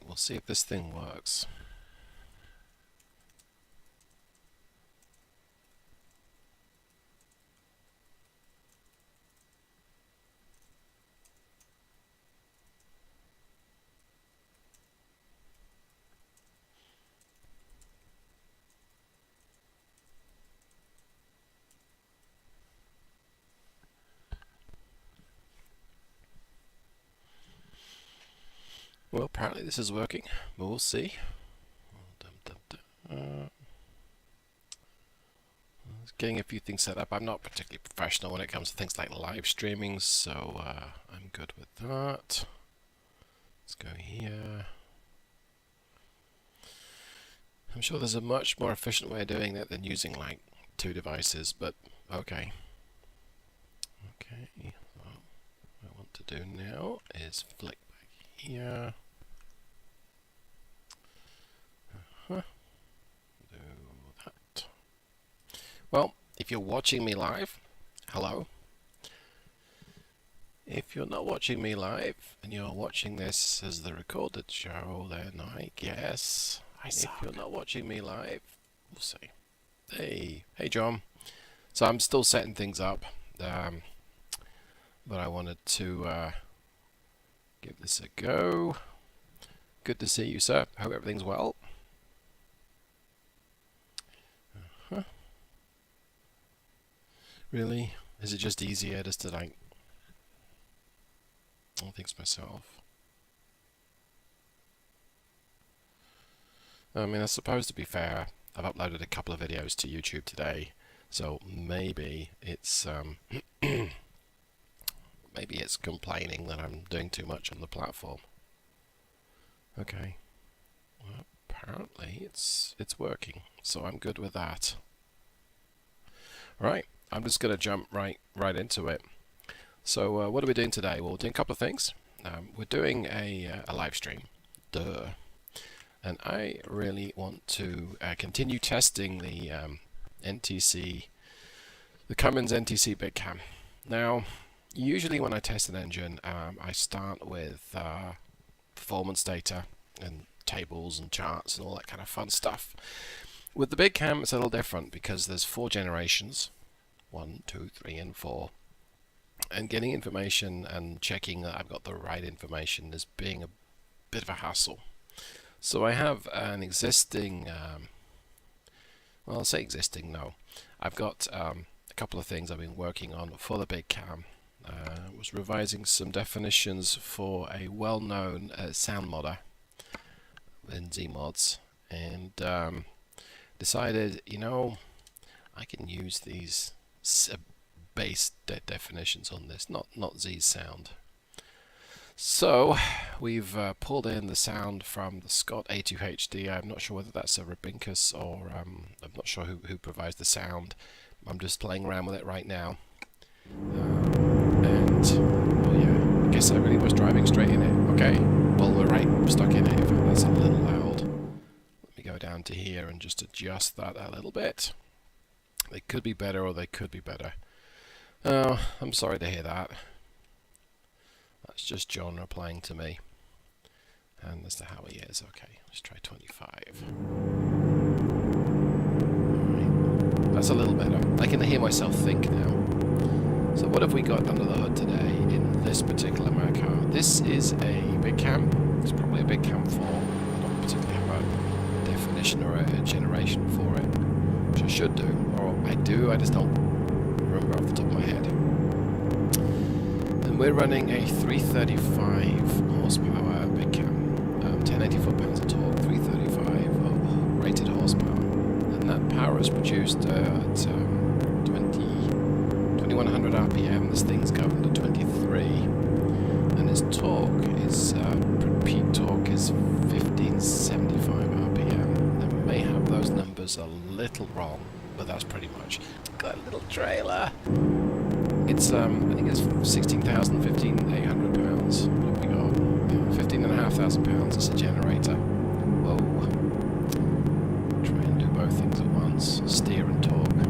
we'll see if this thing works. Well, apparently this is working, but we'll see. Getting a few things set up. I'm not particularly professional when it comes to things like live streaming, so I'm good with that. Let's go here. I'm sure there's a much more efficient way of doing that than using like 2 devices, but okay. Okay, well, what I want to do now is flick back here. Do that. Well, if you're watching me live, hello. If you're not watching me live and you're watching this as the recorded show, then I guess if you're not watching me live, we'll see. Hey John. So I'm still setting things up, but I wanted to give this a go. Good to see you, sir. Hope everything's well. Really? Is it just easier just to like... I think it's myself. I mean, I suppose to be fair, I've uploaded a couple of videos to YouTube today, so maybe it's maybe it's complaining that I'm doing too much on the platform. Okay. Well, apparently it's working, so I'm good with that. Right. I'm just going to jump right into it. So what are we doing today? Well, we're doing a couple of things. We're doing a live stream. Duh. And I really want to continue testing the the Cummins NTC Big Cam. Now, usually when I test an engine, I start with performance data and tables and charts and all that kind of fun stuff. With the Big Cam, it's a little different because there's 4 generations. 1, 2, 3, and 4. And getting information and checking that I've got the right information is being a bit of a hassle. So I have an existing, well, I'll say existing, no. I've got a couple of things I've been working on for the Big Cam. I was revising some definitions for a well-known sound modder in ZMods, and decided, you know, I can use these base definitions on this, not Z's sound. So we've pulled in the sound from the Scott A2HD. I'm not sure whether that's a Rabinkus or I'm not sure who provides the sound. I'm just playing around with it right now. And oh yeah, I guess I really was driving straight in it. Okay, well we're right stuck in it. In fact, that's a little loud. Let me go down to here and just adjust that a little bit. They could be better or they could be better. Oh, I'm sorry to hear that. That's just genre playing to me. And as to how he is, okay, let's try 25. Alright, that's a little better. I can hear myself think now. So what have we got under the hood today in this particular car? This is a Big Cam. It's probably a Big Cam 4. I don't particularly have a definition or a generation for it, which I should do. Or I do, I just don't remember off the top of my head. And we're running a 335 horsepower Big Cam, 1080 foot-pounds of torque, 335 of rated horsepower, and that power is produced at 2100 RPM. This thing's going to 23, and its torque is peak torque is 1575 RPM. I may have those numbers a little wrong, but that's pretty much that little trailer. It's I think it's 16,000, 15,800 pounds. What have we got? Yeah, 15,500 pounds as a generator. Whoa. Try and do both things at once. Steer and torque.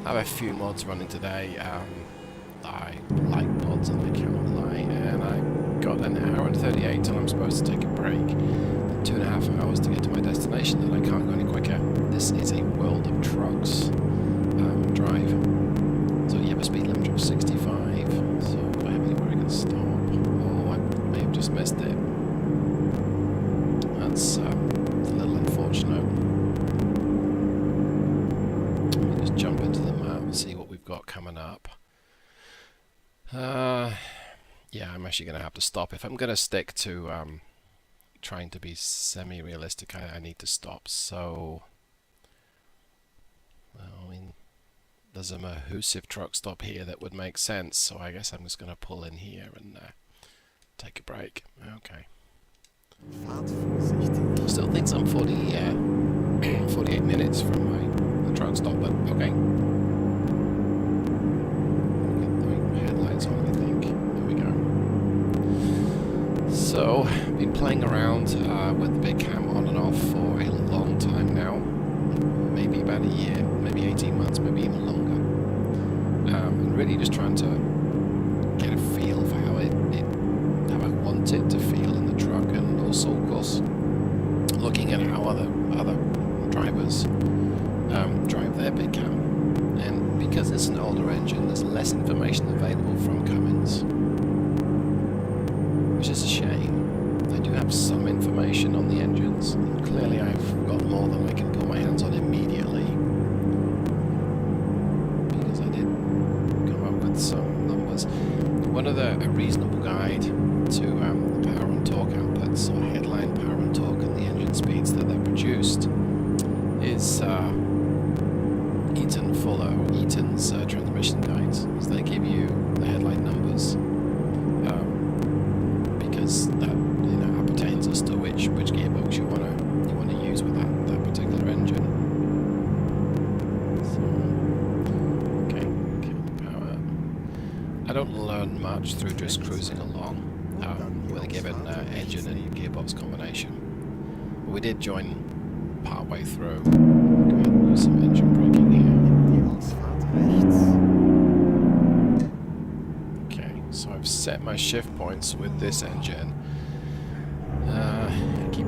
I have a few mods running today. I like mods and I cannot lie, and I got an hour 1:38 till I'm supposed to take a break. 2.5 hours to get to my destination, and I can't go any quicker. This is a world of trucks drive. So you have a speed limit of 65. So do I have anywhere I can stop? Oh, I may have just missed it. That's a little unfortunate. Let me just jump into the map and see what we've got coming up. Yeah, I'm actually going to have to stop. If I'm going to stick to trying to be semi-realistic, I need to stop. So, well, I mean, there's a Mahusive truck stop here that would make sense. So I guess I'm just going to pull in here and take a break. Okay. Still thinks I'm 48 minutes from the truck stop, but okay. Get the headlights on, I think. There we go. So, been playing around with the Big Cam on and off for a long time now. Maybe about a year, maybe 18 months, maybe even longer. And really just trying to get a feel for how I want it to feel in the truck, and also, of course, looking at how other drivers drive their Big Cam. And because it's an older engine, there's less information available from Cummins, which is a shame. They do have some information on the engines, and clearly I've got more than I can put my hands on immediately, because I did come up with some numbers. One of a reasonable guide to the power and torque outputs, or headline power and torque, and the engine speeds that they're produced is Eaton's transmission guides, as they give you the headline numbers, because that appertains as to which gearbox you want to use with that particular engine. So, okay, power. I don't learn much through just cruising along with a given engine and gearbox combination. But we did join partway through. Go ahead and use some engine braking here. Okay, so I've set my shift points with this engine. I keep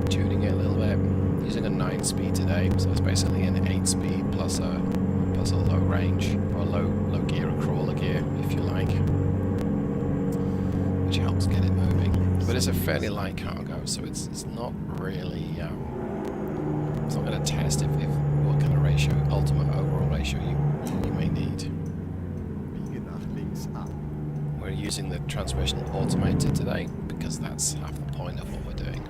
tuning it a little bit. Using a 9-speed today, so it's basically an 8-speed plus a low range, or low gear, a crawler gear, if you like, which helps get it moving. But it's a fairly light cargo, so it's not really. It's not going to test what kind of ratio, ultimate overall ratio you may need. We're using the transmission automated today because that's half the point of what we're doing.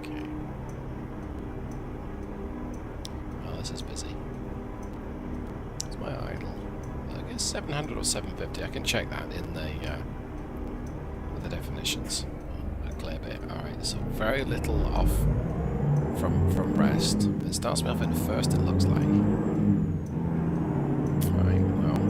Okay. Well, this is busy. It's my idle. I guess 700 or 750. I can check that in the with the definitions. A clear bit. All right. So very little off from rest. It starts me off in first, it looks like. Right, well.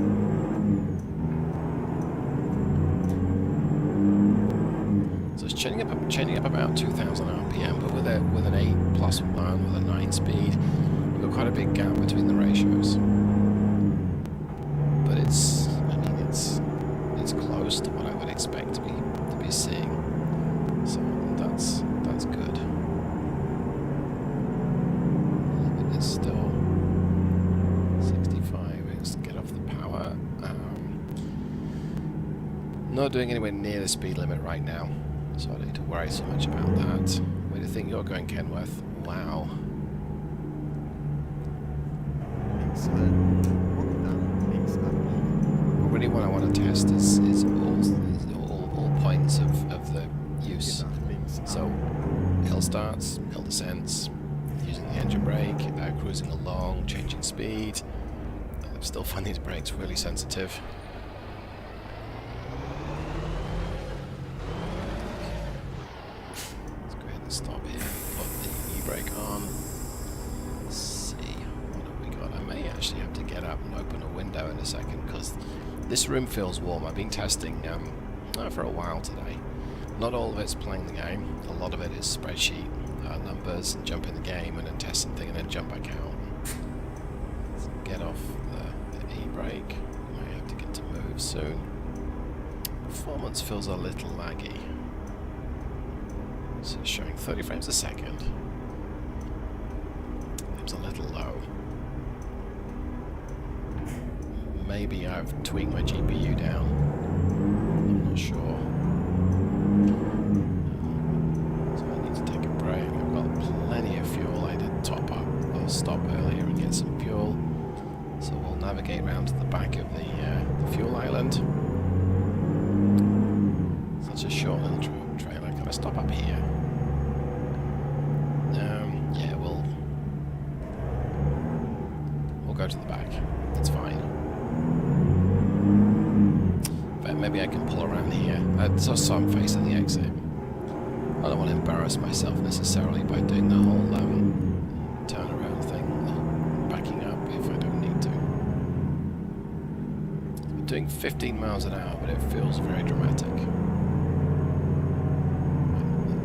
So it's chaining up about 2,000 RPM, but with an 8+1, with a 9-speed, you've got quite a big gap between the ratios. But it's close to what I would expect to be seeing. So that's good. It's still 65. Let's get off the power. Not doing anywhere near the speed limit right now, so I don't need to worry so much about that. Where do you think you're going, Kenworth? Wow. Really, what I want to test is all points of the use. So hill starts, hill descents, using the engine brake, cruising along, changing speed. I still find these brakes really sensitive. Let's go ahead and stop here. Put the e-brake on. Let's see, what have we got? I may actually have to get up and open a window in a second, because this room feels warm. I've been testing for a while today. Not all of it's playing the game. A lot of it is spreadsheet numbers, and jump in the game and then test something and then jump back out. So get off the e-brake. We might have to get to move soon performance feels a little laggy. So it's showing 30 frames a second. It's a little low. Maybe I've tweaked my GPU down. I'm not sure. So I need to take a break. I've got plenty of fuel. I did top up or stop earlier and get some fuel. So we'll navigate around to the back of the fuel island. Such a short little trailer. Can I stop up here? Yeah, we'll go to the back. It's fine. But maybe I can pull around here. So I'm facing the exit. I don't want to embarrass myself necessarily by doing the whole turnaround thing, backing up if I don't need to. I'm doing 15 miles an hour, but it feels very dramatic.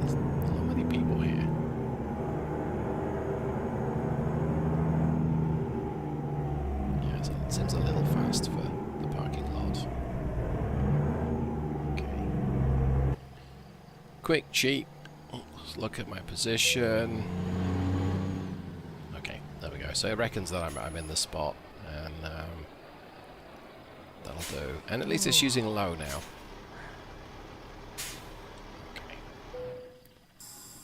There's not many people here. Yeah, so it seems a little fast for the parking lot. Okay. Quick cheat. Let's look at my position. Okay, there we go. So it reckons that I'm in the spot, and that'll do. And at least it's using low now. Okay.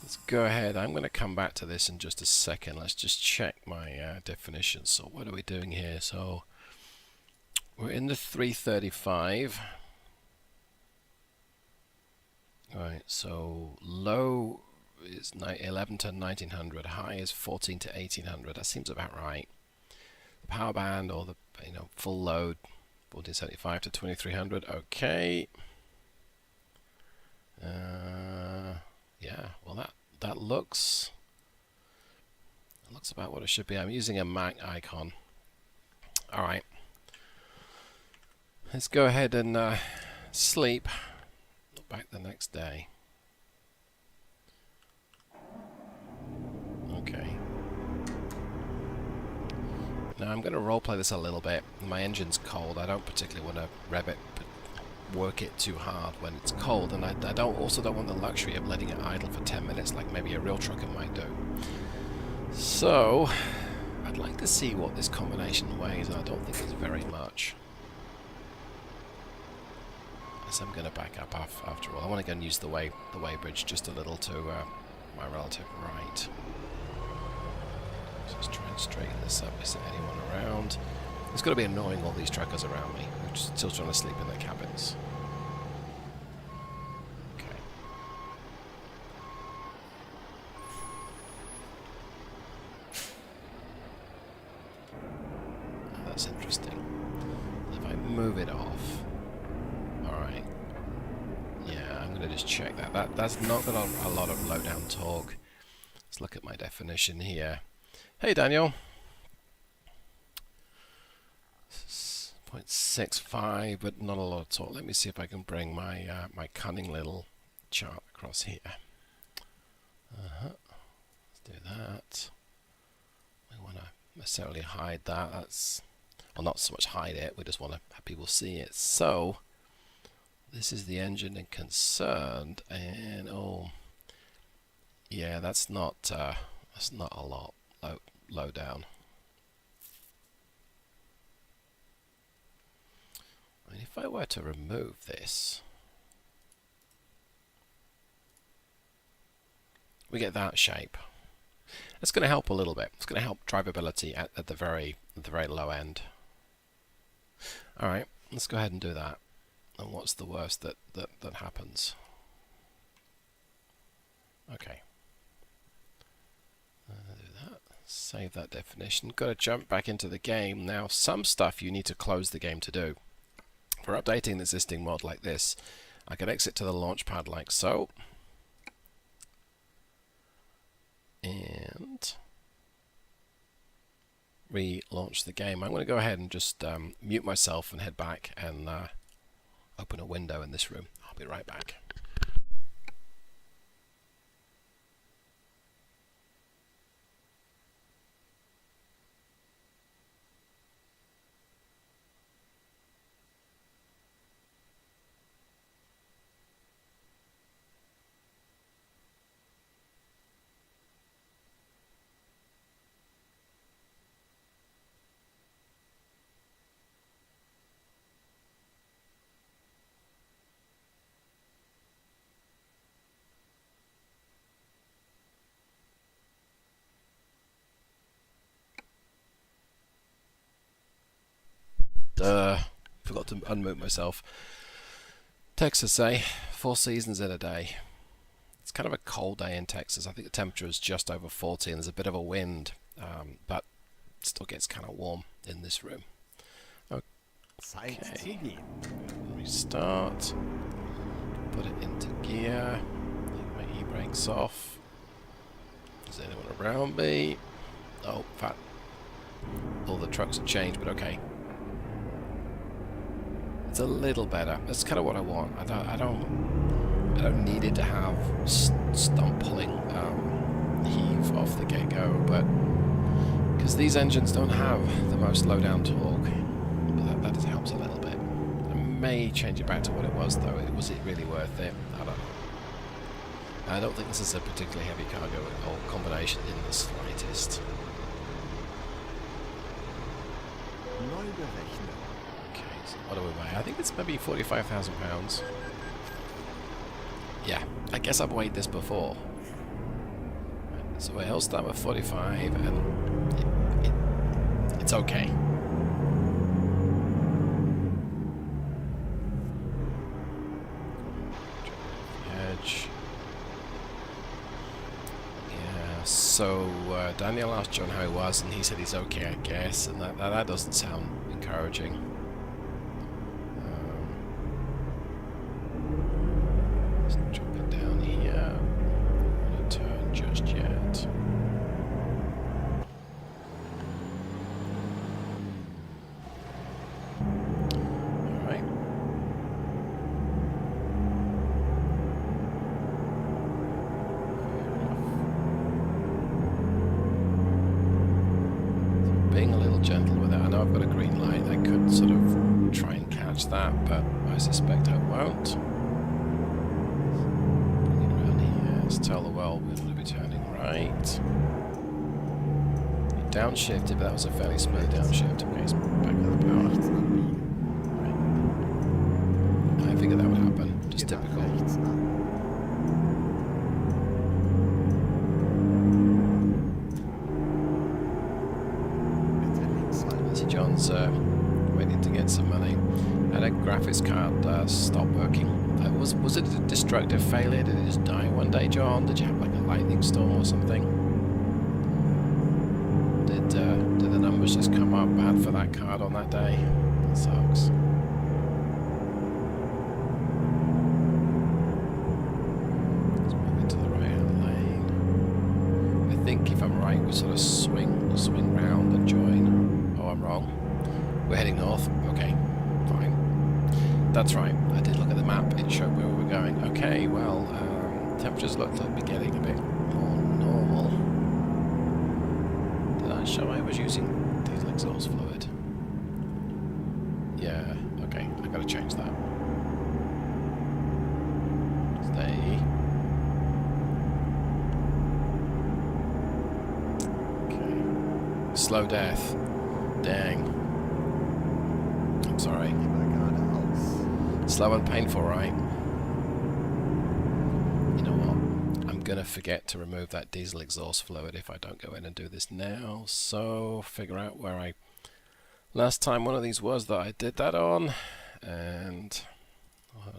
Let's go ahead. I'm going to come back to this in just a second. Let's just check my definition. So what are we doing here? So we're in the 335. Right, so low is 11 to 1900, high is 14 to 1800. That seems about right. The power band or the full load 1475 to 2300. Okay. Yeah. Well, that looks about what it should be. I'm using a Mac icon. All right. Let's go ahead and sleep. Back the next day. Okay. Now I'm going to roleplay this a little bit. My engine's cold. I don't particularly want to rev it, work it too hard when it's cold, and I also don't want the luxury of letting it idle for 10 minutes like maybe a real trucker might do. So I'd like to see what this combination weighs, and I don't think it's very much. So I'm going to back up after all. I want to go and use the weighbridge just a little to my relative right. Just try and straighten this up. Is there anyone around? It's going to be annoying, all these truckers around me who are still trying to sleep in their cabins. Okay. Oh, that's interesting. If I move it off. Alright. Yeah, I'm going to just check that. That's not got a lot of low-down torque. Let's look at my definition here. Hey, Daniel. 0.65, but not a lot of torque. Let me see if I can bring my my cunning little chart across here. Let's do that. We want to necessarily hide that. That's, well, not so much hide it. We just want to have people see it. So this is the engine in concerned, and oh, yeah, that's not a lot low down. I mean, if I were to remove this, we get that shape. That's going to help a little bit. It's going to help drivability at the very low end. All right, let's go ahead and do that. And what's the worst that happens? Okay. Do that. Save that definition. Got to jump back into the game. Now, some stuff you need to close the game to do. For updating the existing mod like this, I can exit to the launch pad like so. And relaunch the game. I'm going to go ahead and just mute myself and head back and open a window in this room. I'll be right back. Forgot to unmute myself. Texas, 4 seasons in a day. It's kind of a cold day in Texas. I think the temperature is just over 40 and there's a bit of a wind, but it still gets kind of warm in this room. Okay, restart, put it into gear, take my e-brakes off. Is anyone around me? Oh, in fact, all the trucks have changed, but okay. It's a little better. That's kind of what I want. I don't need it to have stump pulling heave off the get-go, but because these engines don't have the most low-down torque, but that helps a little bit. I may change it back to what it was, though. Was it really worth it? I don't know. I don't think this is a particularly heavy cargo or combination in the slightest. Okay, so what do we weigh? I think it's maybe 45,000 pounds. Yeah, I guess I've weighed this before. So we'll start with 45 and it's okay. Edge. Yeah, so Daniel asked John how he was and he said he's okay, I guess, and that doesn't sound encouraging. Let's drop it down here. I'm not turn just yet. Alright. Being a little gentle with it. I know I've got a green light. I could sort of try and catch that, but I suspect I won't. Bring it around here. Let's tell the world we're going to be turning right. Downshift, if that was a fairly smooth downshift. Okay, it's back to the power. Right. I figured that would happen. Just typical. John's waiting to get some money. And a graphics card stopped working. Was it a destructive failure? Did it just die one day, John? Did you have like a lightning storm or something? Did the numbers just come up bad for that card on that day? That sucks. Let's move into the right-hand lane. I think if I'm right, we sort of swing round and join. Oh, I'm wrong. We're heading north. Okay, fine. That's right. I did look at the map. It showed where we were going. Okay, well, temperatures look like we're getting a bit more normal. Did I show I was using diesel exhaust fluid? Yeah, okay. I gotta change that. Stay. Okay. Slow death. Dang. I'm sorry. Slow and painful, right? You know what? I'm gonna forget to remove that diesel exhaust fluid if I don't go in and do this now. So figure out where I last time one of these was that I did that on. And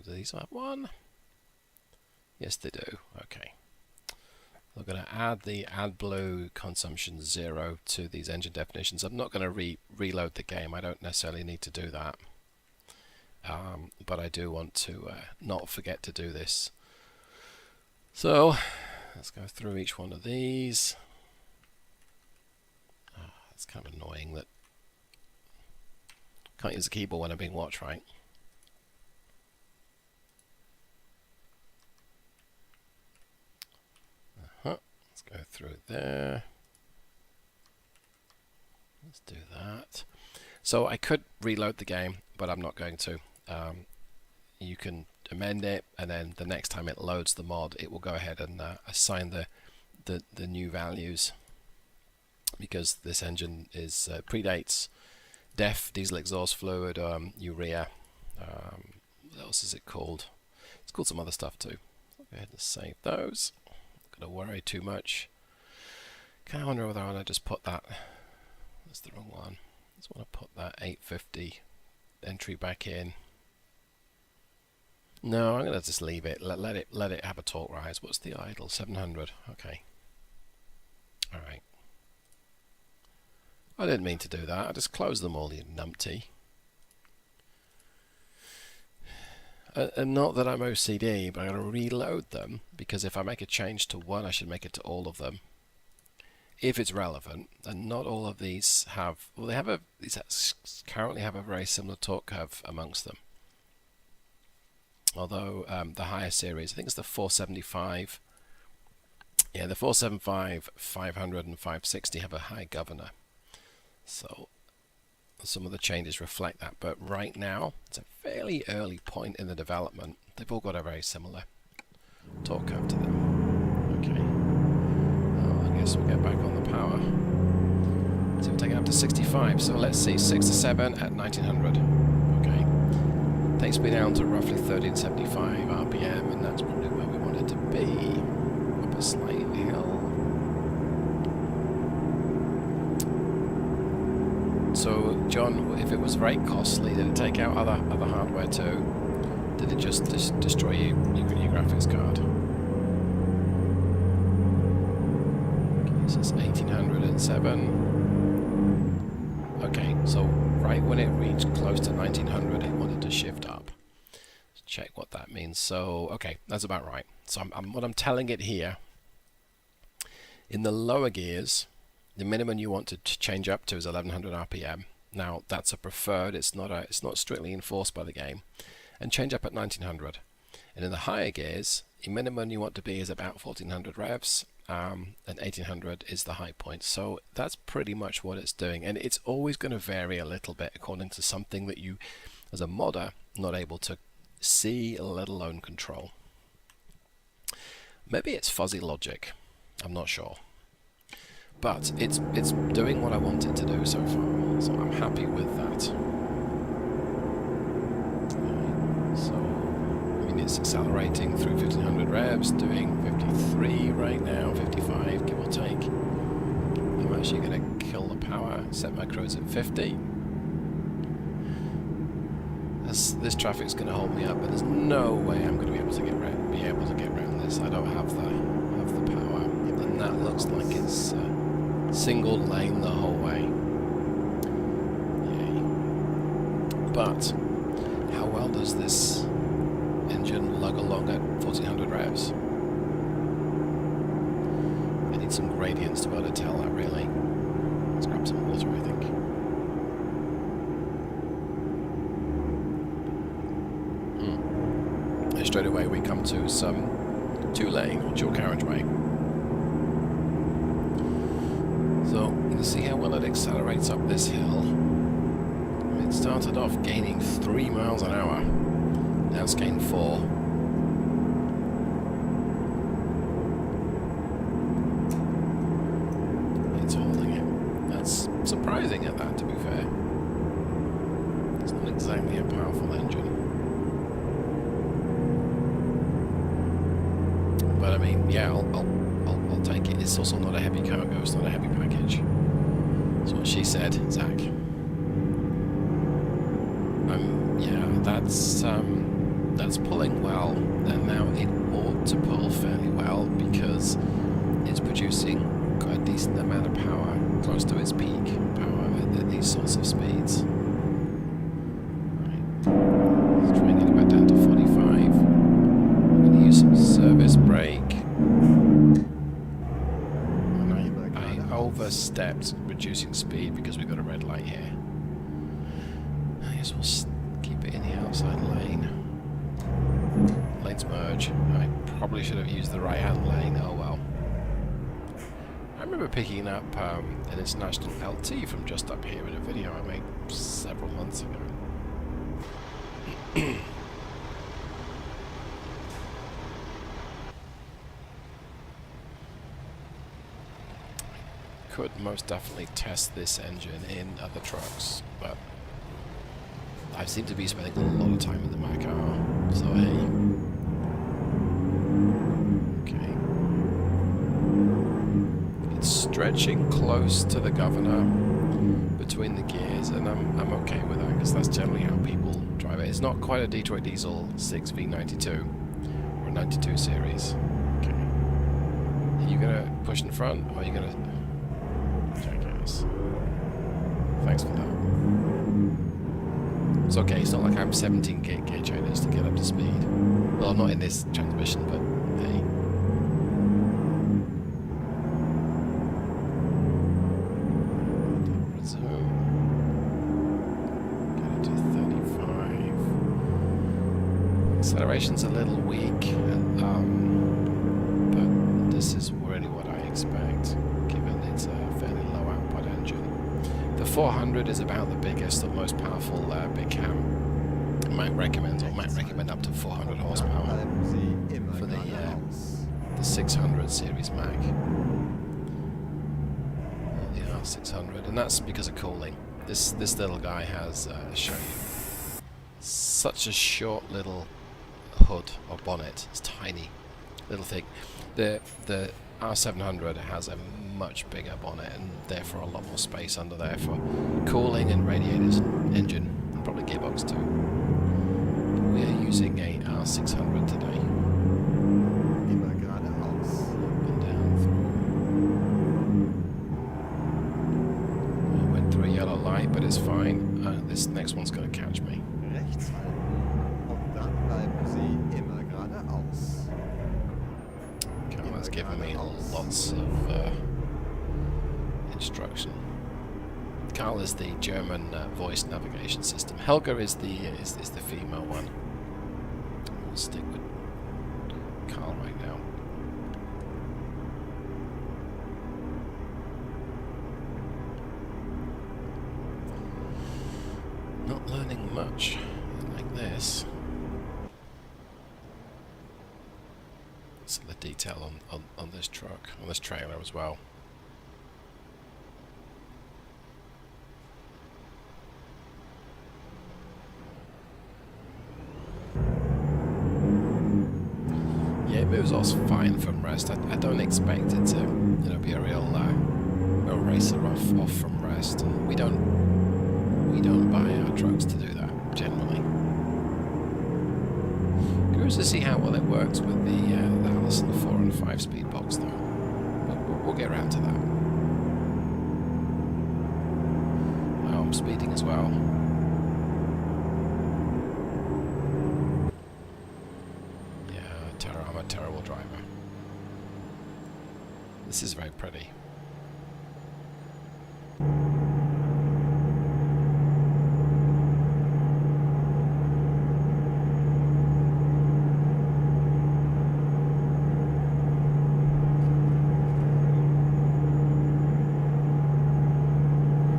do these have one? Yes, they do. Okay. I'm going to add the AdBlue consumption 0 to these engine definitions. I'm not going to reload the game. I don't necessarily need to do that. But I do want to not forget to do this. So let's go through each one of these. It's kind of annoying that can't use the keyboard when I'm being watched, right? Let's go through there. Let's do that. So I could reload the game, but I'm not going to. You can amend it, and then the next time it loads the mod, it will go ahead and assign the new values, because this engine is predates DEF, diesel exhaust fluid, urea. What else is it called? It's called some other stuff too. I'll go ahead and save those. Not gonna worry too much. Kind of wonder whether I want to just put that. That's the wrong one. I just want to put that 850 entry back in. No, I'm gonna just leave it. Let it have a torque rise. What's the idle? 700. Okay. All right. I didn't mean to do that. I just closed them all, you numpty. And not that I'm OCD, but I'm going to reload them, because if I make a change to one, I should make it to all of them, if it's relevant. And not all of these have, well, these currently have a very similar torque curve amongst them. Although the higher series, I think it's the 475. Yeah, the 475, 500, and 560 have a high governor. So some of the changes reflect that, but right now it's a fairly early point in the development. They've all got a very similar torque curve to them. Okay, I guess we'll get back on the power. So we'll take it up to 65. So let's see, 6 to 7 at 1900. Okay, takes me down to roughly 1375 RPM, and that's probably where we want it to be. Up a slight hill. So, John, if it was very costly, did it take out other hardware too? Did it just destroy your graphics card? Okay, so it's 1807. Okay, so right when it reached close to 1900, it wanted to shift up. Let's check what that means. So, okay, that's about right. So, what I'm telling it here, in the lower gears, the minimum you want to change up to is 1100 RPM. Now that's a preferred, it's not strictly enforced by the game. And change up at 1900. And in the higher gears, the minimum you want to be is about 1400 revs, and 1800 is the high point. So that's pretty much what it's doing, and it's always going to vary a little bit according to something that you, as a modder, not able to see, let alone control. Maybe it's fuzzy logic, I'm not sure. But it's doing what I want it to do so far, so I'm happy with that. So, I mean, it's accelerating through 1500 revs, doing 53 right now, 55 give or take. I'm actually going to kill the power, set my cruise at 50. This traffic's going to hold me up, but there's no way I'm going to be able to get around this. I don't have the power, and that looks like it's single lane the whole way. Yay. But how well does this engine lug along at 1400 revs? I need some gradients to be able to tell that, really. Let's grab some water, I think. And straight away we come to some two-lane or dual carriageway. So, you can see how well it accelerates up this hill. It started off gaining 3 miles an hour. Now it's gained 4. It's holding it. That's surprising at that, to be fair. It's not exactly a powerful engine. But I mean, yeah, I'll take it. It's also not a heavy cargo, it's not a heavy package. That's what she said, Zach. Yeah, that's pulling well, and now it ought to pull fairly well because it's producing quite a decent amount of power, close to its peak power at these sorts of speeds. Right. Let's try and get it back down to 45. I'm going to use some service brake. Overstepped reducing speed because we've got a red light here. I guess we'll keep it in the outside lane. Lanes merge. I probably should have used the right hand lane. Oh well. I remember picking up an international LT from just up here in a video I made several months ago. Could most definitely test this engine in other trucks, but I seem to be spending a lot of time in my car, so hey. Okay. It's stretching close to the governor between the gears, and I'm okay with that because that's generally how people drive it. It's not quite a Detroit Diesel 6 V92 or a 92 series. Okay. Are you going to push in front, or are you going to... Jackass. Thanks for that. It's okay, it's not like I'm 17 gear changes to get up to speed. Well, not in this transmission, but hey. Resume. Get it to 35. Acceleration's a little weak, but this is really what I expect, given it's a fairly low output engine. The 400 is about the biggest or most powerful Big Cam. Might recommend up to 400 horsepower for the 600 series Mac, the R600, and that's because of cooling. This little guy has show you such a short little hood or bonnet. It's tiny, little thing. The R700 has a much bigger bonnet and therefore a lot more space under there for cooling and radiators, and engine, and probably gearbox too. We are using a R600 today. Immer geradeaus. Up and down through. I went through a yellow light, but it's fine. This next one's going to catch me. Rechts halten und dann bleiben Sie immer geradeaus. Carl has given me lots of instruction. Carl is the German voice navigation system. Helga is the female one. We'll stick with Carl right now. Not learning much like this. Some of the detail on this truck, on this trailer as well. It moves off fine from rest. I don't expect it to, be a real racer off from rest. And we don't buy our trucks to do that generally. Curious to see how well it works with the Allison 4 and 5 speed box though. We'll get around to that. Oh, I'm speeding as well. I'm a terrible driver. This is very pretty.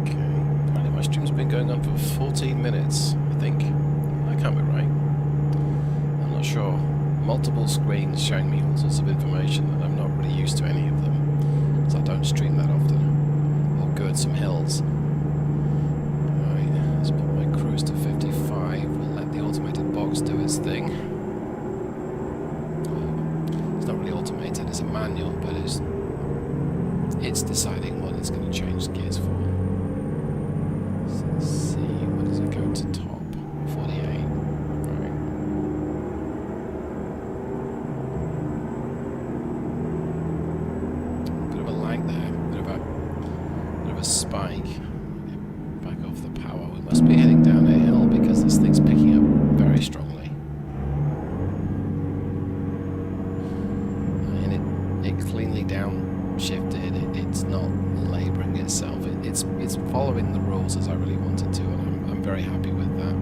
Okay, apparently my stream's been going on for 14 minutes, I think. That can't be right. I'm not sure. Multiple screens showing me all sorts of information, and I'm not really used to any of them, so I don't stream that often. Oh good, some hills. Alright, let's put my cruise to 55. We'll let the automated box do its thing. It's not really automated, it's a manual, but it's deciding what it's going to change the gears for. So let's see, what does it go to top? 48. Spike. Back off the power. We must be heading down a hill because this thing's picking up very strongly. And it cleanly downshifted. It's not labouring itself. It's following the rules as I really wanted to, and I'm very happy with that.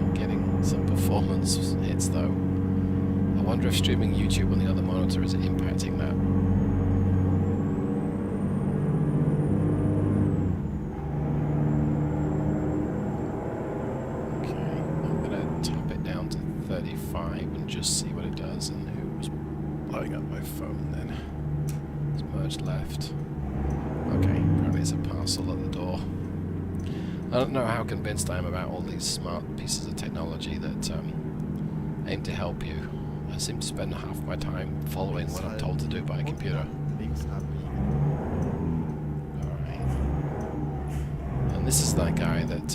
I'm getting some performance hits though. I wonder if streaming YouTube on the other monitor is impacting that. Okay, I'm gonna tap it down to 35 and just see what it does. And who's blowing up my phone then? It's merged left. Okay, apparently it's a parcel at the door. I don't know how convinced I am about all these smart pieces of technology that aim to help you. I seem to spend half my time following what I'm told to do by a computer. Links abbiegen. Alright. This is that guy that,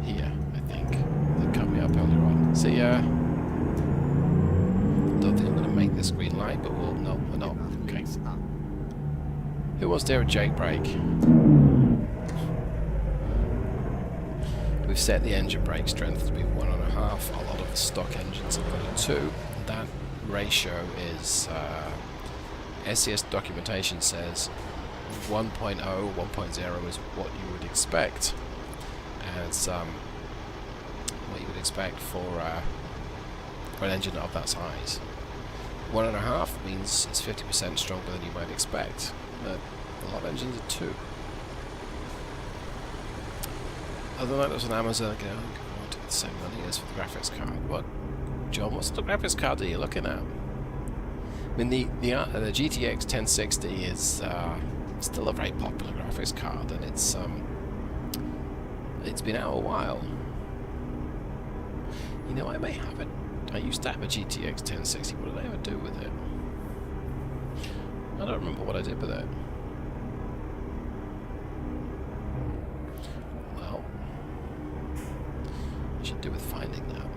here, I think, that cut me up earlier on. See, don't think I'm going to make this green light, but we'll, no, we're not. Okay. Who wants to hear a Jake brake? We've set the engine brake strength to be 1.5. A lot of the stock engines have got a 2. That ratio is, SCS documentation says 1.0, 1.0 is what you would expect as what you would expect for an engine of that size. 1.5 means it's 50% stronger than you might expect, but a lot of engines are 2. Other than that, there's an Amazon again. I want the same money as for the graphics card. What, John? What's the graphics card that you're looking at? I mean, the GTX 1060 is still a very popular graphics card, and it's been out a while. You know, I may have it. I used to have a GTX 1060. What did I ever do with it? I don't remember what I did with it. Well, I should do with finding that.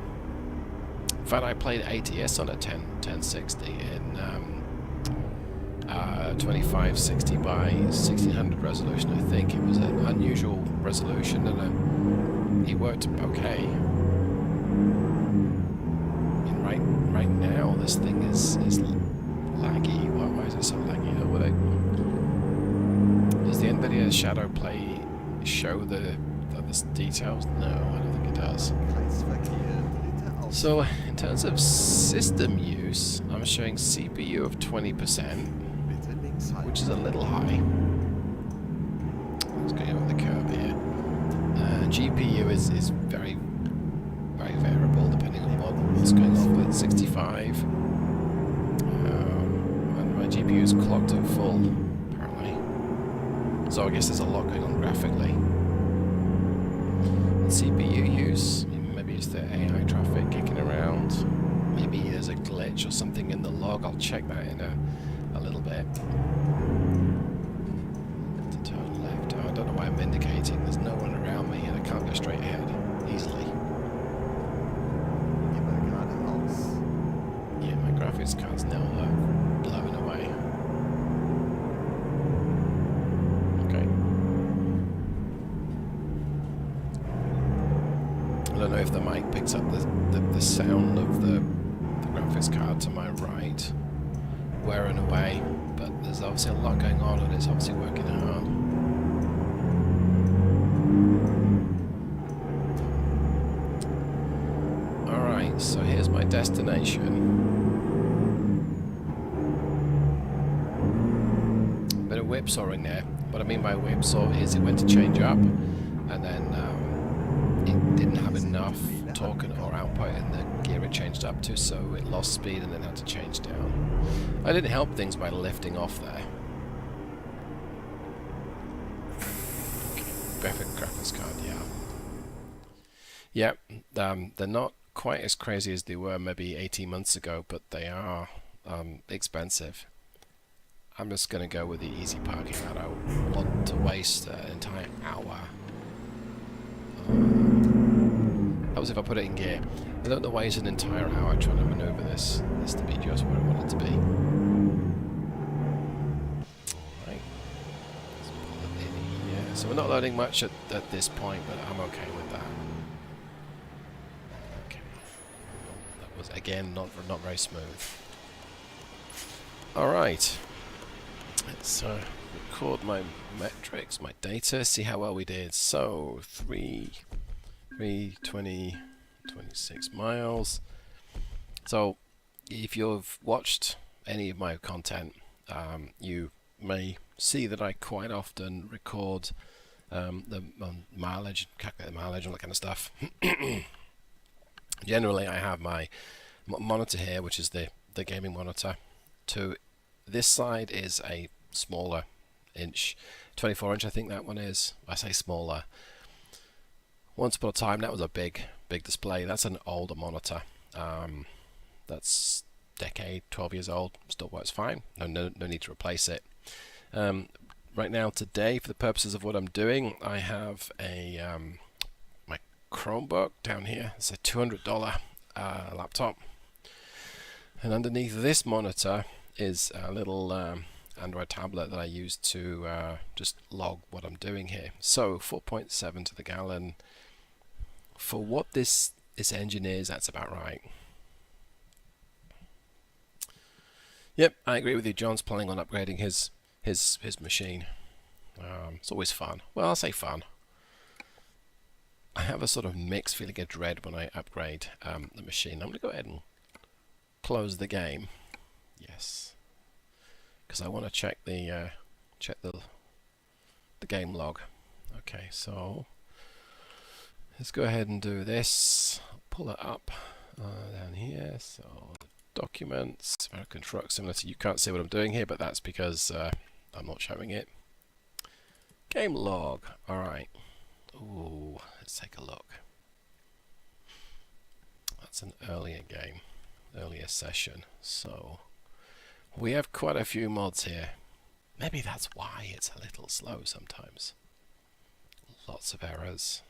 In fact, I played ATS on a 1060 in 2560 by 1600 resolution. I think it was an unusual resolution, and it worked okay. And right now, this thing is laggy. Why is it so laggy? Does the NVIDIA Shadow Play show the details? No, I don't think it does. So, in terms of system use, I'm showing CPU of 20%, which is a little high. Let's go over the curve here. GPU is very, very variable depending on what's going on with 65. And my GPU is clocked at full, apparently. So I guess there's a lot going on graphically. And CPU use. Is the AI traffic kicking around? Maybe there's a glitch or something in the log. I'll check that in a little bit. To turn left. Oh, I don't know why I'm indicating. There's no one around me and I can't go straight ahead easily. Yeah, my graphics card's now blowing away. Okay. I don't know if the mic picks up the sound of the graphics card to my right, wearing away, but there's obviously a lot going on and it's obviously working hard. Alright, so here's my destination. Bit of whipsawing there. What I mean by whipsaw is it went to change up and then it didn't have enough torque or output in the gear it changed up to, so it lost speed and then had to change down. I didn't help things by lifting off there. Graphics card, yeah. Yeah, they're not quite as crazy as they were maybe 18 months ago, but they are expensive. I'm just going to go with the easy parking. I don't want to waste an entire hour. That was if I put it in gear. I don't know why it's an entire hour trying to maneuver this to be just where I want it to be. Alright. Let's pull it in here. So we're not loading much at this point, but I'm okay with that. Okay. That was, again, not very smooth. Alright. Let's record my metrics, my data, see how well we did. So, 320, 26 miles. So, if you've watched any of my content, you may see that I quite often record the mileage, calculate the mileage, all that kind of stuff. Generally, I have my monitor here, which is the gaming monitor. To this side is a smaller inch, 24 inch I think that one is. I say smaller. Once upon a time that was a big display. That's an older monitor. That's decade, 12 years old, still works fine. No need to replace it. Right now, today, for the purposes of what I'm doing, I have a my Chromebook down here. It's a $200 laptop, and underneath this monitor is a little Android tablet that I use to just log what I'm doing here. So 4.7 to the gallon. For what this engine is, that's about right. Yep, I agree with you. John's planning on upgrading his machine. It's always fun. Well, I'll say fun. I have a sort of mixed feeling of dread when I upgrade the machine. I'm going to go ahead and close the game. Yes, because I want to check the game log. Okay, so let's go ahead and do this. I'll pull it up down here. So documents, American Truck Simulator. You can't see what I'm doing here, but that's because I'm not showing it. Game log. All right. Ooh, let's take a look. That's an earlier game, earlier session. So we have quite a few mods here. Maybe that's why it's a little slow sometimes. Lots of errors.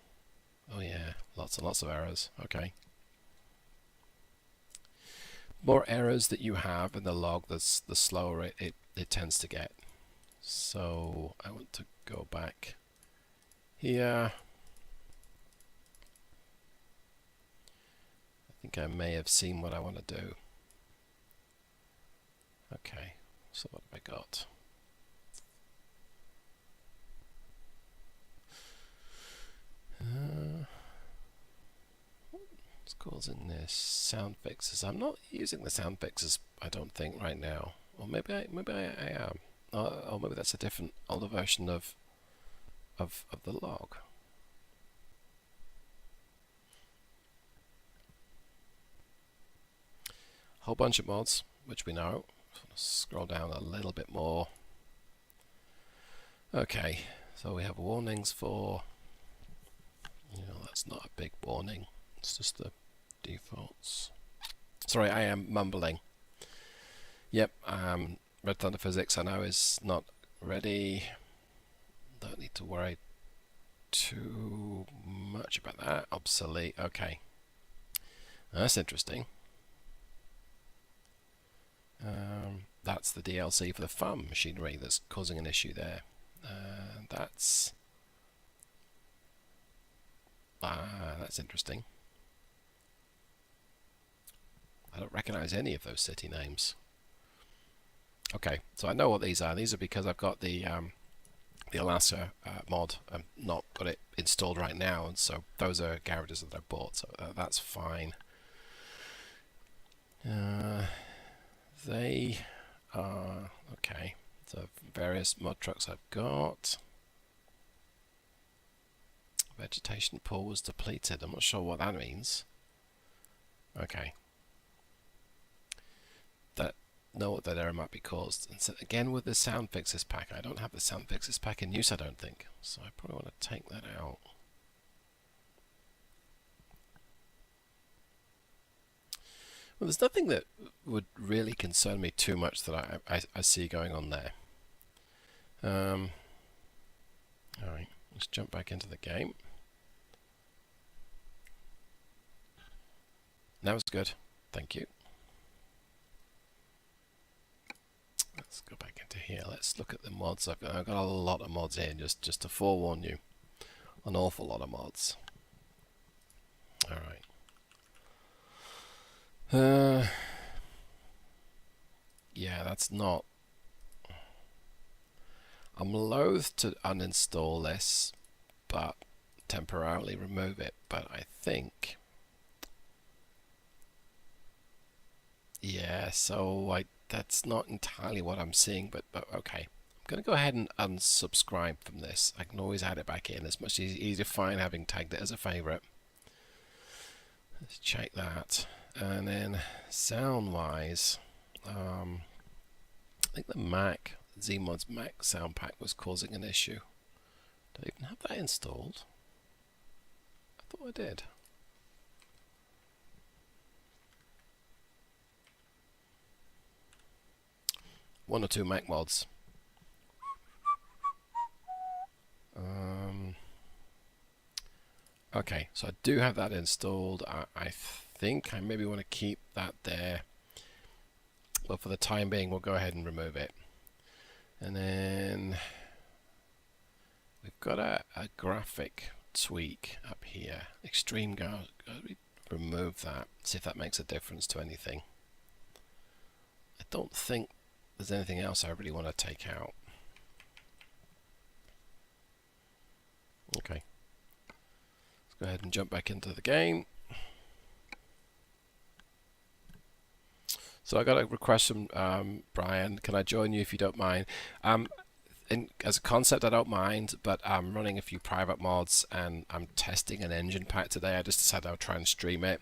Oh yeah, lots and lots of errors. Okay. More errors that you have in the log, the slower it tends to get. So I want to go back here. I think I may have seen what I want to do. Okay, so what have I got? What's causing this? Sound fixes. I'm not using the sound fixes, I don't think, right now. Or maybe I am. Or maybe that's a different older version of the log. Whole bunch of mods, which we know. Scroll down a little bit more. Okay, so we have warnings for. That's not a big warning. It's just the defaults. Sorry, I am mumbling. Yep, Red Thunder Physics I know is not ready. Don't need to worry too much about that. Obsolete. Okay, that's interesting. That's the DLC for the farm machinery that's causing an issue there. That's interesting. I don't recognize any of those city names. Okay, so I know what these are. These are because I've got the Alaska mod. I've not got it installed right now, and so those are garages that I bought, so that's fine. They are okay. So various mod trucks I've got. Vegetation pool was depleted. I'm not sure what that means. Okay. Know what that error might be caused. And so again with the sound fixes pack, I don't have the sound fixes pack in use, I don't think. So I probably want to take that out. Well, there's nothing that would really concern me too much that I see going on there. Alright, let's jump back into the game. That was good. Thank you. Let's go back into here. Let's look at the mods. I've got a lot of mods here, just to forewarn you. An awful lot of mods. Alright. Yeah, that's not... I'm loath to uninstall this, but temporarily remove it. But I think... Yeah, so that's not entirely what I'm seeing, but okay. I'm going to go ahead and unsubscribe from this. I can always add it back in. It's much easier to find having tagged it as a favorite. Let's check that. And then sound-wise, I think the Mac, Zmod's Mac sound pack was causing an issue. Did I even have that installed? I thought I did. One or two Mac mods. Okay, so I do have that installed. I think I maybe want to keep that there. But for the time being, we'll go ahead and remove it. And then we've got a graphic tweak up here. Extreme go. Remove that. See if that makes a difference to anything. I don't think there's anything else I really want to take out. Okay. Let's go ahead and jump back into the game. So I got a request from Brian. Can I join you if you don't mind? As a concept, I don't mind, but I'm running a few private mods and I'm testing an engine pack today. I just decided I'll try and stream it.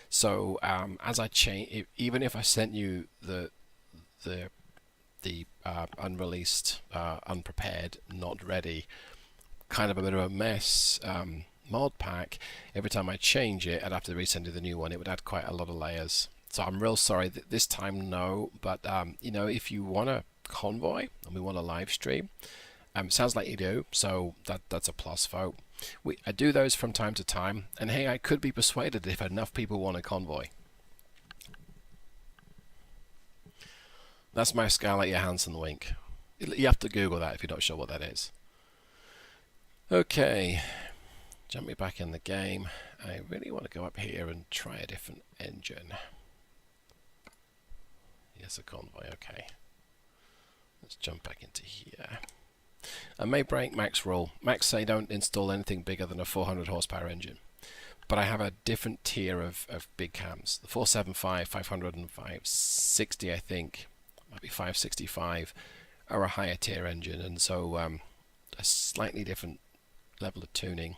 So as I change, even if I sent you the unreleased, unprepared, not ready, kind of a bit of a mess mod pack, every time I change it, I'd have to resend you the new one. It would add quite a lot of layers. So I'm real sorry that this time, no. But you know, if you want a convoy and we want a live stream, sounds like you do. So that's a plus vote. I do those from time to time, and hey, I could be persuaded if enough people want a convoy. That's my Scarlett Johansson wink. You have to Google that if you're not sure what that is. Okay, jump me back in the game. I really want to go up here and try a different engine. Yes, a convoy, okay. Let's jump back into here. I may break Mac's rule. Mac say don't install anything bigger than a 400 horsepower engine. But I have a different tier of big cams. The 475, 500 and 560, I think, might be 565, are a higher tier engine. And so a slightly different level of tuning.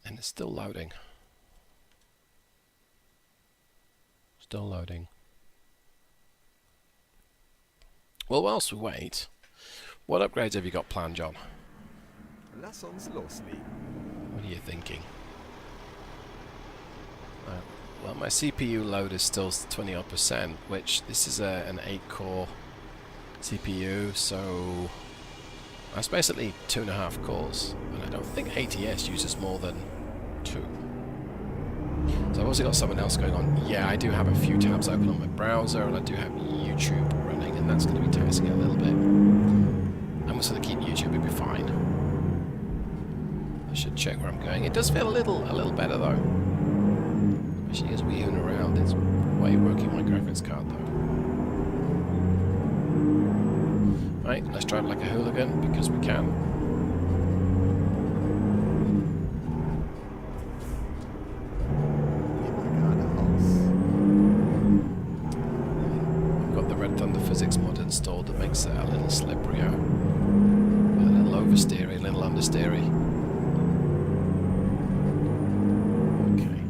And it's still loading. Still loading. Well, whilst we wait, what upgrades have you got planned, John? Lass uns loslegen. What are you thinking? Well, my CPU load is still 20-odd%, which this is an 8-core CPU, so that's basically 2.5 cores. And I don't think ATS uses more than 2. So I've also got something else going on. Yeah, I do have a few tabs open on my browser, and I do have YouTube running, and that's going to be taxing it a little bit. I'm just going to keep YouTube, it'll be fine. I should check where I'm going. It does feel a little better though. Especially as we oon around, it's way working my graphics card though. Right, let's drive like a hooligan because we can. Physics mod installed that makes it a little slipperier, a little oversteery, a little understeery. Okay.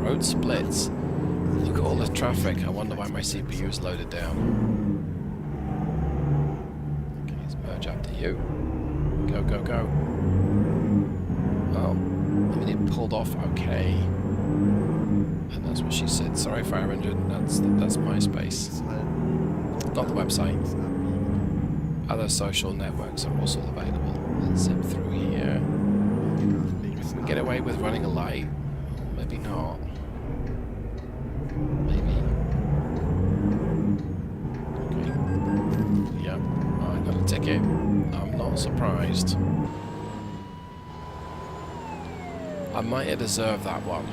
Road splits. Look at all the traffic. I wonder why my CPU is loaded down. Okay, let's merge after you. Go, go, go. Oh, I mean it pulled off okay. And that's what she said. Sorry, fire engine. That's MySpace, not the website. Other social networks are also available. Let's zip through here. Can we get away with running a light? Maybe not. Maybe. Okay. Yep. I got a ticket. I'm not surprised. I might have deserved that one.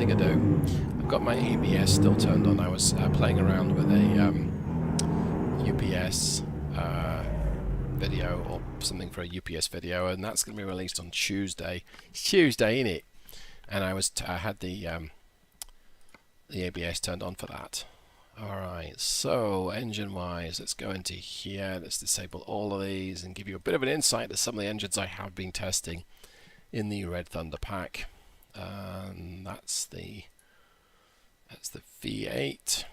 I do. I've got my ABS still turned on. I was playing around with a UPS video or something for a UPS video, and that's going to be released on Tuesday. It's Tuesday, innit? And I had the ABS turned on for that. Alright, so engine-wise, let's go into here. Let's disable all of these and give you a bit of an insight to some of the engines I have been testing in the Red Thunder pack. That's the V8.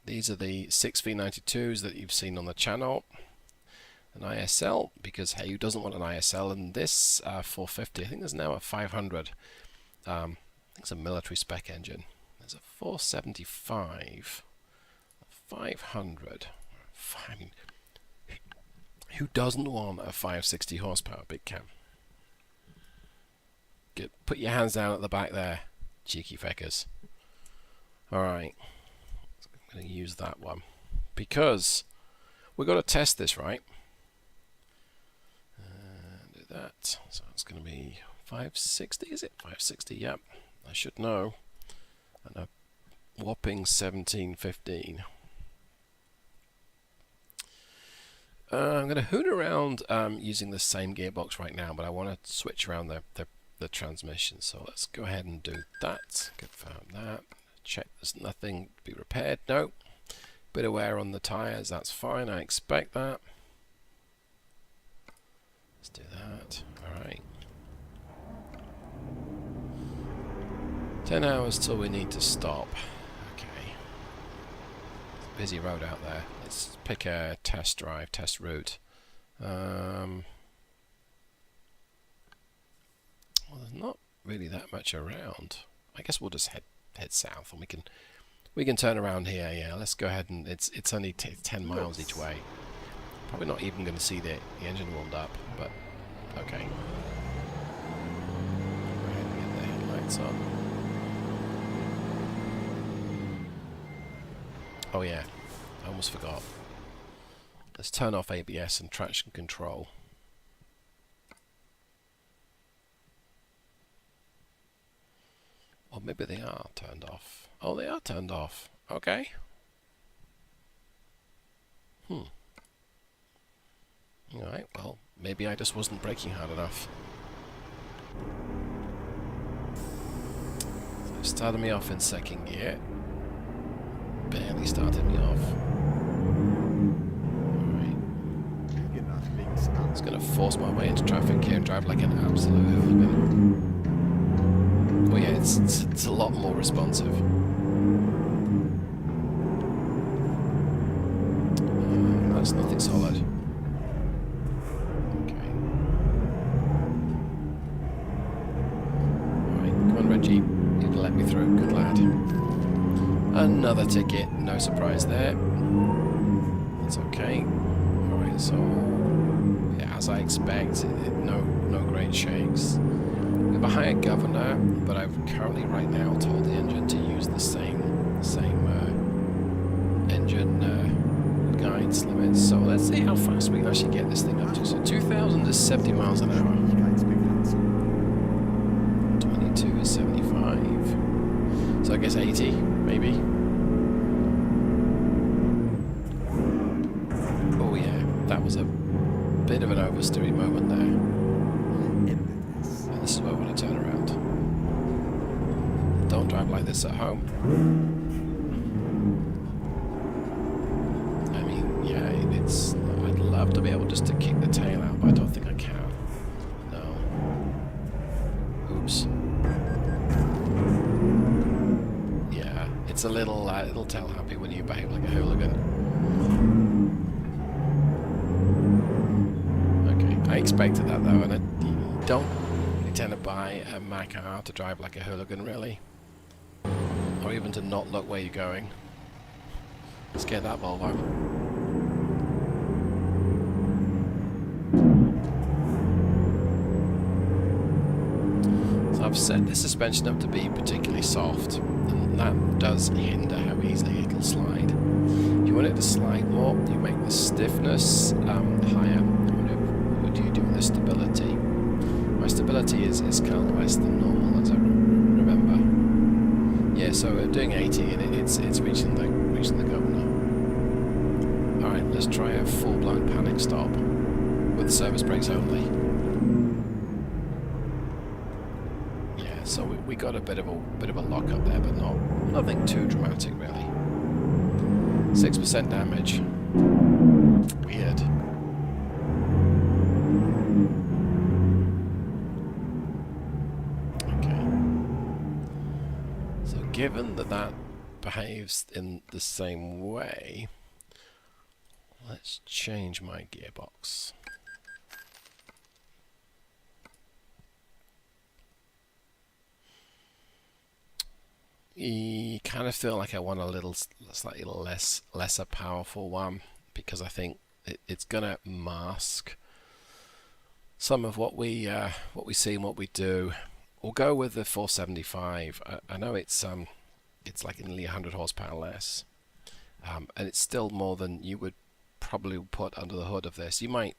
These are the 6 V92s that you've seen on the channel. An ISL, because hey, who doesn't want an ISL? And this 450, I think there's now a 500. I think it's a military spec engine. there's a 475, a 500. I mean, who doesn't want a 560 horsepower Big Cam? Put your hands down at the back there, cheeky feckers. Alright, I'm going to use that one because we've got to test this, right? Do that. So it's going to be 560, is it? 560, yep. I should know. And a whopping 1715. I'm going to hoot around using the same gearbox right now, but I want to switch around the transmission. So let's go ahead and do that. Confirm that. Check there's nothing to be repaired. No. Bit of wear on the tires. That's fine. I expect that. Let's do that. Alright. 10 hours till we need to stop. Okay. It's a busy road out there. Let's pick a test drive, test route. Well, there's not really that much around. I guess we'll just head south, and we can turn around here. Yeah, let's go ahead and it's only 10 miles each way. Probably not even going to see the engine warmed up, but okay. Go ahead and get the headlights on. Oh yeah, I almost forgot. Let's turn off ABS and traction control. Or maybe they are turned off. Oh, they are turned off. Okay. Alright, well, maybe I just wasn't braking hard enough. So it started me off in second gear. Barely started me off. Alright. It's going to force my way into traffic here and drive like an absolute hooligan. Oh yeah, it's a lot more responsive. That's nothing solid. Okay. Alright, come on Reggie. You can let me through. Good lad. Another ticket. No surprise there. That's okay. Alright, so yeah, as I expect, no great shakes. We have a higher governor, but I've currently right now told the engine to use the same engine guidance limits. So let's see how fast we can actually get this thing up to. So 2,000 is 70 miles an hour. 22 is 75. So I guess 80, maybe. Oh yeah, that was a bit of an oversteering moment there. This is where I want to turn around. Don't drive like this at home. I mean, yeah, I'd love to be able just to kick the tail out, but I don't think I can. No. Oops. Yeah, it's a little tell happy when you behave like a hooligan. Okay, I expected that though, and I don't tend to buy a Mac R to drive like a hooligan, really, or even to not look where you're going. Let's get that Volvo. So I've set the suspension up to be particularly soft, and that does hinder how easily it'll slide. If you want it to slide more, you make the stiffness higher. What do you do with the stability? My stability is kind of less than normal, as I remember. Yeah, so doing 80 and it's reaching the governor. All right, let's try a full-blown panic stop with service brakes only. Yeah, so we got a bit of a lock up there, but nothing too dramatic really. 6% damage. Weird. Given that behaves in the same way, let's change my gearbox. I kind of feel like I want a little slightly lesser powerful one, because I think it's gonna mask some of what we see and what we do. We'll go with the 475. I know it's like nearly 100 horsepower less, and it's still more than you would probably put under the hood of this. You might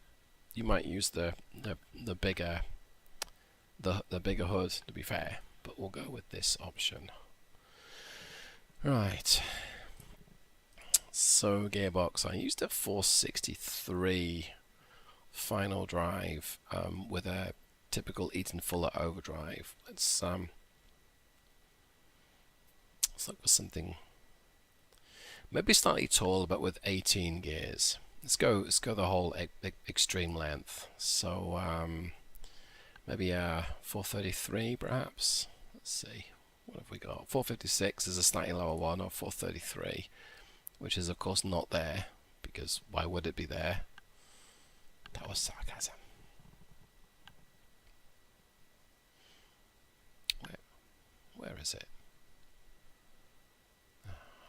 use the bigger hood, to be fair, but we'll go with this option. Right. So gearbox, I used a 463 final drive with a typical Eaton Fuller overdrive. Let's look for something maybe slightly taller, but with 18 gears. Let's go the whole extreme length. So maybe a 433 perhaps. Let's see, what have we got? 456 is a slightly lower one, or 433, which is of course not there, because why would it be there? That was sarcasm. Where is it?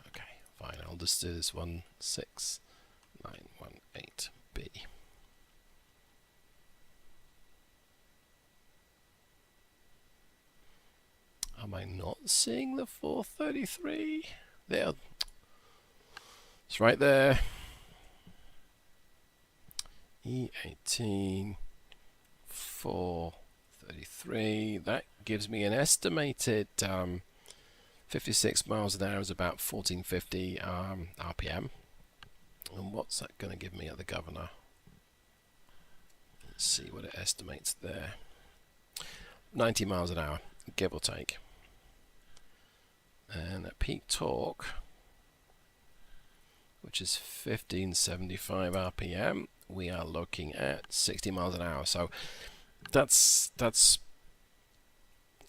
Okay, fine. I'll just do this 16918B. Am I not seeing the 433? There. It's right there. E18 433. That gives me an estimated 56 miles an hour is about 1450 RPM. And what's that going to give me at the governor? Let's see what it estimates there. 90 miles an hour, give or take. And at peak torque, which is 1575 RPM, we are looking at 60 miles an hour. So that's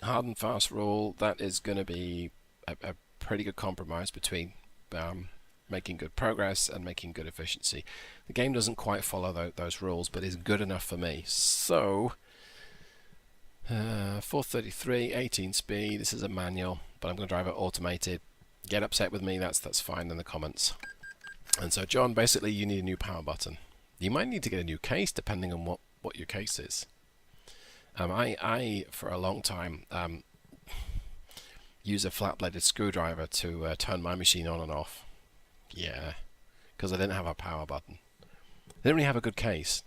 hard and fast rule. That is going to be a pretty good compromise between making good progress and making good efficiency. The game doesn't quite follow those rules, but is good enough for me. So 433, 18 speed. This is a manual, but I'm going to drive it automated. Get upset with me, that's fine in the comments. And so John, basically you need a new power button. You might need to get a new case depending on what your case is. I for a long time use a flat-bladed screwdriver to turn my machine on and off. Yeah, because I didn't have a power button. I didn't really have a good case.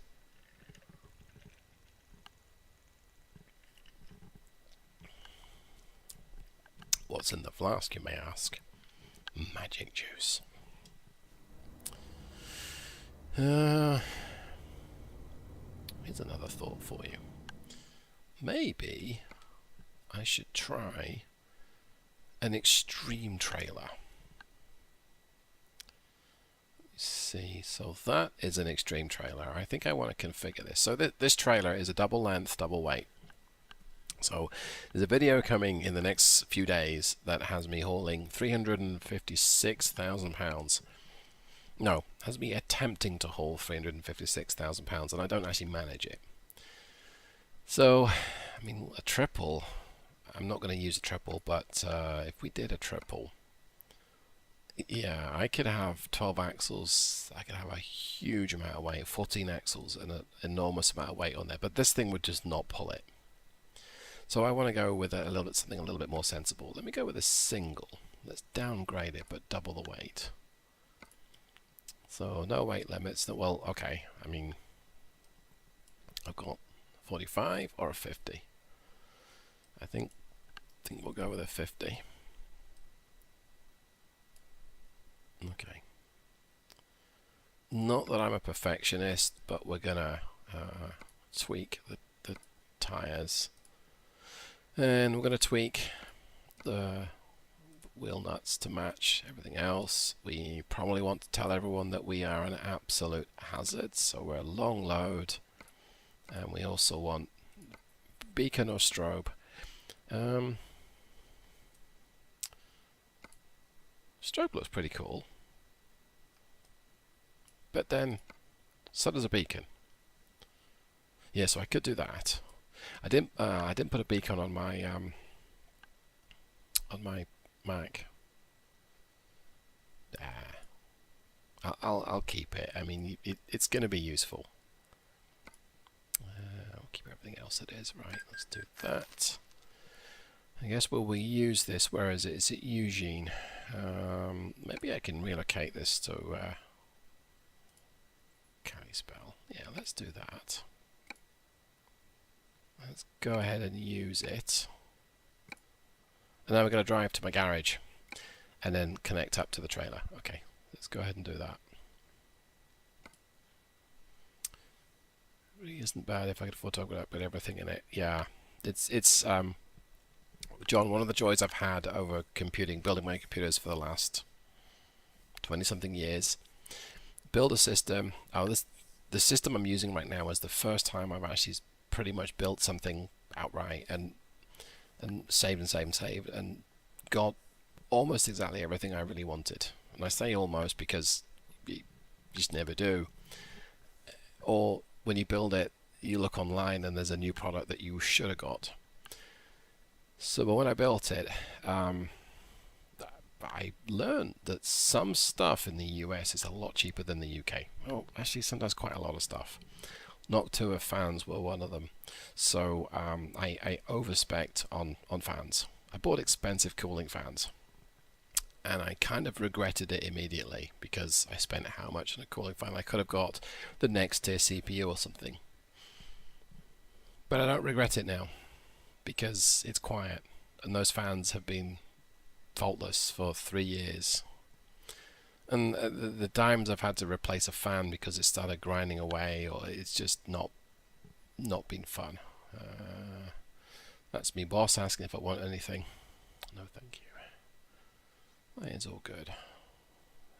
What's in the flask, you may ask? Magic juice. Here's another thought for you. Maybe I should try an extreme trailer. Let's see, so that is an extreme trailer. I think I want to configure this. So this trailer is a double length, double weight. So there's a video coming in the next few days that has me hauling 356,000 pounds. No, has me attempting to haul 356,000 pounds, and I don't actually manage it. So, I mean, a triple, I'm not going to use a triple, but if we did a triple, yeah, I could have 12 axles, I could have a huge amount of weight, 14 axles, and an enormous amount of weight on there, but this thing would just not pull it. So I want to go with something a little bit more sensible. Let me go with a single. Let's downgrade it, but double the weight. So no weight limits. Well, okay. I mean, I've got 45 or a 50. I think we'll go with a 50. Okay. Not that I'm a perfectionist, but we're gonna tweak the tires, and we're gonna tweak the wheel nuts to match everything else. We probably want to tell everyone that we are an absolute hazard, so we're a long load, and we also want beacon or strobe. Strobe looks pretty cool, but then so does a beacon. Yeah, so I could do that. I didn't put a beacon on my Mac. I'll keep it. I mean, it's going to be useful. I'll keep everything else it is. Right, let's do that. I guess will we use this? Where is it? Is it Eugene? Maybe I can relocate this to Kalispell. Yeah, let's do that. Let's go ahead and use it. And then we're going to drive to my garage and then connect up to the trailer. Okay, let's go ahead and do that. Really isn't bad if I could photograph with everything in it. Yeah, it's John, one of the joys I've had over building my computers for the last 20-something years. Build a system. The system I'm using right now is the first time I've actually pretty much built something outright and saved and got almost exactly everything I really wanted. And I say almost because you just never do. Or when you build it, you look online and there's a new product that you should have got. So, but when I built it, I learned that some stuff in the US is a lot cheaper than the UK. Oh, actually, sometimes quite a lot of stuff. Noctua fans were one of them. So I overspec'd on fans. I bought expensive cooling fans. And I kind of regretted it immediately because I spent how much on a cooling fan. I could have got the next tier CPU or something. But I don't regret it now because it's quiet. And those fans have been faultless for 3 years. And the times I've had to replace a fan because it started grinding away, or it's just not been fun. That's me boss asking if I want anything. No, thank you. It's all good.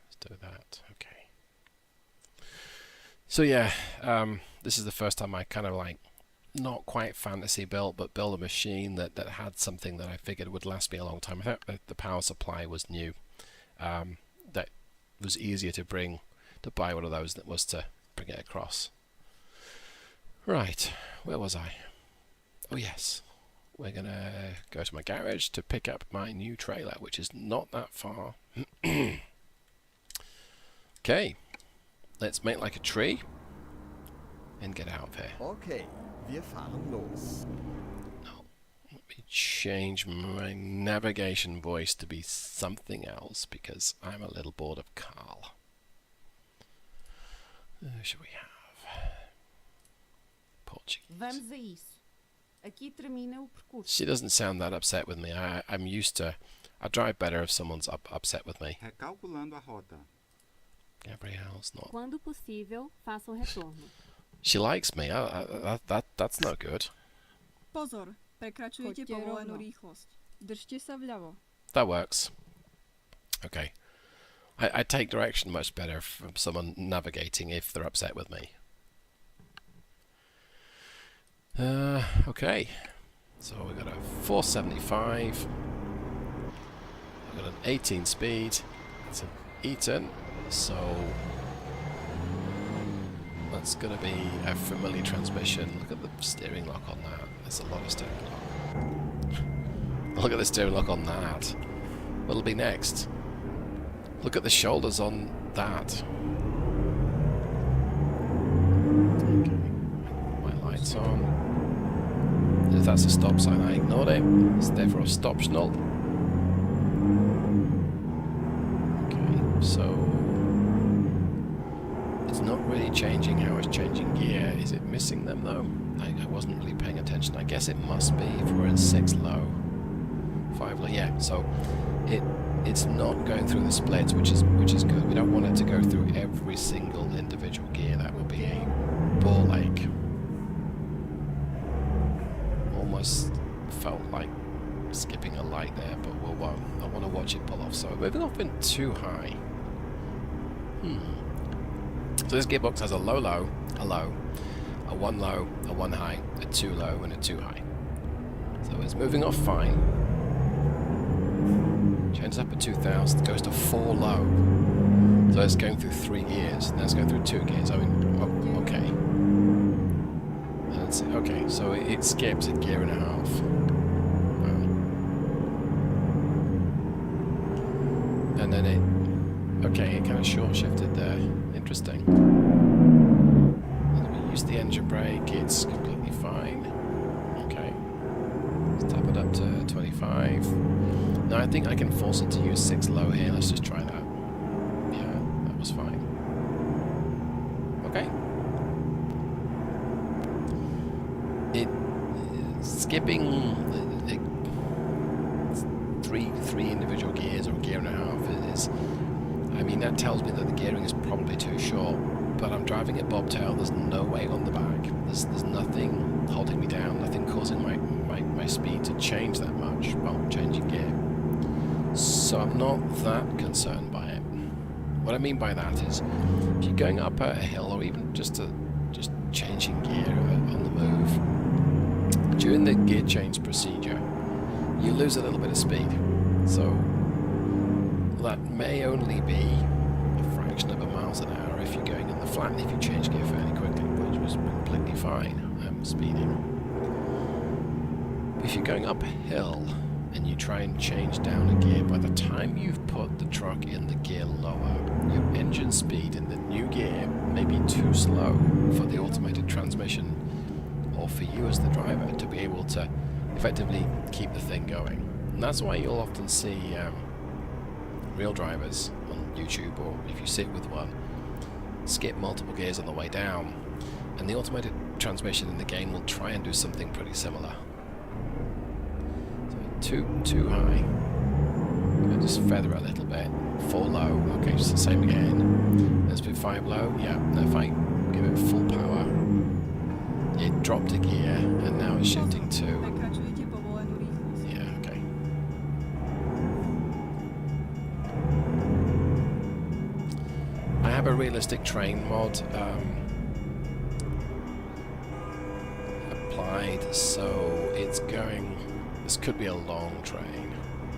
Let's do that. Okay. So yeah, this is the first time I kind of like, not quite fantasy built, but build a machine that had something that I figured would last me a long time. I thought the power supply was new. That was easier to buy one of those than it was to bring it across. Right, where was I? Oh yes, we're gonna go to my garage to pick up my new trailer, which is not that far. Okay, let's make like a tree and get out of here. Okay, wir fahren los. No, let me change my navigation voice to be something else because I'm a little bored of Carl. Who should we have? Portuguese. Vamos a isso. Aqui termina o percurso. She doesn't sound that upset with me. I'm used to... I drive better if someone's upset with me. Recalculando a rota. Gabrielle's not... Quando possível, faça o retorno. She likes me. That's not good. Pozor, prekračujete povolenú rýchlosť. Držte sa vľavo. That works. Okay. I take direction much better from someone navigating if they're upset with me. Okay. So we got a 475. We've got an 18 speed. It's an Eaton. So that's going to be a familiar transmission. Look at the steering lock on that. There's a lot of steering lock. Look at the steering lock on that. What'll be next? Look at the shoulders on that. Okay. My lights on. If that's a stop sign, I ignored it. It's therefore a stop signal. Okay, so it's not really changing how it's changing gear. Is it missing them though? I wasn't really paying attention. I guess it must be if we're in 6 low. 5 low, yeah. So it's not going through the splits, which is good. We don't want it to go through every single individual gear. That would be a ball ache. Almost felt like skipping a light there, but I want to watch it pull off. So we've not been too high. So this gearbox has a low, a low, a 1 low, a 1 high, a 2 low, and a 2 high. So it's moving off fine. Changes up at 2000, goes to 4 low. So it's going through 3 gears, and that's going through 2 gears. I mean, okay. That's it. Okay, so it skips a gear and a half. and then okay, it kind of short shifted there. Interesting. As we use the engine brake, it's completely fine. Okay. Let's tap it up to 25. Now I think I can force it to use 6 low here. Let's just try that. Yeah, that was fine. Okay. Skipping three individual gears or a gear and a half is, I mean, that tells me that the gearing is probably too short, but I'm driving at bobtail, there's no weight on the back, there's nothing holding me down, nothing causing my speed to change that much while changing gear. So I'm not that concerned by it. What I mean by that is, if you're going up a hill or even just changing gear on the move, during the gear change procedure, you lose a little bit of speed. So that may only be a fraction of a miles an hour if you're going in the flat, if you change gear fairly quickly, which was completely fine. I'm speeding. If you're going uphill and you try and change down a gear, by the time you've put the truck in the gear lower, your engine speed in the new gear may be too slow for the automated transmission or for you as the driver to be able to effectively keep the thing going. And that's why you'll often see real drivers on YouTube, or if you sit with one, skip multiple gears on the way down, and the automated transmission in the game will try and do something pretty similar. So too high. I'll just feather a little bit. 4 low. Okay, just the same again. Let's put 5 low. Yeah. Now if I give it full power, it dropped a gear and now it's shifting to. Prekračujete povolenú rýchlosť. Yeah. Okay. I have a realistic train mod applied, so it's going. This could be a long train.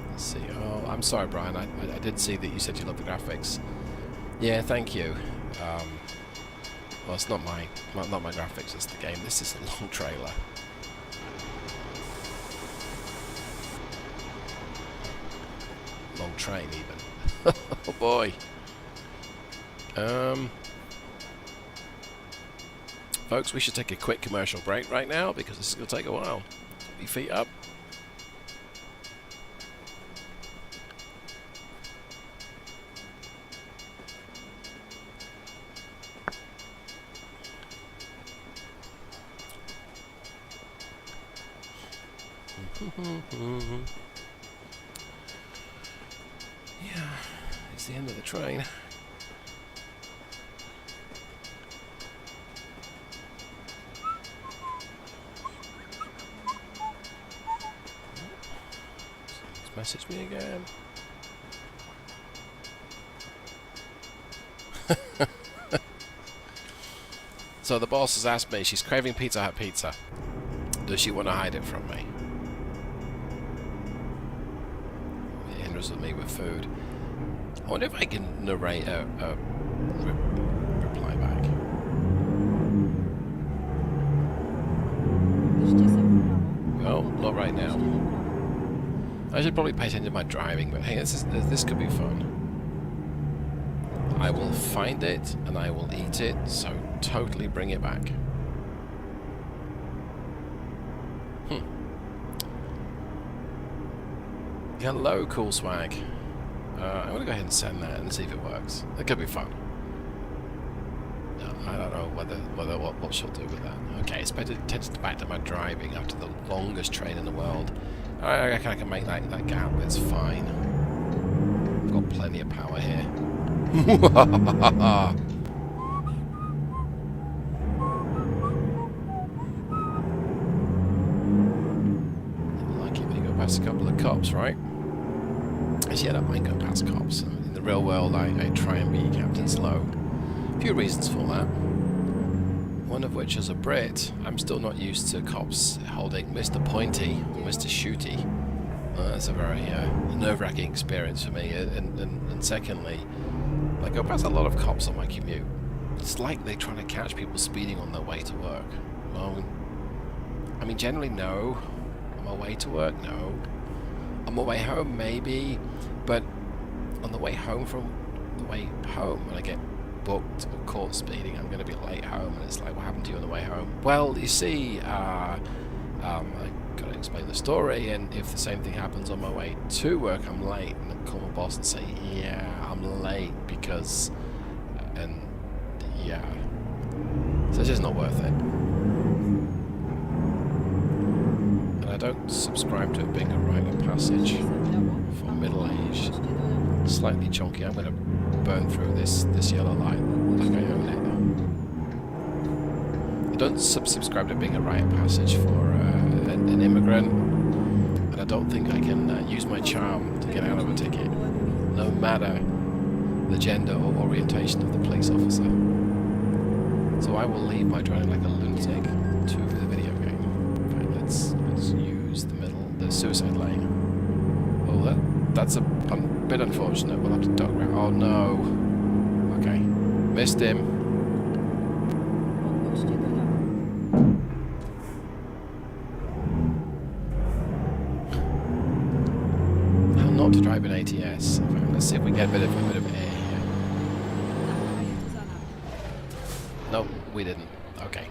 Let's see. Oh, I'm sorry, Brian. I did see that you said you love the graphics. Yeah, thank you. Well, it's not my graphics. It's the game. This is a long trailer. Long train, even. Oh boy. Folks, we should take a quick commercial break right now because this is going to take a while. Put your feet up. Yeah, it's the end of the train. Someone's messaged me again. So the boss has asked me, she's craving Pizza Hut pizza. Does she want to hide it from me? It hinders me with food. I wonder if I can narrate a reply back. Držte se vpravo. Well, not right now. Držte vpravo. I should probably pay attention to my driving, but hey, this could be fun. I will find it and I will eat it, so totally bring it back. Hello, cool swag. I'm going to go ahead and send that and see if it works. It could be fun. No, I don't know what she'll do with that. Okay, it's better attention back to my driving after the longest train in the world. I reckon I can make that gap. It's fine. I've got plenty of power here. Like it when you go past a couple of cops, right? Actually, I don't mind going past cops. In the real world, I try and be Captain Slow. A few reasons for that. One of which, as a Brit, I'm still not used to cops holding Mr. Pointy or Mr. Shooty. That's a very nerve-wracking experience for me. And secondly, I go past a lot of cops on my commute. It's like they're trying to catch people speeding on their way to work. Well, I mean, generally, no. On my way to work, no. On my way home, maybe. But on the way home when I get booked or caught speeding, I'm going to be late home, and it's like, what happened to you on the way home? Well, you see, I got to explain the story, and if the same thing happens on my way to work, I'm late, and I call my boss and say, yeah, I'm late because, and yeah, so it's just not worth it. And I don't subscribe to it being a rite of passage for middle-aged, slightly chunky. I'm going to burn through this yellow light like I own it. I don't subscribe to being a rite of passage for an immigrant, and I don't think I can use my charm to get out of a ticket, no matter the gender or orientation of the police officer. So I will leave my driving like a lunatic to the video game. Okay, let's use the suicide lane. Oh, that's a bit unfortunate. We'll have to duck around. Oh no. Okay, missed him. How not to drive an ATS. Okay, let's see if we get a bit of air here. Nope, we didn't. Okay.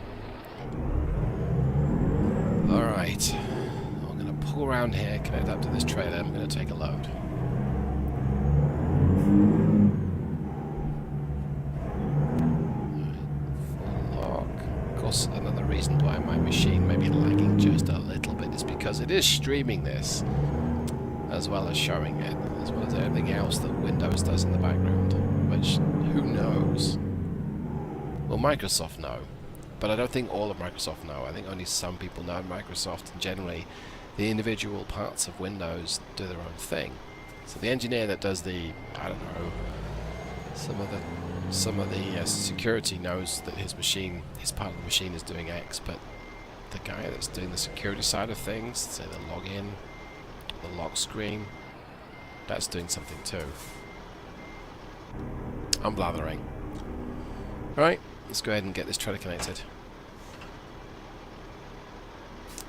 Alright. I'm going to pull around here, connect up to this trailer. I'm going to take a load. Full lock. Of course, another reason why my machine may be lagging just a little bit is because it is streaming this, as well as showing it, as well as everything else that Windows does in the background, which, who knows? Well, Microsoft know, but I don't think all of Microsoft know. I think only some people know Microsoft, and generally the individual parts of Windows do their own thing. So the engineer that does the, I don't know, some of the security knows that his part of the machine is doing X, but the guy that's doing the security side of things, say the login, the lock screen, that's doing something too. I'm blathering. Right, let's go ahead and get this trailer connected.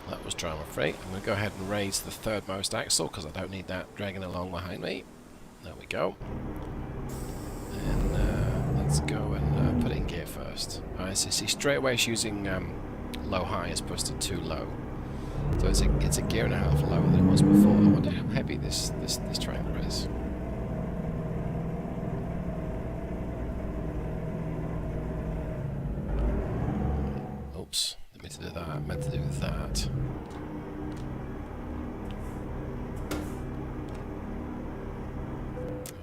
That was drama free. I'm going to go ahead and raise the third most axle because I don't need that dragging along behind me. There we go. And let's go and put it in gear first. Alright, so see straight away it's using low high as opposed to too low. So it's a gear and a half lower than it was before. I wonder how heavy this trailer is. Oops, I meant to do that. I meant to do that.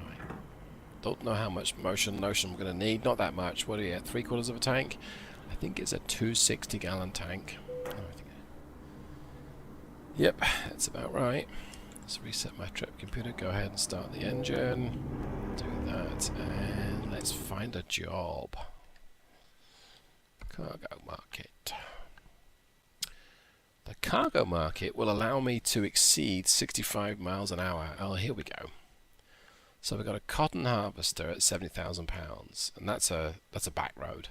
Right. Don't know how much motion notion I'm going to need. Not that much. What are you at? 3/4 of a tank? I think it's a 260-gallon tank. Yep, that's about right. Let's reset my trip computer, go ahead and start the engine, do that, and let's find a job. Cargo market. The cargo market will allow me to exceed 65 miles an hour. Oh, here we go. So we've got a cotton harvester at £70,000, and that's a back road.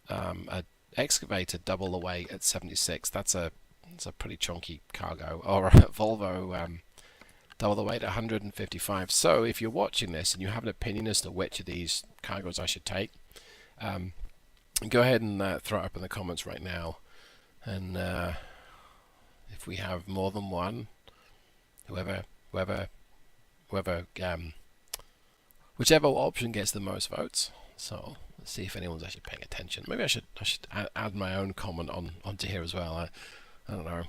An excavator double the weight at 76. That's a pretty chunky cargo, or a Volvo double the weight at 155. So if you're watching this and you have an opinion as to which of these cargoes I should take, go ahead and throw it up in the comments right now. And if we have more than one, whichever option gets the most votes. So let's see if anyone's actually paying attention. Maybe I should add my own comment onto here as well. I don't know.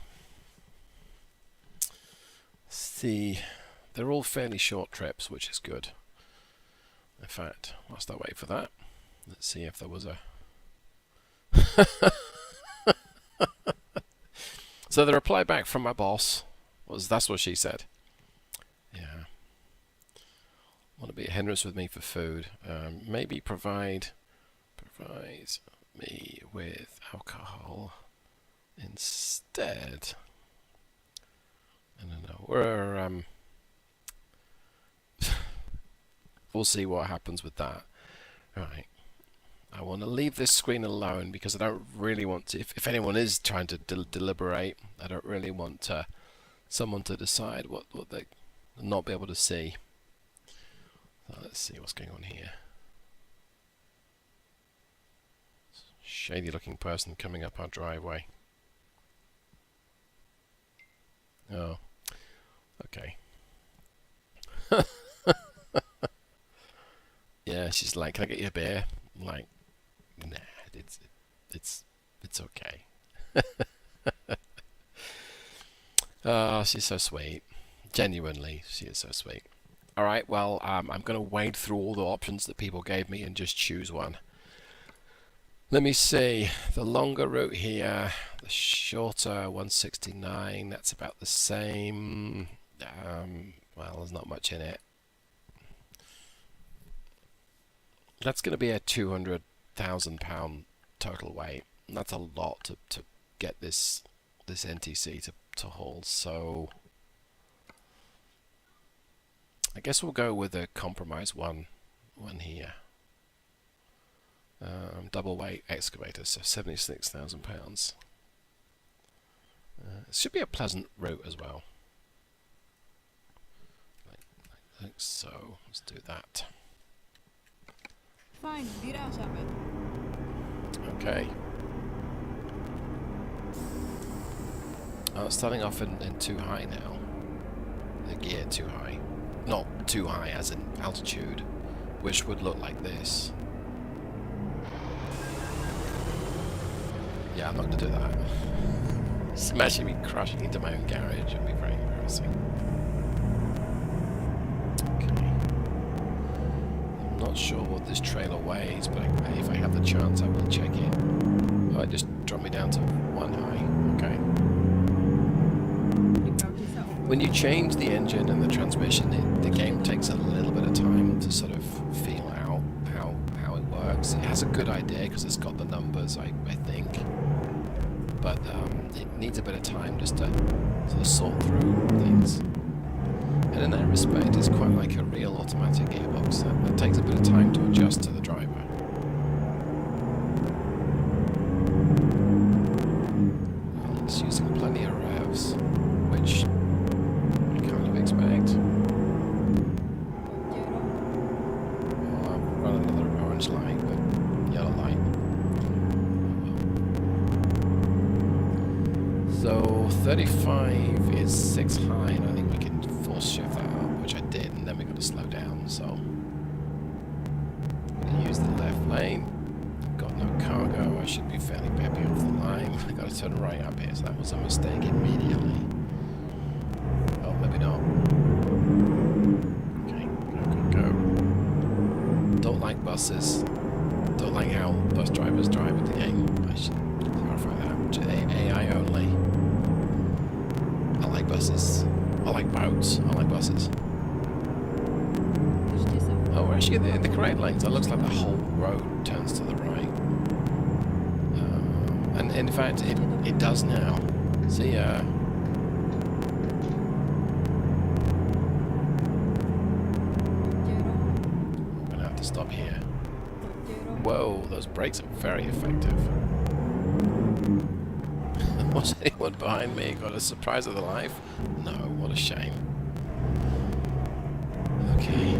See, they're all fairly short trips, which is good. In fact, whilst I wait for that, let's see if there was a... So the reply back from my boss was, that's what she said. Yeah. Want to be a hindrance with me for food. Maybe provide me with alcohol instead. I don't know. We're we'll see what happens with that. Right. I want to leave this screen alone because I don't really want to. If anyone is trying to deliberate, I don't really want someone to decide what they not be able to see. So let's see what's going on here. Shady looking person coming up our driveway. Oh, okay. Yeah, she's like, "Can I get you a beer?" I'm like, nah, it's okay. Oh, she's so sweet. Genuinely, she is so sweet. All right, well, I'm going to wade through all the options that people gave me and just choose one. Let me see. The longer route here, the shorter 169. That's about the same. Well, there's not much in it. That's going to be a £200,000 total weight. And that's a lot to get this NTC to haul. So I guess we'll go with a compromise one here. Double weight excavator, so £76,000. It should be a pleasant route as well. Like so, let's do that. Fajn, vyrážame. Okay. Starting off in too high now. The gear too high. Not too high as in altitude, which would look like this. Yeah, I'm not going to do that. Just imagine me crashing into my own garage. It would be very embarrassing. Okay. I'm not sure what this trailer weighs, but if I have the chance, I will check it. Oh, it just dropped me down to 1 high. Okay. When you change the engine and the transmission, the game takes a little bit of time to sort of feel out how it works. It has a good idea because it's got the numbers, I think. But it needs a bit of time just to sort of sort through things. And in that respect, it's quite like a real automatic gearbox. That takes a bit of time to adjust to the driver. Well, it's using plenty of revs, which I kind of expect. Oh, I've run another orange light, but yellow light. So 35 is 6 high, and I think we can force shift that up, which I did, and then we got to slow down. So I'm going to use the left lane. Got no cargo. I should be fairly peppy off the line. I got to turn right up here, so that was a mistake immediately. Oh, maybe not. Okay, go. Don't like buses. Don't like how bus drivers drive in the game. I should clarify that. AI only. I like buses. I like boats. I like buses. Oh, we're actually in the correct lanes. It looks like the whole road turns to the right. And in fact, it does now. See, I'm gonna have to stop here. Whoa, those brakes are very effective. Was anyone behind me? Got a surprise of the life? No, what a shame. Okay.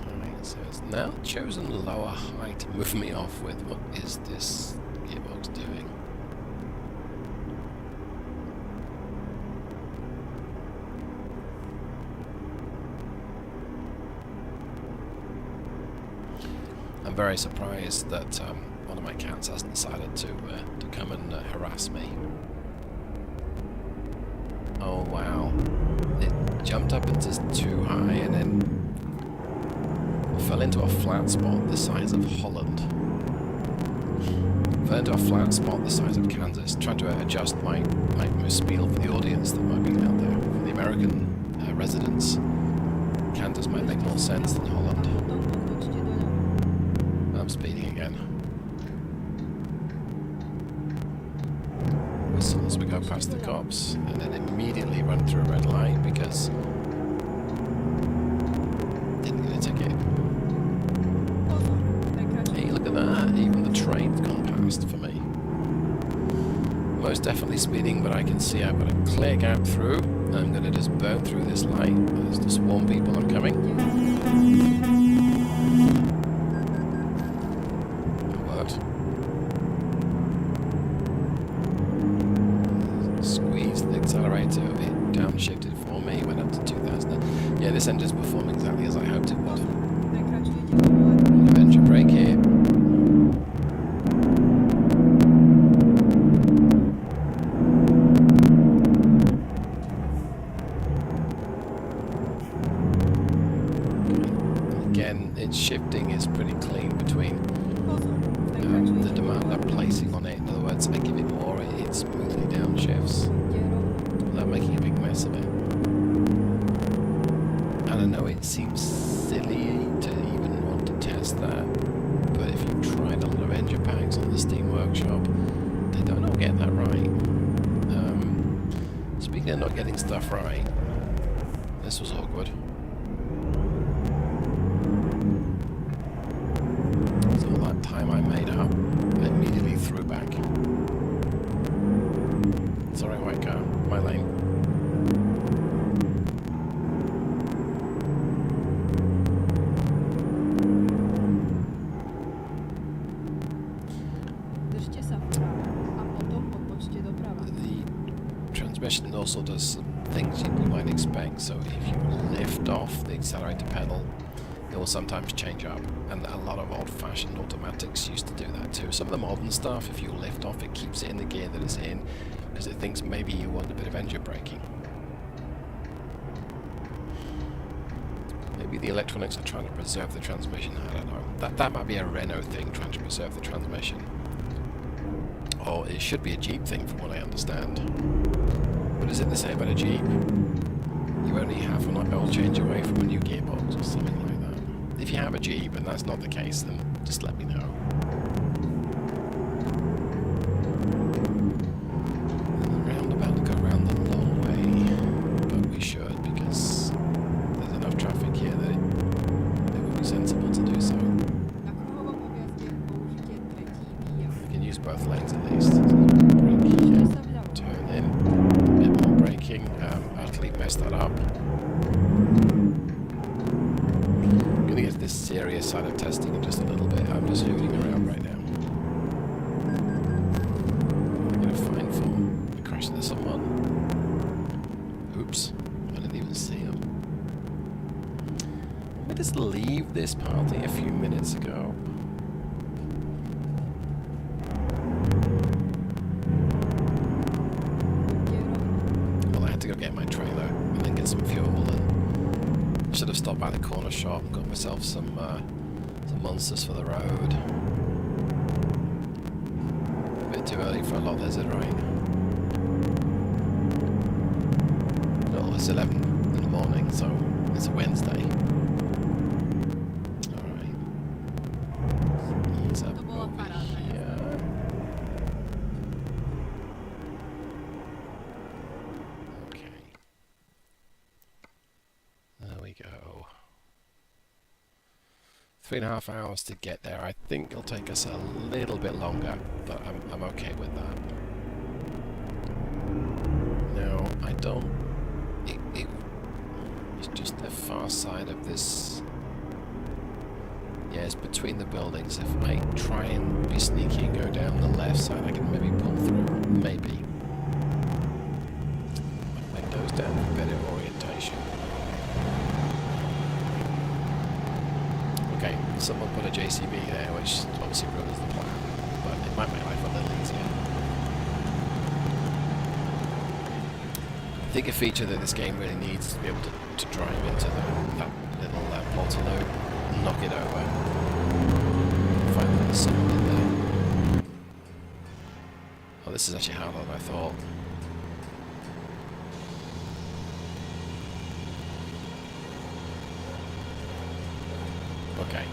Alright, so it's now chosen lower height to move me off with. What is this gearbox doing? I'm very surprised that one of my cats hasn't decided to come and harass me. Oh wow. It jumped up into too high and then fell into a flat spot the size of Holland. Fell into a flat spot the size of Kansas, trying to adjust my speed for the audience that might be out there. For the American residents, Kansas might make more sense than Holland. I'm speeding again. Whistle as we go past the cops, and then immediately run through a red light because didn't get a ticket. Hey, look at that! Even the train's gone past for me. most definitely speeding, but I can see I've got a clear gap through. I'm going to just burn through this light. There's just warn people I'm coming. That worked. Squeezed the accelerator, it downshifted for me, went up to 2000. Yeah, this engine's performing exactly as I hoped it would. Prekračujete povolený rýchlosť. Engine brake here. Again, its shifting is pretty clean between Pozor, the prekračujete demand I'm povolený placing on it. In other words, I give it more, it smoothly downshifts without making a big mess of it. And I know it seems silly to even want to test that, but if you've tried a lot of engine packs on the Steam Workshop, they don't all get that right. Speaking of not getting stuff right, this was awkward. So all that time I made up, I immediately threw back. Sorry, white car, my lane. Držte sa vpravo a potom odbočte doprava. The transmission also does some things you might expect. So if you lift off the accelerator pedal, it will sometimes change up. And a lot of old-fashioned automatics used to do that too. Some of the modern stuff, if you lift off, it keeps it in the gear that it's in because it thinks maybe you want a bit of engine braking. Maybe the electronics are trying to preserve the transmission. I don't know. That might be a Renault thing, trying to preserve the transmission. Or it should be a Jeep thing from what I understand. What does it say about a Jeep? You only have an oil change away from a new gearbox or something like that. If you have a Jeep and that's not the case, then just let me know. And the roundabout go around the long way, but we should because there's enough traffic here that it would be sensible to do so. Na kruhovom objazde použite tretí výjazd. I can use both lanes at least. Brake Držte here, sa vľavo. turn in, a bit more braking. Utterly messed that up. I'm gonna get to this serious side of testing in just a little bit. I'm just hooting around right now. I'm gonna find form. I crashed into someone. Oops, I didn't even see him. I just leave this party a few minutes ago. Buďte rovní. Well, I had to go get my trailer and then get some fuel, and I should have stopped by the corner shop and got myself some monsters for the road. A bit too early for a lot, is it, right? Well, it's 11 in the morning, so it's a Wednesday. Alright. Ease up To bola over parádna here. Okay. There we go. 3.5 hours to get there. I think it'll take us a little bit longer, but I'm okay with that. Now, I don't... It's just the far side of this... Yeah, it's between the buildings. If I try and be sneaky and go down the left side, I can maybe pull through. Maybe. Windows down for better orientation. Okay, someone put a JCB there, which obviously ruins the plan, but it might make life a little easier. I think a feature that this game really needs is to be able to drive into that little portalo, knock it over, find that there's someone in there. Oh, this is actually harder than I thought. Okay.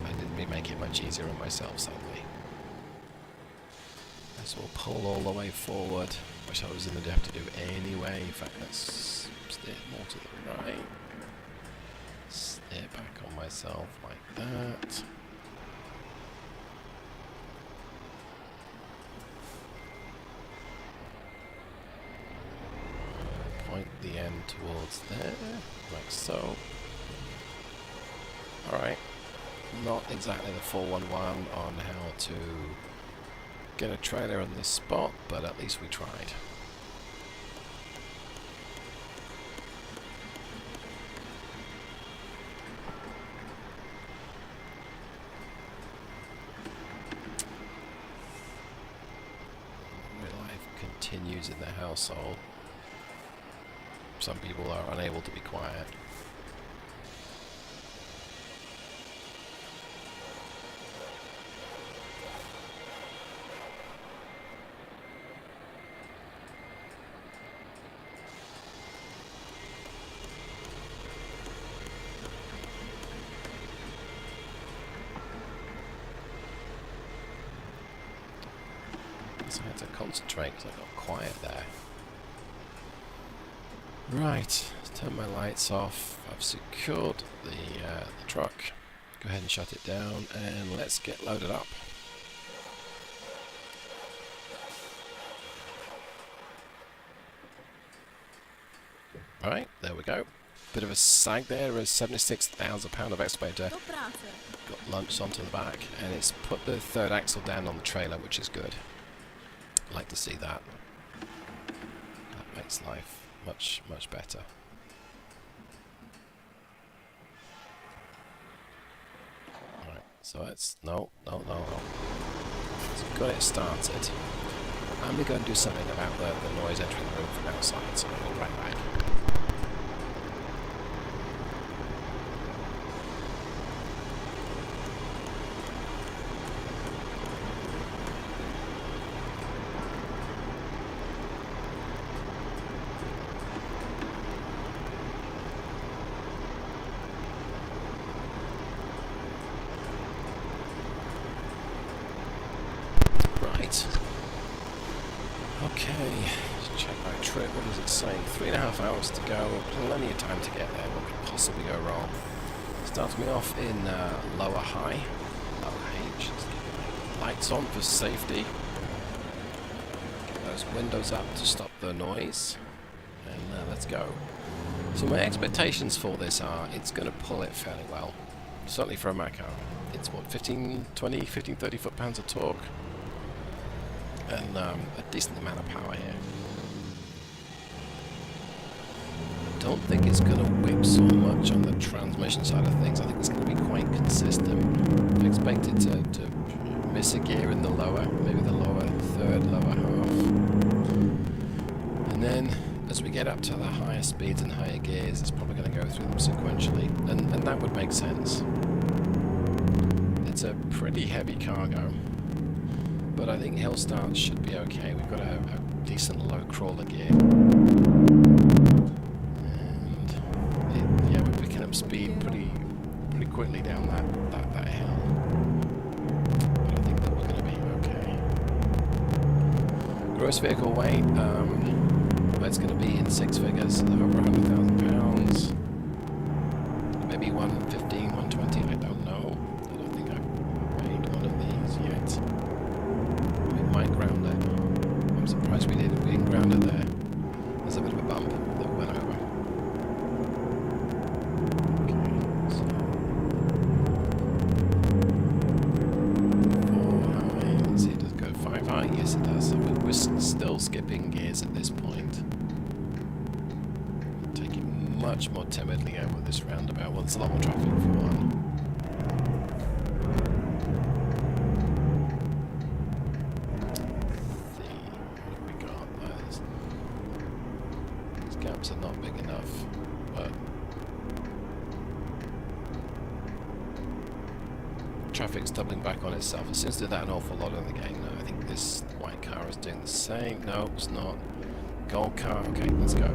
I didn't make it much easier on myself, sadly. This will pull all the way forward, which I was going to have to do anyway. In fact, let's steer more to the right. Steer back on myself like that. point the end towards there, like so. Alright, not exactly the 411 on how to get a trailer on this spot, but at least we tried. Real life continues in the household. Some people are unable to be quiet. So I had to concentrate because I got quiet there. Right, turn my lights off. I've secured the truck. Go ahead and shut it down and let's get loaded up. Alright, there we go. Bit of a sag there, a 76,000 pound of excavator Do práce. got lunched onto the back, and it's put the third axle down on the trailer, which is good. Like to see that. That makes life much better. Alright, so it's no. So we've got it started. I'm going to do something about the noise entering the room from outside, so I'll be right back. Okay, let's check my trip. What does it say? 3.5 hours to go. Plenty of time to get there. What could possibly go wrong? Starts me off in lower high. Lower H. Just keep my lights on for safety. Get those windows up to stop the noise. And let's go. So my expectations for this are it's going to pull it fairly well. Certainly for a Mach-E. It's what, 15, 30 foot-pounds of torque. And a decent amount of power here. Don't think it's going to whip so much on the transmission side of things. I think it's going to be quite consistent. I expect it to miss a gear in the lower, maybe the lower third, lower half. And then as we get up to the higher speeds and higher gears, it's probably going to go through them sequentially. And that would make sense. It's a pretty heavy cargo. But I think hill starts should be okay. We've got a decent low crawler gear. And yeah, we're picking up speed pretty quickly down that hill. But I think that we're going to be okay. Gross vehicle weight, it's going to be in 6 figures, over 100,000 pounds. Maybe 115, 120, I don't know. I don't think I've weighed one of these yet. Might ground it. I'm surprised we didn't ground it there. There's a bit of a bump that went over. Okay, so 4 high. Let's see, does it go 5 high? Yes, it does. So we're still skipping gears at this point. Taking much more timidly over this roundabout. Well, there's a lot more traffic for one. Gaps are not big enough, but traffic's doubling back on itself. It seems to do that an awful lot in the game now. I think this white car is doing the same. No, it's not. Gold car. Okay, let's go.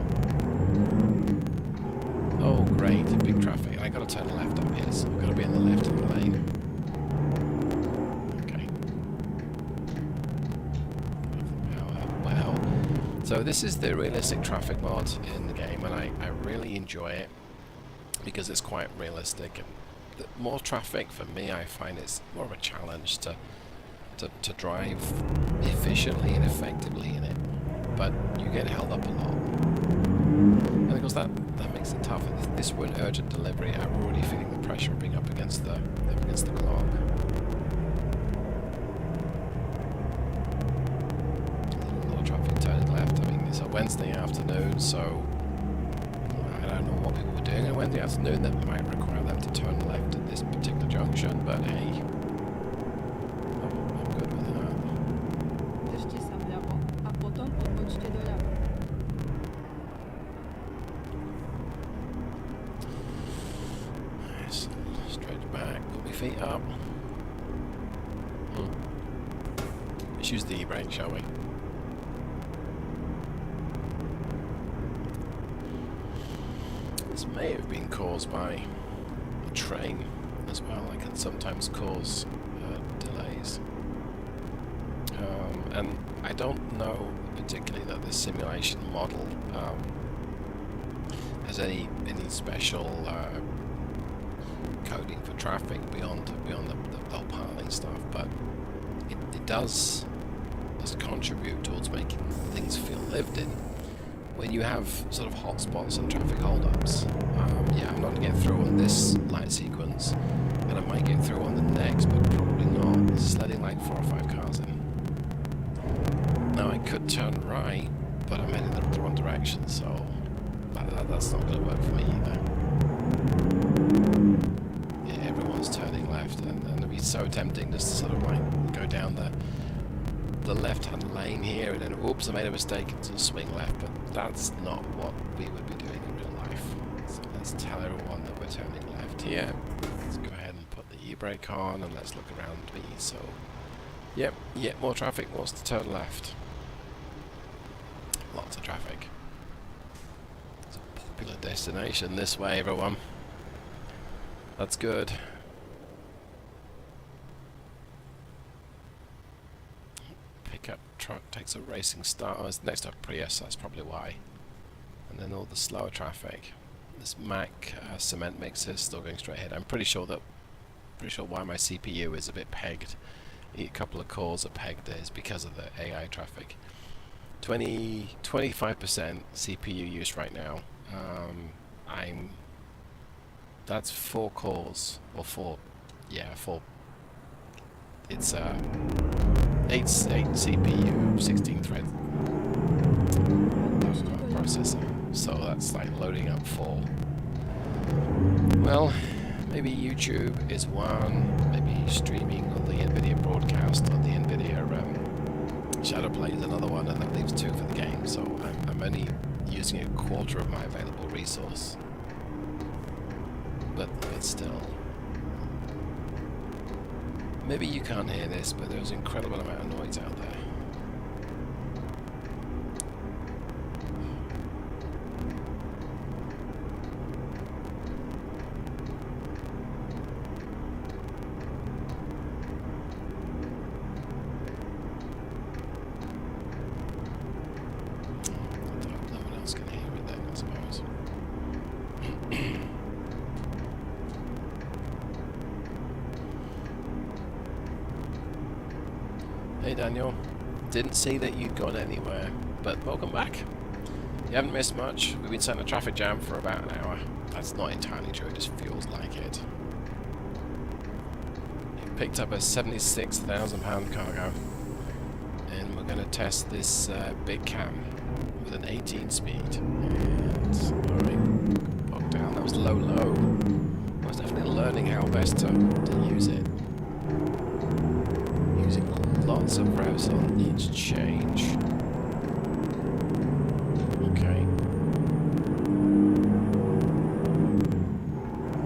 Oh, great. Big traffic. I gotta turn left up here, so I've got to be in the left of the lane. Okay. Wow. So this is the realistic traffic mod in the game, and I really enjoy it because it's quite realistic. And the more traffic for me, I find it's more of a challenge to drive efficiently and effectively in it. But you get held up a lot. sometimes that makes it tough. If this were an urgent delivery, I'm already feeling the pressure of being up against the clock. A lot of traffic turning left. I mean, it's a Wednesday afternoon, so I don't know what people were doing on a Wednesday afternoon that might require them to turn left at this particular junction, but hey, I'm good with that. Držte sa vľavo a potom odbočte doľava. Yes, straight back, put my feet up. Let's use the e-brake, shall we? This may have been caused by a train as well. It can sometimes cause delays. And I don't know particularly that this simulation model has any special coding for traffic beyond the whole pathing stuff, but it does contribute towards making things feel lived in. When you have sort of hotspots and traffic holdups, yeah, I'm not going to get through on this light sequence, and I might get through on the next, but probably not. This is letting like 4 or 5 cars in. Now I could turn right, but I'm heading the wrong direction, so that's not going to work for me either. Yeah, everyone's turning left, and it'd be so tempting just to sort of like go down the left-hand lane here, and then oops, I made a mistake and sort of swing left, but that's not what we would be doing in real life. So let's tell everyone that we're turning left here. Let's go ahead and put the e-brake on, and let's look around me. So, yep, more traffic wants to turn left. Lots of traffic. It's a popular destination this way, everyone. That's good. Pickup truck takes a racing start. Oh, it's next to a Prius, that's probably why. And then all the slower traffic. This Mac cement mixer is still going straight ahead. I'm pretty sure why my CPU is a bit pegged. A couple of cores are pegged is because of the AI traffic. 25% CPU use right now. That's 4 cores, or 4. It's 8 CPU, 16 thread processor. So that's like loading up 4. Well, maybe YouTube is one, maybe streaming on the NVIDIA broadcast on the NVIDIA Shadowplay is another one, and that leaves 2 for the game. So I'm only using a quarter of my available resource. But still. Maybe you can't hear this, but there's an incredible amount of noise out there. No one else can hear it then, I suppose. Hey Daniel, didn't see that you'd gone anywhere, but welcome back. You haven't missed much. We've been sat in a traffic jam for about an hour. That's not entirely true, it just feels like it. You picked up a £76,000 cargo, and we're going to test this Big Cam with an 18 speed. And, alright, bogged down, that was low. I was definitely learning how best to use it. Using lots of revs on each change. Okay.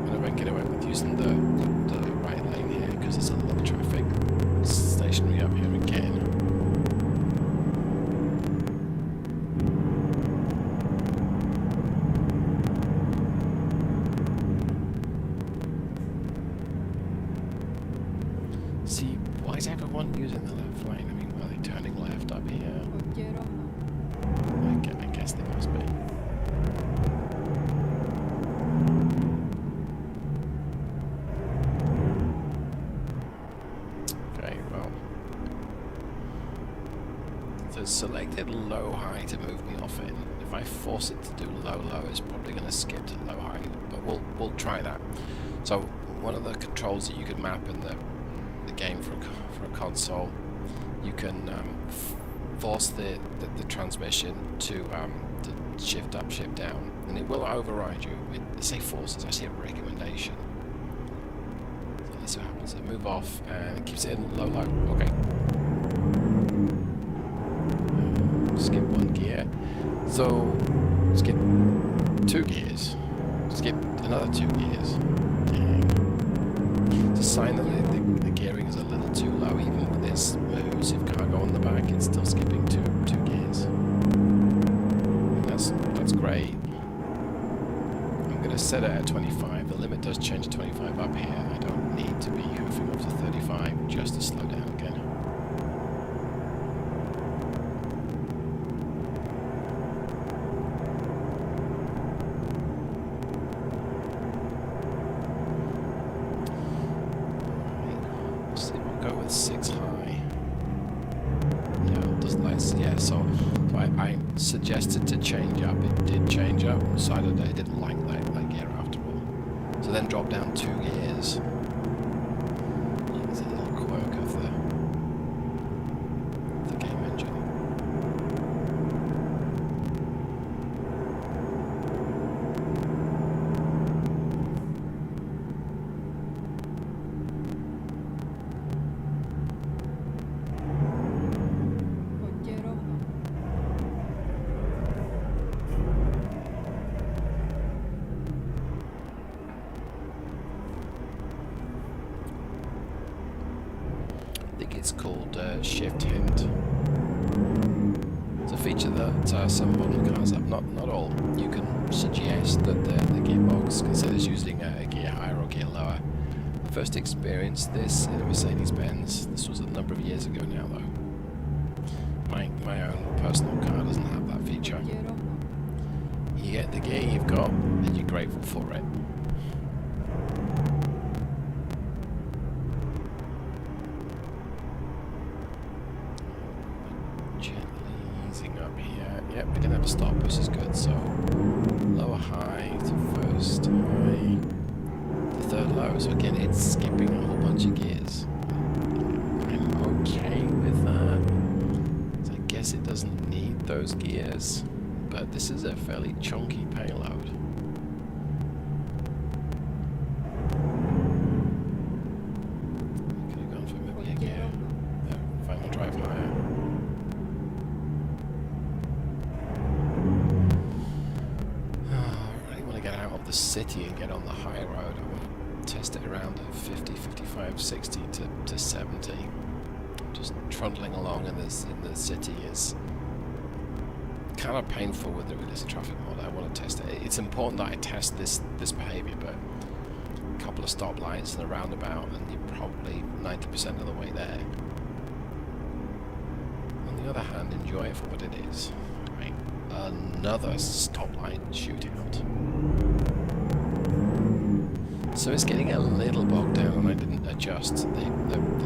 I'm going to get away with using the right lane here because there's a lot of traffic stationary up here again. See, why is everyone using the left lane? I mean, are they turning left up here? Poďte rovno. I guess they must be. Okay, well. So it's selected low high to move me off it. If I I force it to do low, it's probably going to skip to low high, but we'll try that. So one of the controls that you can map in the game for a console, you can force the transmission to shift up, shift down, and it will override you. Say force, it's actually a recommendation. So let's see what happens. So move off and it keeps it in low. Okay. Skip one gear. So skip 2 gears. Skip another 2 gears. It's a sign that the gearing is a little too low. Even with this moves, if cargo on the back, it's still skipping two gears. And that's great. I'm going to set it at 25. The limit does change to 25 up here. I don't need to be hoofing up to 35 just to slow down again. Go with 6 high. Yeah, it does less. Yeah, so I suggested to change up. It did change up. Decided I didn't like that gear after all. So then drop down 2 gears. It's a little quirk of the game engine. Hoďte rovno. I think it's called shift hint. It's a feature that some modern cars have, not all. You can suggest that the gearbox considers using a gear higher or gear lower. I first experienced this in a Mercedes-Benz. This was a number of years ago now, though. My own personal car doesn't have that feature. Hoďte rovno. You get the gear you've got, and you're grateful for it. Gently easing up here. Yep, we didn't have to stop, which is good. So lower high to first high to third low. So again, it's skipping a whole bunch of gears. I'm okay with that. So I guess it doesn't need those gears, but this is a fairly chunky payload. Could have gone for maybe a Hoďte gear. rovno. Final drive higher. I really want to get out of the city and get on the high road. I want to test it around at 50, 55, 60 to 70. Just trundling along in the city is kind of painful with the realistic traffic mode. I want to test it. It's important that I test this behavior, but a couple of stoplights and a roundabout and you're probably 90% of the way there. On the other hand, enjoy it for what it is. Right, another stoplight shootout. So it's getting a little bogged down, and I didn't adjust the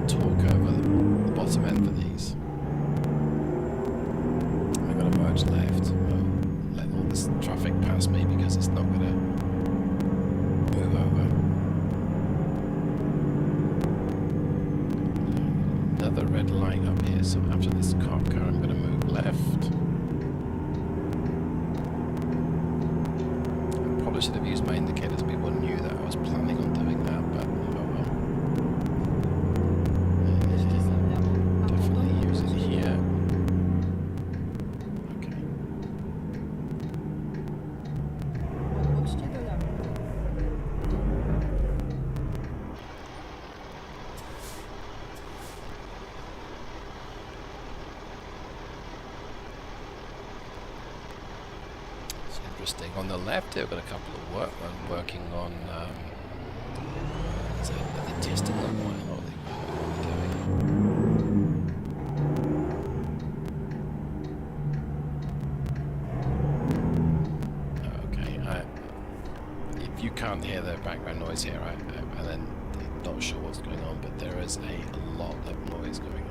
torque over the bottom end for these. I'm going to merge left. Well, let all this traffic pass me because it's not going to move over. Another red light up here, so after this cop car I'm going to move left. I probably should have used my indicators. People knew that I was planning on doing that, but oh well. Ešte sa vľavo. A Definitely potom use it odbočte here. doľavo. Okay. Odbočte doľavo. It's interesting. On the left here, we've got a couple of workmen working on. Are they testing the oil or are they doing? Okay. If you can't hear the background noise here, and then not sure what's going on, but there is a lot of noise going on.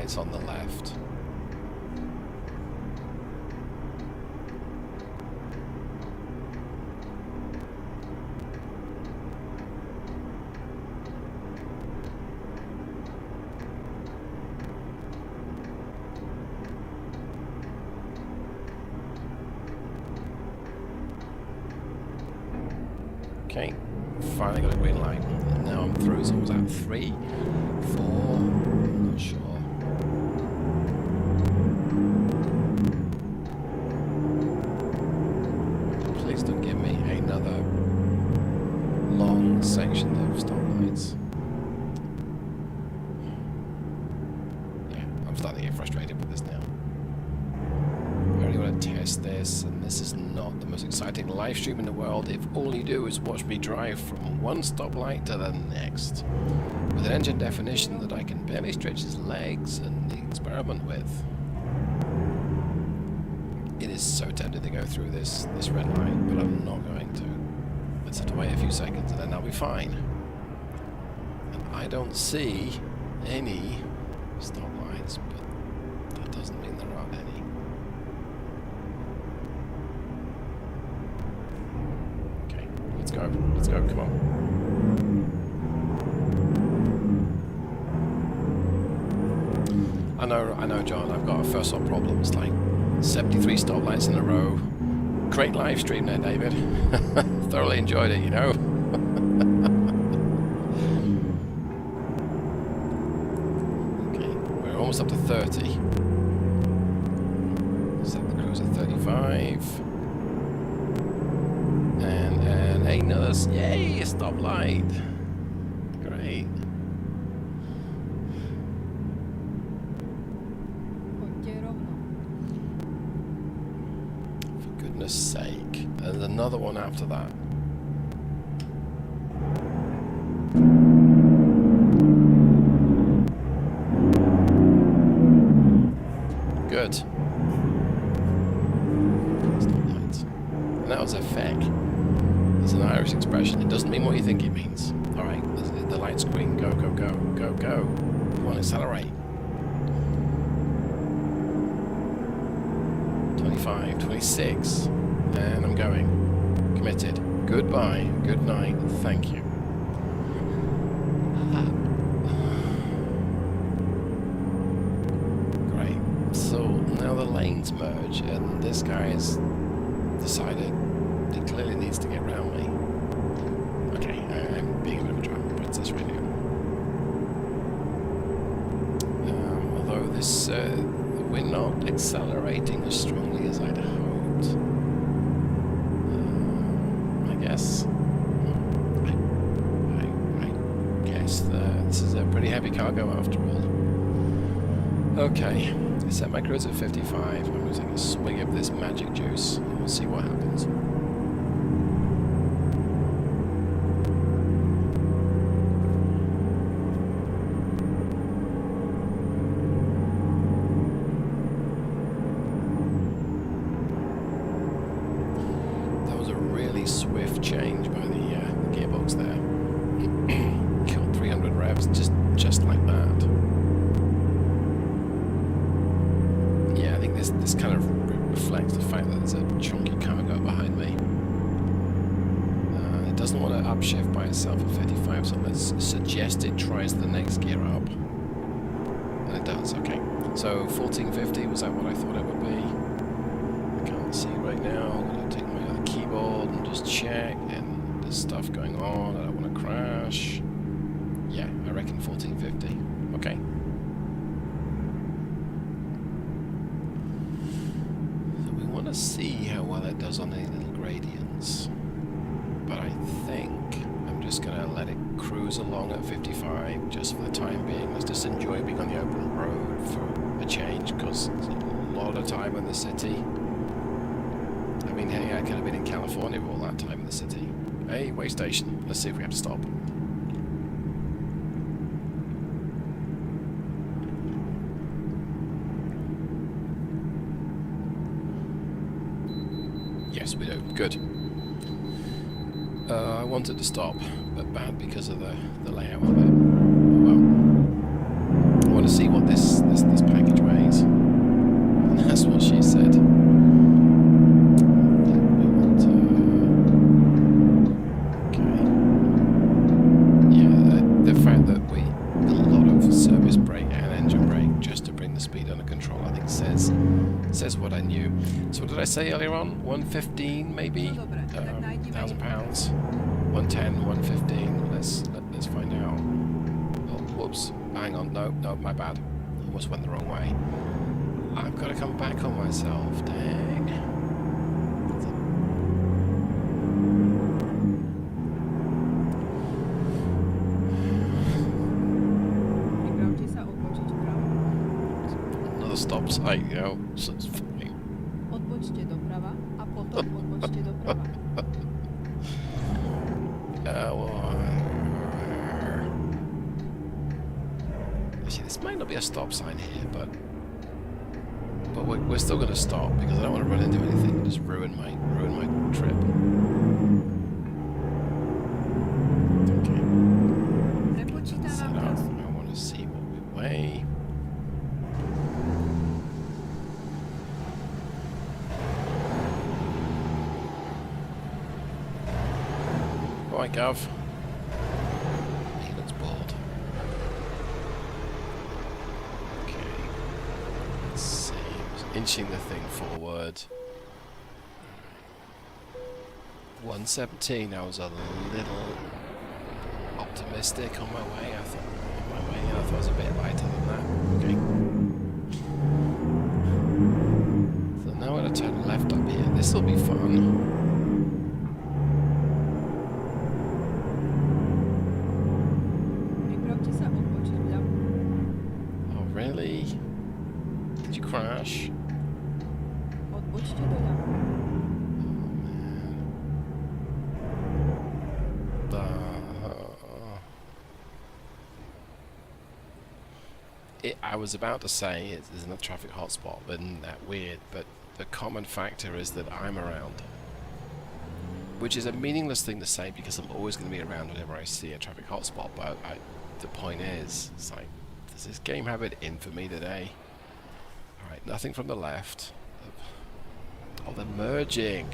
lights on the left. Okay, finally got a green light. And now I'm through, so was that 3, 4, I'm not sure. Please don't give me another long section of stoplights. Yeah, I'm starting to get frustrated with this now. I really want to test this, and this is not the most exciting live stream in the world if all you do is watch me drive from one stoplight to the next, with an engine definition that I can barely stretch his legs and experiment with. It is so tempting to go through this red light, but I'm not going to. Let's have to wait a few seconds and then I'll be fine. And I don't see any stoplights, but that doesn't mean there aren't any. Let's go, come on. I know, John, I've got a first world problems, like 73 stoplights in a row. Great live stream there, David. Thoroughly enjoyed it, you know. Okay, we're almost up to 30. Set the cruise at 35. And another, yay, a stoplight. Great. For goodness sake. There's another one after that. Good. Stoplights. And that was a feck. It's an Irish expression. It doesn't mean what you think it means. Alright, the light's green. Go, go, go, go, go. Come on, accelerate. 25, 26. And I'm going. Committed. Goodbye. Good night. Thank you. Great. So now the lanes merge and this guy has decided he clearly needs to get round me. Okay, I'm being a bit of a drama princess right now. Although this, we're not accelerating as strongly as I'd hoped. I guess. I guess this is a pretty heavy cargo after all. Okay, I set my cruise at 55. I'm going to take a swig of this magic juice and we'll see what happens. Swift change by the gearbox there. Killed 300 revs just like that. Yeah, I think this kind of reflects the fact that there's a chunky cargo behind me. It doesn't want to upshift by itself at 55, so let's suggest it tries the next gear up. And it does, okay. So 1450, was that what I thought it would be? I can't see right now. I'm going to take my other keyboard and just check, and there's stuff going on. I don't want to crash. Yeah, I reckon 1450. Okay. So we want to see how well it does on any little gradients. But I think I'm just going to let it cruise along at 55 just for the time being. Let's just enjoy being on the open road for a change, because it's a lot of time in the city. I mean, hey, I could have been in California all that time in the city. Hey, way station. Let's see if we have to stop. Yes, we do. Good. I wanted to stop, but bad because of the layout of it. Well, I want to see what this package weighs. That's what she said. We want okay. Yeah, the fact that we a lot of service brake and engine brake just to bring the speed under control, I think says what I knew. So what did I say earlier on? 115 maybe? No dobre, tak najdi £1,000. 110, 115. Let's find out. Oh, whoops. Hang on. No, my bad. Almost went the wrong way. I've got to come back on myself. Dang. Pripravte sa odbočiť vpravo. Another stop sign, you know. So it's funny. Odbočte doprava a potom odbočte doprava. See, this might not be a stop sign here, but we're still going to stop because I don't want to run into anything and just ruin my trip. Okay. Prepočítavam Set up. trasu. I want to see what we weigh. Right, Gov. He looks bored. Okay. Let's see. Just inching the thing forward. 117. I was a little optimistic on my way. I thought it was a bit lighter than that. Okay. So now I'm going to turn left up here. This will be fun. Pripravte sa odbočiť vľavo. Oh, really? Did you crash? Odbočte doľava. I was about to say it isn't a traffic hotspot, but isn't that weird? But the common factor is that I'm around. Which is a meaningless thing to say because I'm always going to be around whenever I see a traffic hotspot, but the point is, it's like, does this game have it in for me today? Alright, nothing from the left. Oh, they're merging!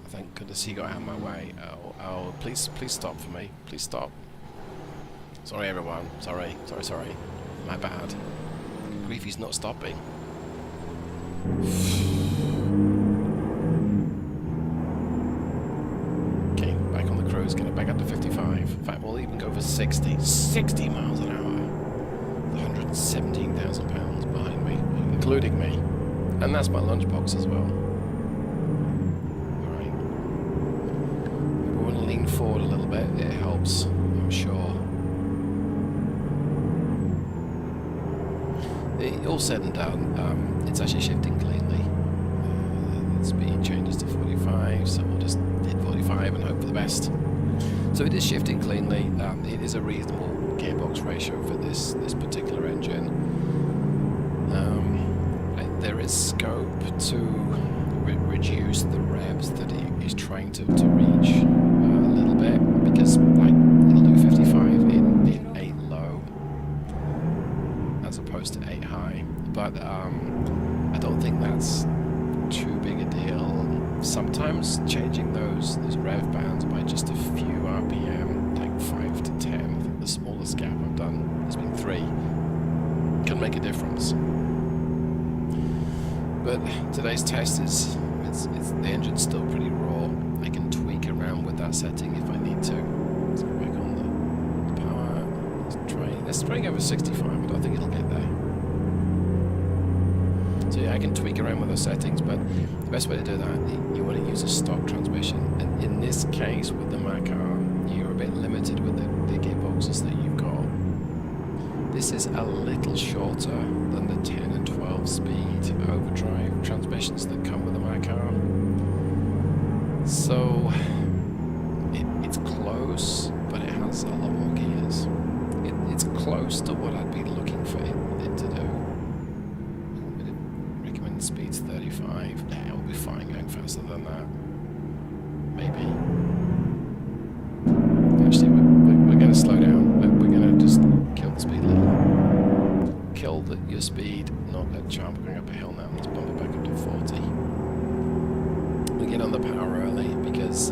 Thank goodness he got out of my way. Oh, please stop for me. Please stop. Sorry everyone. Sorry. My bad. Grief, he's not stopping. Okay, back on the cruise, gonna back up to 55. In fact, we'll even go for 60. 60 miles an hour. £117,000 behind me, including me. And that's my lunchbox as well. Alright. We want to lean forward a little bit, it helps, I'm sure. All said and done, it's actually shifting cleanly. The speed changes to 45, so we'll just hit 45 and hope for the best. So it is shifting cleanly. It is a reasonable gearbox ratio for this particular engine. There is scope to reduce the revs that it is trying to reach a little bit, because like it'll do 55 in 8 low as opposed to 8 high, but I don't think that's too big a deal. Sometimes changing those rev bands by just a few RPM, like 5 to 10, I think the smallest gap I've done has been 3, can make a difference. But today's test is the engine's still pretty raw. I can tweak around with that setting if I need to. Let's go back on the power. Let's try and go for 65. I don't think it'll get there. So yeah, I can tweak around with those settings, but the best way to do that, you want to use a stock transmission. And in this case, with the Macar, you're a bit limited with the gearboxes that you've got. This is a little shorter than the 10 and 12 speed overdrive transmissions that come with the Macar. So it's close, but it has a lot more gears. It's close to what I'd be looking for it to do. Recommended speed's 35. Yeah, it'll be fine going faster than that. Maybe. Actually, we're going to slow down. We're going to just of speed, not at sharp. We're going up a hill now. Let's bump it back up to 40. We get on the power early because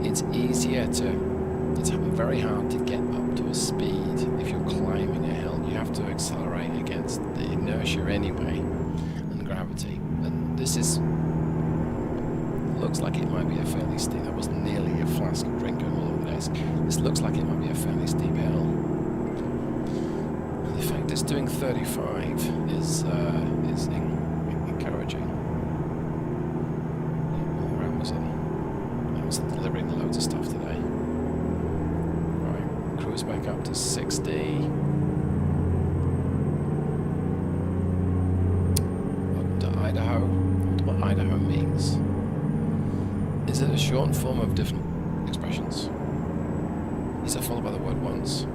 it's easier to... It's very hard to get up to a speed if you're climbing a hill. You have to accelerate against the inertia anyway and gravity. And this is... looks like it might be a fairly steep... That was nearly a flask of drink going all over the desk. This looks like it might be a fairly steep hill. The fact it's doing 35 is encouraging. More Amazon delivering loads of stuff today. Right, cruise back up to 60. Welcome to Idaho. I wonder what Idaho means. Is it a short form of different expressions? Is it followed by the word once?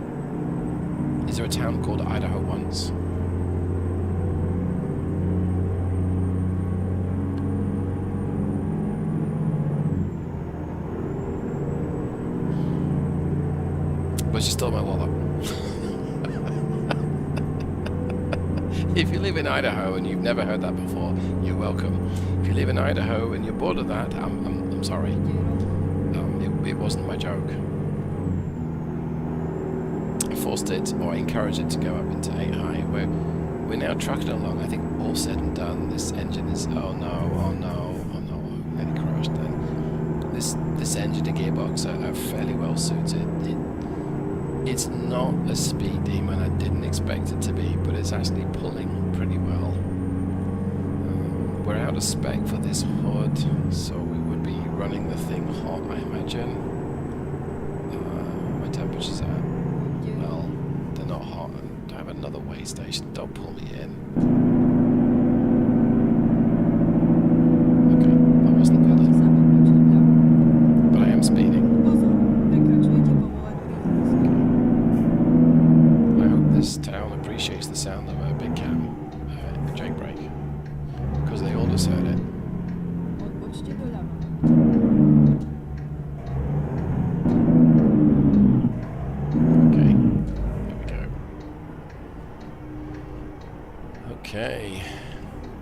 Is there a town called Idaho once? But you stole my wallet. If you live in Idaho and you've never heard that before, you're welcome. If you live in Idaho and you're bored of that, I'm sorry. It wasn't my joke. I forced it, or I encouraged it to go up into 8 high. We're now trucking along. I think all said and done, this engine is... Oh no, nearly crashed then. This engine and gearbox are fairly well suited. It's not a speed demon, I didn't expect it to be, but it's actually pulling pretty well. We're out of spec for this hood, so we would be running the thing hot, I imagine. My temperature's at... Well, they're not hot. I have another way station, don't pull me in. Okay, that wasn't good. But I am speeding. This town appreciates the sound of a Big Cam Jake brake, because they all just heard it. Okay, here we go. Okay,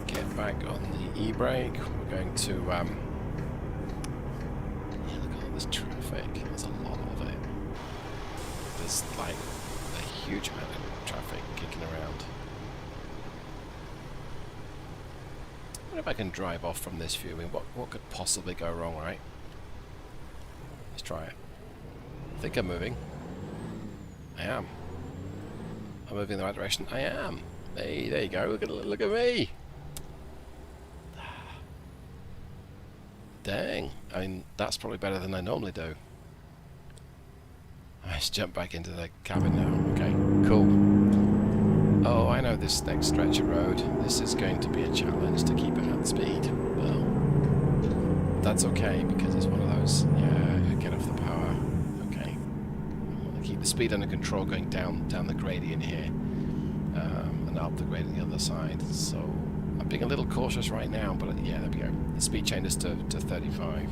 get back on the e-brake. We're going to look at all this traffic. There's a lot of it. There's like a huge amount of traffic kicking around. I wonder if I can drive off from this view. I mean, what could possibly go wrong, right? Let's try it. I think I'm moving. I am. I'm moving in the right direction. I am. Hey, there you go. Look at me. Dang. I mean, that's probably better than I normally do. Let's jump back into the cabin now. Okay, cool. Oh, I know this next stretch of road. This is going to be a challenge to keep it at speed. Well, that's okay because it's one of those, yeah, get off the power. Okay. I want to keep the speed under control going down the gradient here. And up the gradient on the other side. So I'm being a little cautious right now, but yeah, there we go. The speed changes to 35.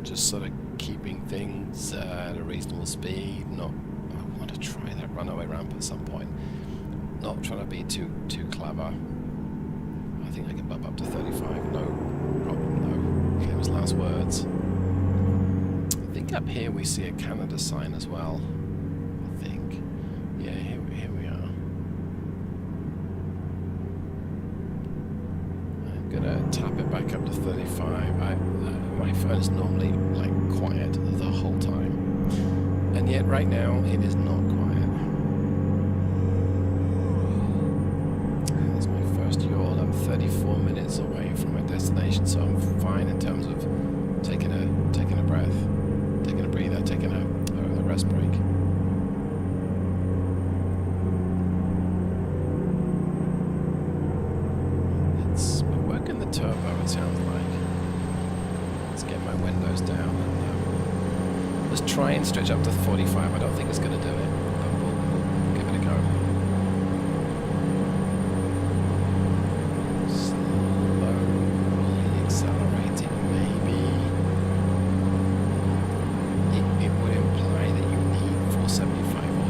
Just sort of keeping things at a reasonable speed. I want to try that runaway ramp at some point. Not trying to be too clever. I think I can bump up to 35. No problem though. Famous last words. I think up here we see a Canada sign as well. I think. Yeah, here we are. I'm gonna tap it back up to 35. My phone is normally like quiet the whole time, and yet right now it is not quiet. That's my first yawn. I'm 34 minutes away from my destination, so I'm fine in terms of taking a breath, taking a breather, taking a rest break. We're working the turbo, it sounds like. Let's get my windows down and let's try and stretch up to 45. I don't think it's going to do it, but we'll give it a go. Slowly accelerating, maybe. It would imply that you need 475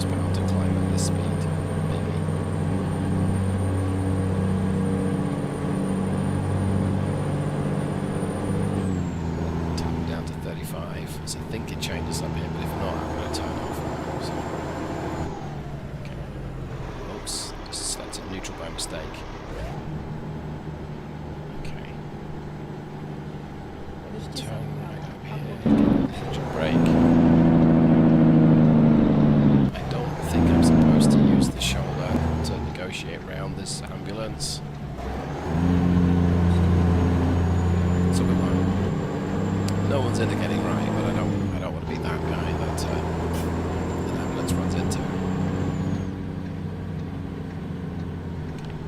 everything's indicating right, but I don't want to be that guy that an ambulance runs into.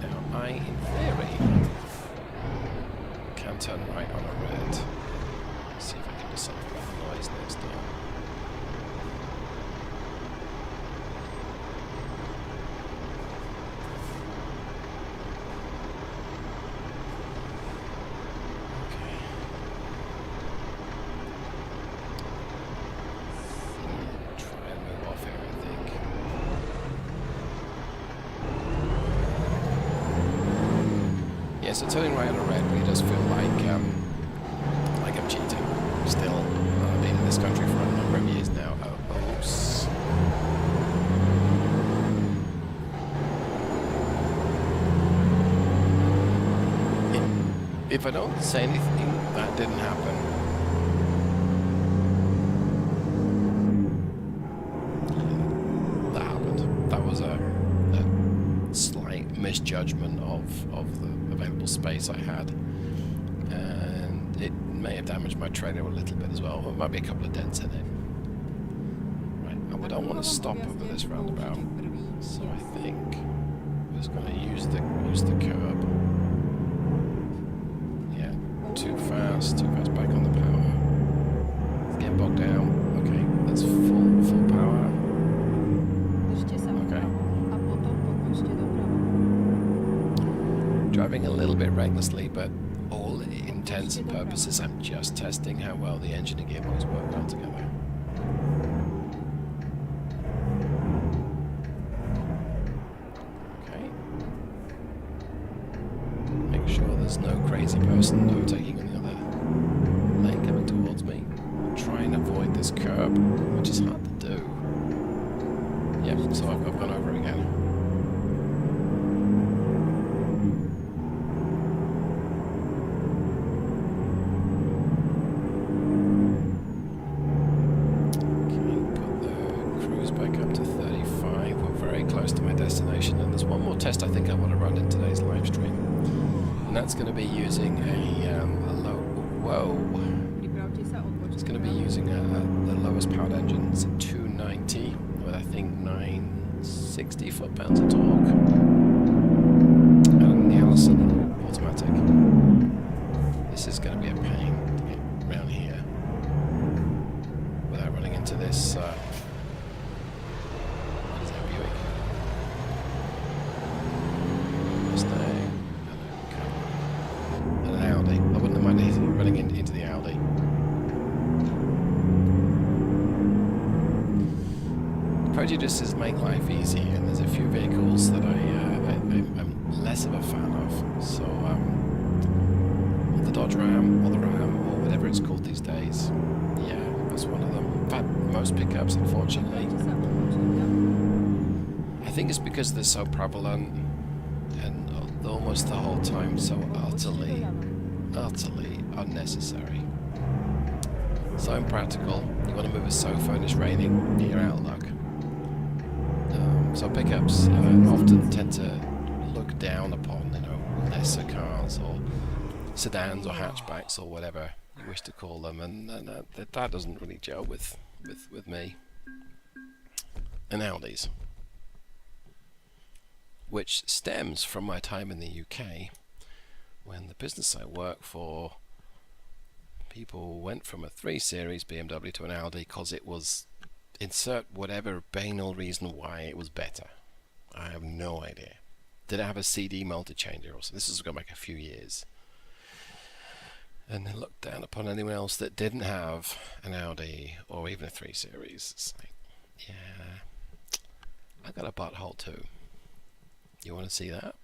Now, I, in theory, can turn right on a red. Let's see if I can do something about the noise next door. Yeah, so turning right on a red really does feel like I'm cheating. Still, I've been in this country for a number of years now. Oh, oops. If I don't say anything, that didn't happen. That happened. That was a slight misjudgment of the available space I had, and it may have damaged my trailer a little bit as well. There might be a couple of dents in it. Right, and we don't want to stop over this roundabout, so I think I'm just going to use the curb. Yeah, too fast back on the power. It's getting bogged down. Okay, that's full power. Driving a little bit recklessly, but all intents and purposes, I'm just testing how well the engine and gearbox work well together. Okay. Make sure there's no crazy person overtaking on the other lane coming towards me. Try and avoid this curb, which is hard to do. Yep, so I've gone over it again. And there's one more test I think I want to run in today's live stream, and that's going to be using a low. Whoa! It's going to be using the lowest powered engines, 290 with I think 960 foot-pounds of torque, and the Allison automatic. This is going to be a pain to get around here without running into this. Into the Audi. Prejudices make life easy, and there's a few vehicles that I'm less of a fan of. So the Dodge Ram, or the Ram, or whatever it's called these days. Yeah, that's one of them. In fact, most pickups, unfortunately. I think it's because they're so prevalent, and almost the whole time so utterly unnecessary. So impractical. You want to move a sofa and it's raining, you're out of luck. So pickups often tend to look down upon, lesser cars or sedans or hatchbacks or whatever you wish to call them, and that doesn't really gel with me. And Audis, which stems from my time in the UK, when the business I work for, people went from a 3 Series BMW to an Audi because it was, insert whatever banal reason why it was better. I have no idea. Did it have a CD multi-changer or something? This is going back a few years. And they looked down upon anyone else that didn't have an Audi or even a 3 Series. It's like, yeah, I got a butthole too. You want to see that?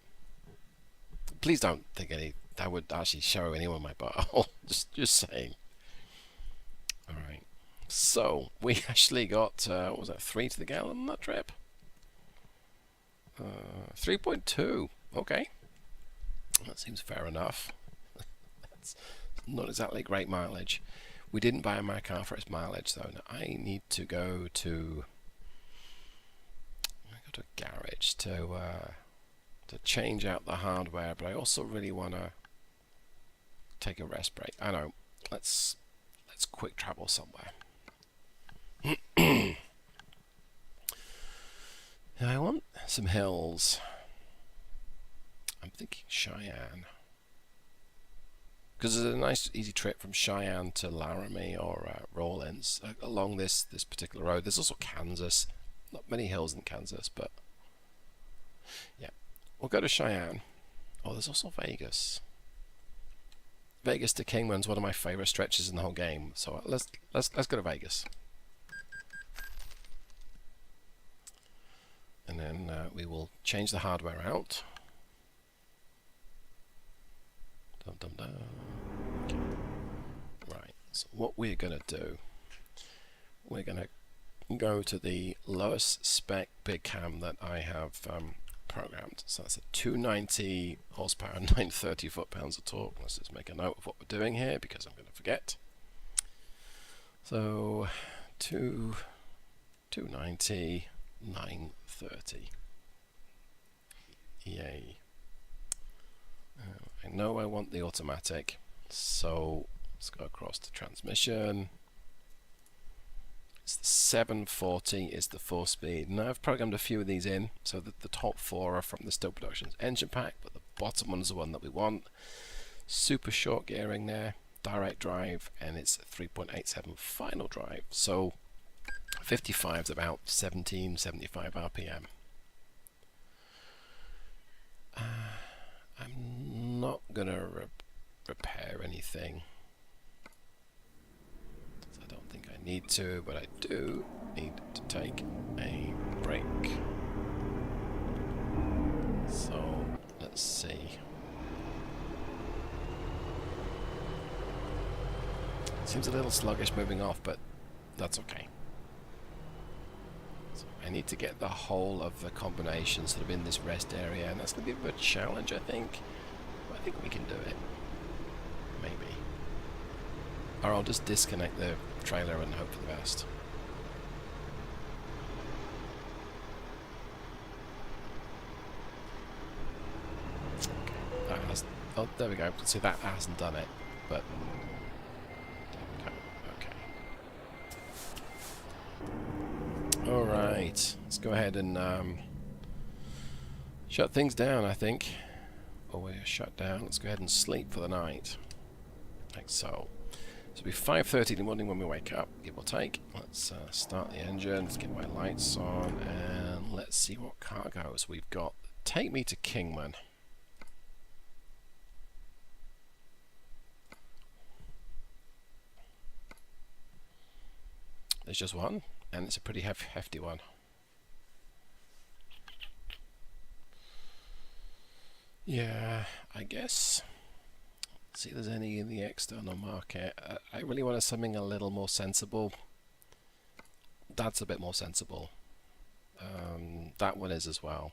Please don't think that would actually show anyone my butthole. just saying. Alright. So, we actually got, what was that, 3 to the gallon on that trip? 3.2. Okay. That seems fair enough. That's not exactly great mileage. We didn't buy my car for its mileage, though. Now, I need to go to a garage to change out the hardware, but I also really want to take a rest break. I know. Let's let's quick travel somewhere. Now I want some hills. I'm thinking Cheyenne. Because there's a nice easy trip from Cheyenne to Laramie or Rawlins along this particular road. There's also Kansas. Not many hills in Kansas, but yeah. We'll go to Cheyenne. Oh, there's also Vegas. Vegas to Kingman's one of my favorite stretches in the whole game. So let's go to Vegas. And then we will change the hardware out. Dum, dum, dum. Okay. Right, so what we're going to do, we're going to go to the lowest spec Big Cam that I have programmed. So that's a 290 horsepower and 930 foot-pounds of torque. Let's just make a note of what we're doing here because I'm going to forget. So 290, 930. Yay. I know I want the automatic, so let's go across to transmission. It's the 740 is the 4-speed. Now I've programmed a few of these in, so that the top 4 are from the Still Productions engine pack, but the bottom one is the one that we want. Super short gearing there, direct drive, and it's 3.87 final drive. So 55 is about 1775 RPM. I'm not gonna repair anything. I don't think I need to, but I do need to take a break. So let's see. Seems a little sluggish moving off, but that's okay. So I need to get the whole of the combination sort of in this rest area, and that's going to be a bit of a challenge, I think. But I think we can do it. Maybe. Or I'll just disconnect the trailer and hope for the best. Okay. That has, oh, there we go. See, that hasn't done it, but there we go. Okay. Alright. Let's go ahead and shut things down, I think. Or we're shut down. Let's go ahead and sleep for the night. Like so. So it'll be 5:30 in the morning when we wake up, give or take. Let's start the engine, let's get my lights on, and let's see what cargoes we've got. Take me to Kingman. There's just one, and it's a pretty hefty one. Yeah, I guess. See if there's any in the external market. I really wanted something a little more sensible. That's a bit more sensible. That one is as well.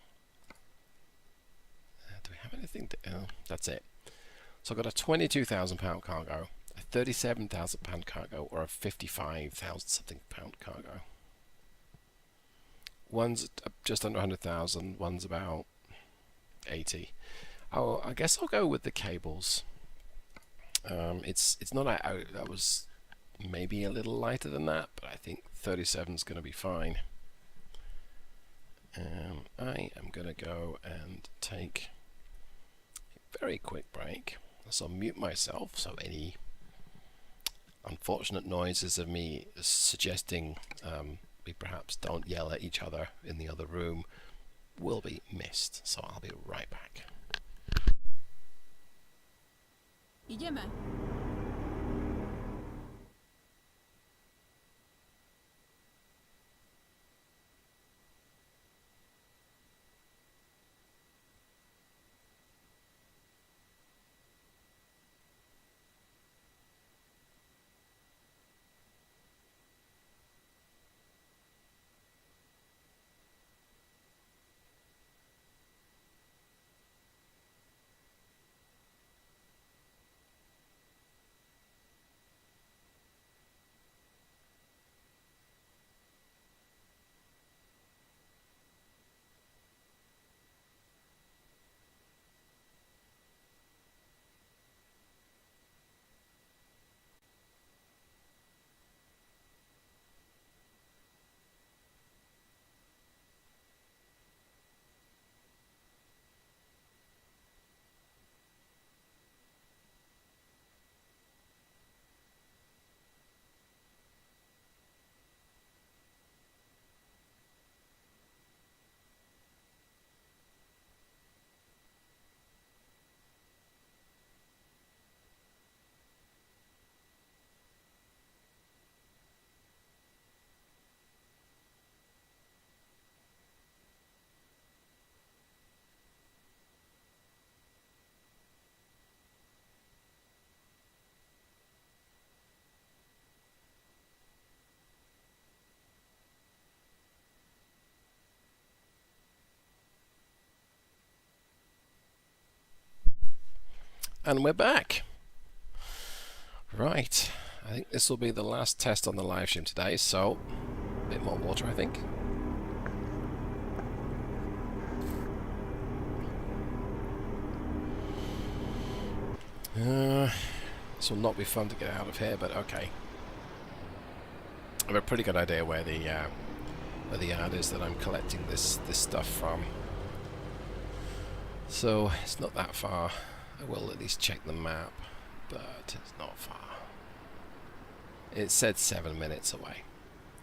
Do we have anything to... that's it. So I've got a £22,000 cargo, a £37,000 cargo, or a £55,000 something pound cargo. One's just under 100,000, one's about 80. Oh, I guess I'll go with the cables. It's not that was maybe a little lighter than that, but I think 37 is going to be fine. I am going to go and take a very quick break. So I'll mute myself, so any unfortunate noises of me suggesting we perhaps don't yell at each other in the other room will be missed. So I'll be right back. Ideme. And we're back. Right, I think this will be the last test on the live stream today, so a bit more water, I think. This will not be fun to get out of here, but okay. I have a pretty good idea where the yard is that I'm collecting this stuff from. So it's not that far. I will at least check the map, but it's not far. It said 7 minutes away.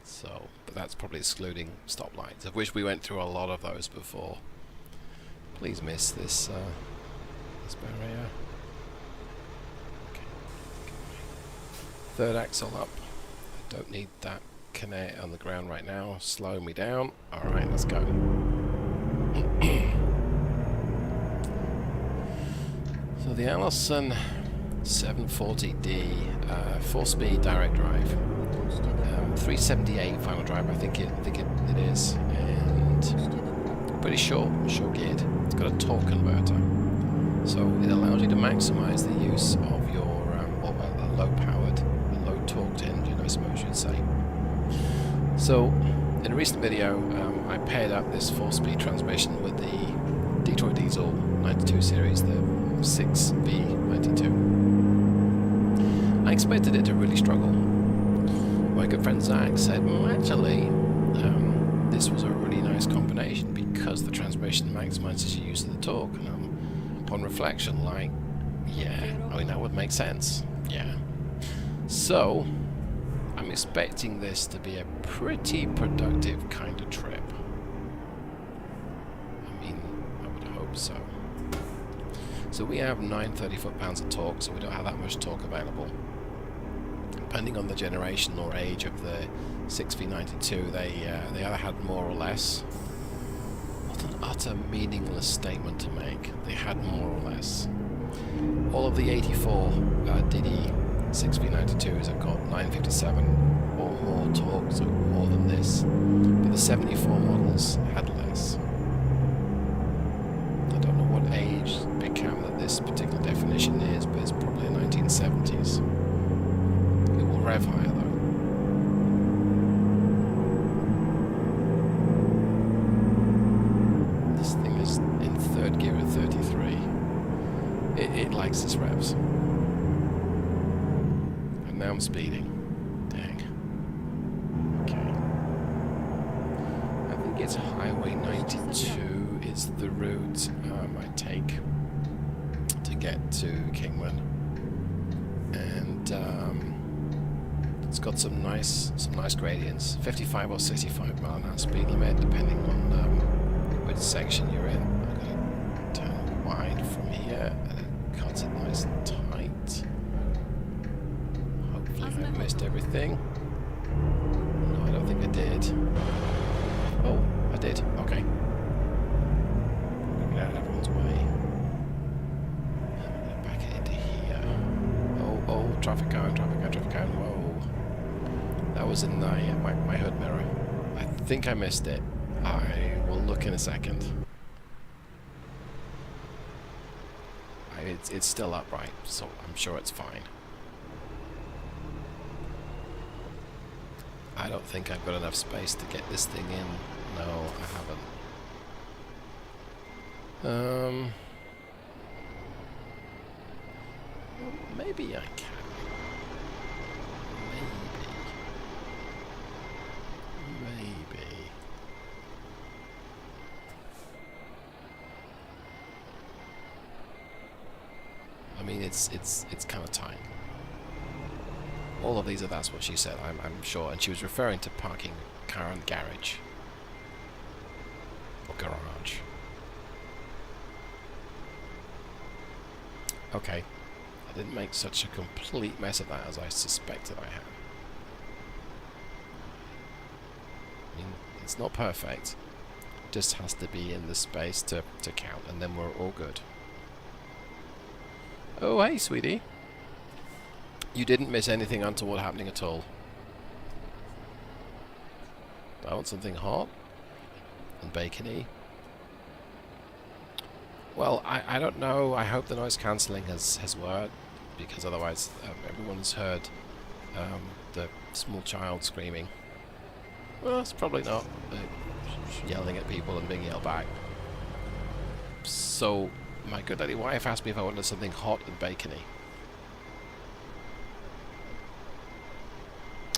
So, but that's probably excluding stoplights, of which we went through a lot of those before. Please miss this this barrier. Okay. Third axle up. I don't need that connect on the ground right now. Slow me down. Alright, let's go. So the Allison 740D 4-speed direct drive, 378 final drive. I think it is, and pretty short geared. It's got a torque converter, so it allows you to maximise the use of your low-powered, low-torqued engine, I suppose you'd say. So in a recent video, I paired up this 4-speed transmission with the Detroit Diesel 92 series, the 6V92. I expected it to really struggle. My good friend Zach said, actually, this was a really nice combination because the transmission maximizes your use of the torque. And upon reflection, like, yeah, I mean, that would make sense. Yeah. So, I'm expecting this to be a pretty productive kind of trip. I mean, I would hope so. So we have 930 foot-pounds of torque, so we don't have that much torque available. Depending on the generation or age of the 6V92, they either had more or less. What an utter meaningless statement to make. They had more or less. All of the 84 DD 6V92s have got 957 or more torque, so more than this. But the 74 models had less. I don't know what age Big Cam that this particular definition is, but it's probably the 1970s. It will rev higher though. This thing is in third gear at 33. It likes its revs. And now I'm speeding. Dang. Okay. I think it's Highway 92 is the route I take to get to Kingman. And it's got some nice gradients, 55 or 65 mile an hour speed limit, depending on which section you're in. I'm going to turn wide from here, and it cuts it nice and tight. Hopefully I missed everything. No, I don't think I did. Oh, I did. Okay. Get out of everyone's way. I'm going to back it into here. Oh, traffic cone. Whoa. That was in my hood mirror. I think I missed it. I will look in a second. It's still upright, so I'm sure it's fine. I don't think I've got enough space to get this thing in. No, I haven't. Maybe I can. Maybe. I mean, it's kind of tight. All of these are, that's what she said, I'm sure, and she was referring to parking car in garage. Or garage. Okay. I didn't make such a complete mess of that as I suspected I had. I mean, it's not perfect. It just has to be in the space to count, and then we're all good. Oh, hey, sweetie. You didn't miss anything untoward happening at all. I want something hot and bacony. Well, I don't know. I hope the noise cancelling has worked, because otherwise everyone's heard the small child screaming. Well, it's probably not. Yelling at people and being yelled back. So, my good lady wife asked me if I wanted something hot and bacony.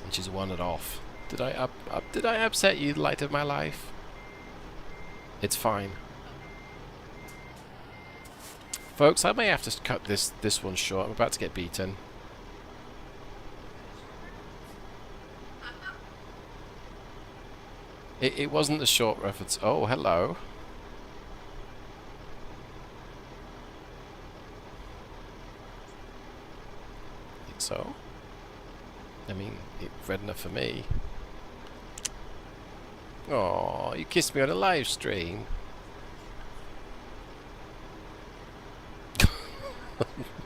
And she's wandered off. Did I upset you, light of my life? It's fine. Folks, I may have to cut this one short. I'm about to get beaten. It wasn't a short reference. Oh, hello. Think so? I mean, it's red enough for me. Oh, you kissed me on a live stream.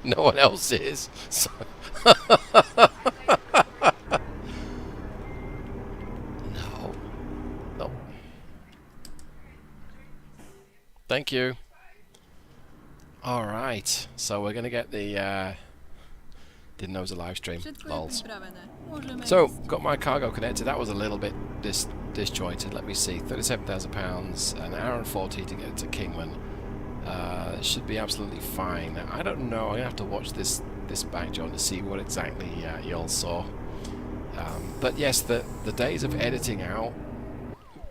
No one else is. So no. Thank you. Alright, so we're gonna get the didn't know it was a live stream. Všetko je Lols. pripravené. Môžeme So, ísť. got my cargo connected. That was a little bit disjointed. Let me see. £37,000, an hour and 40 to get to Kingman. Should be absolutely fine. I don't know. I'm gonna have to watch this back, John, to see what exactly y'all saw. But yes, the days of editing out.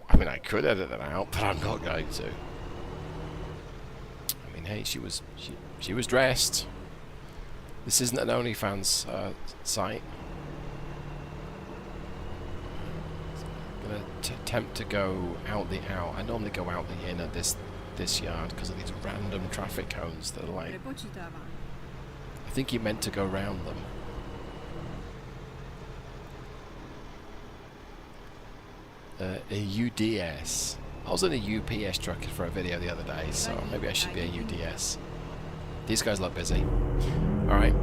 I mean, I could edit them out, but I'm not going to. I mean, hey, she was dressed. This isn't an OnlyFans site. I'm gonna attempt to go out the out. I normally go out the in at this yard because of these random traffic cones that are like. Prepočítavam. I think he meant to go round them. A UDS. I was in a UPS truck for a video the other day, so maybe I should be a UDS. These guys look busy. Alright,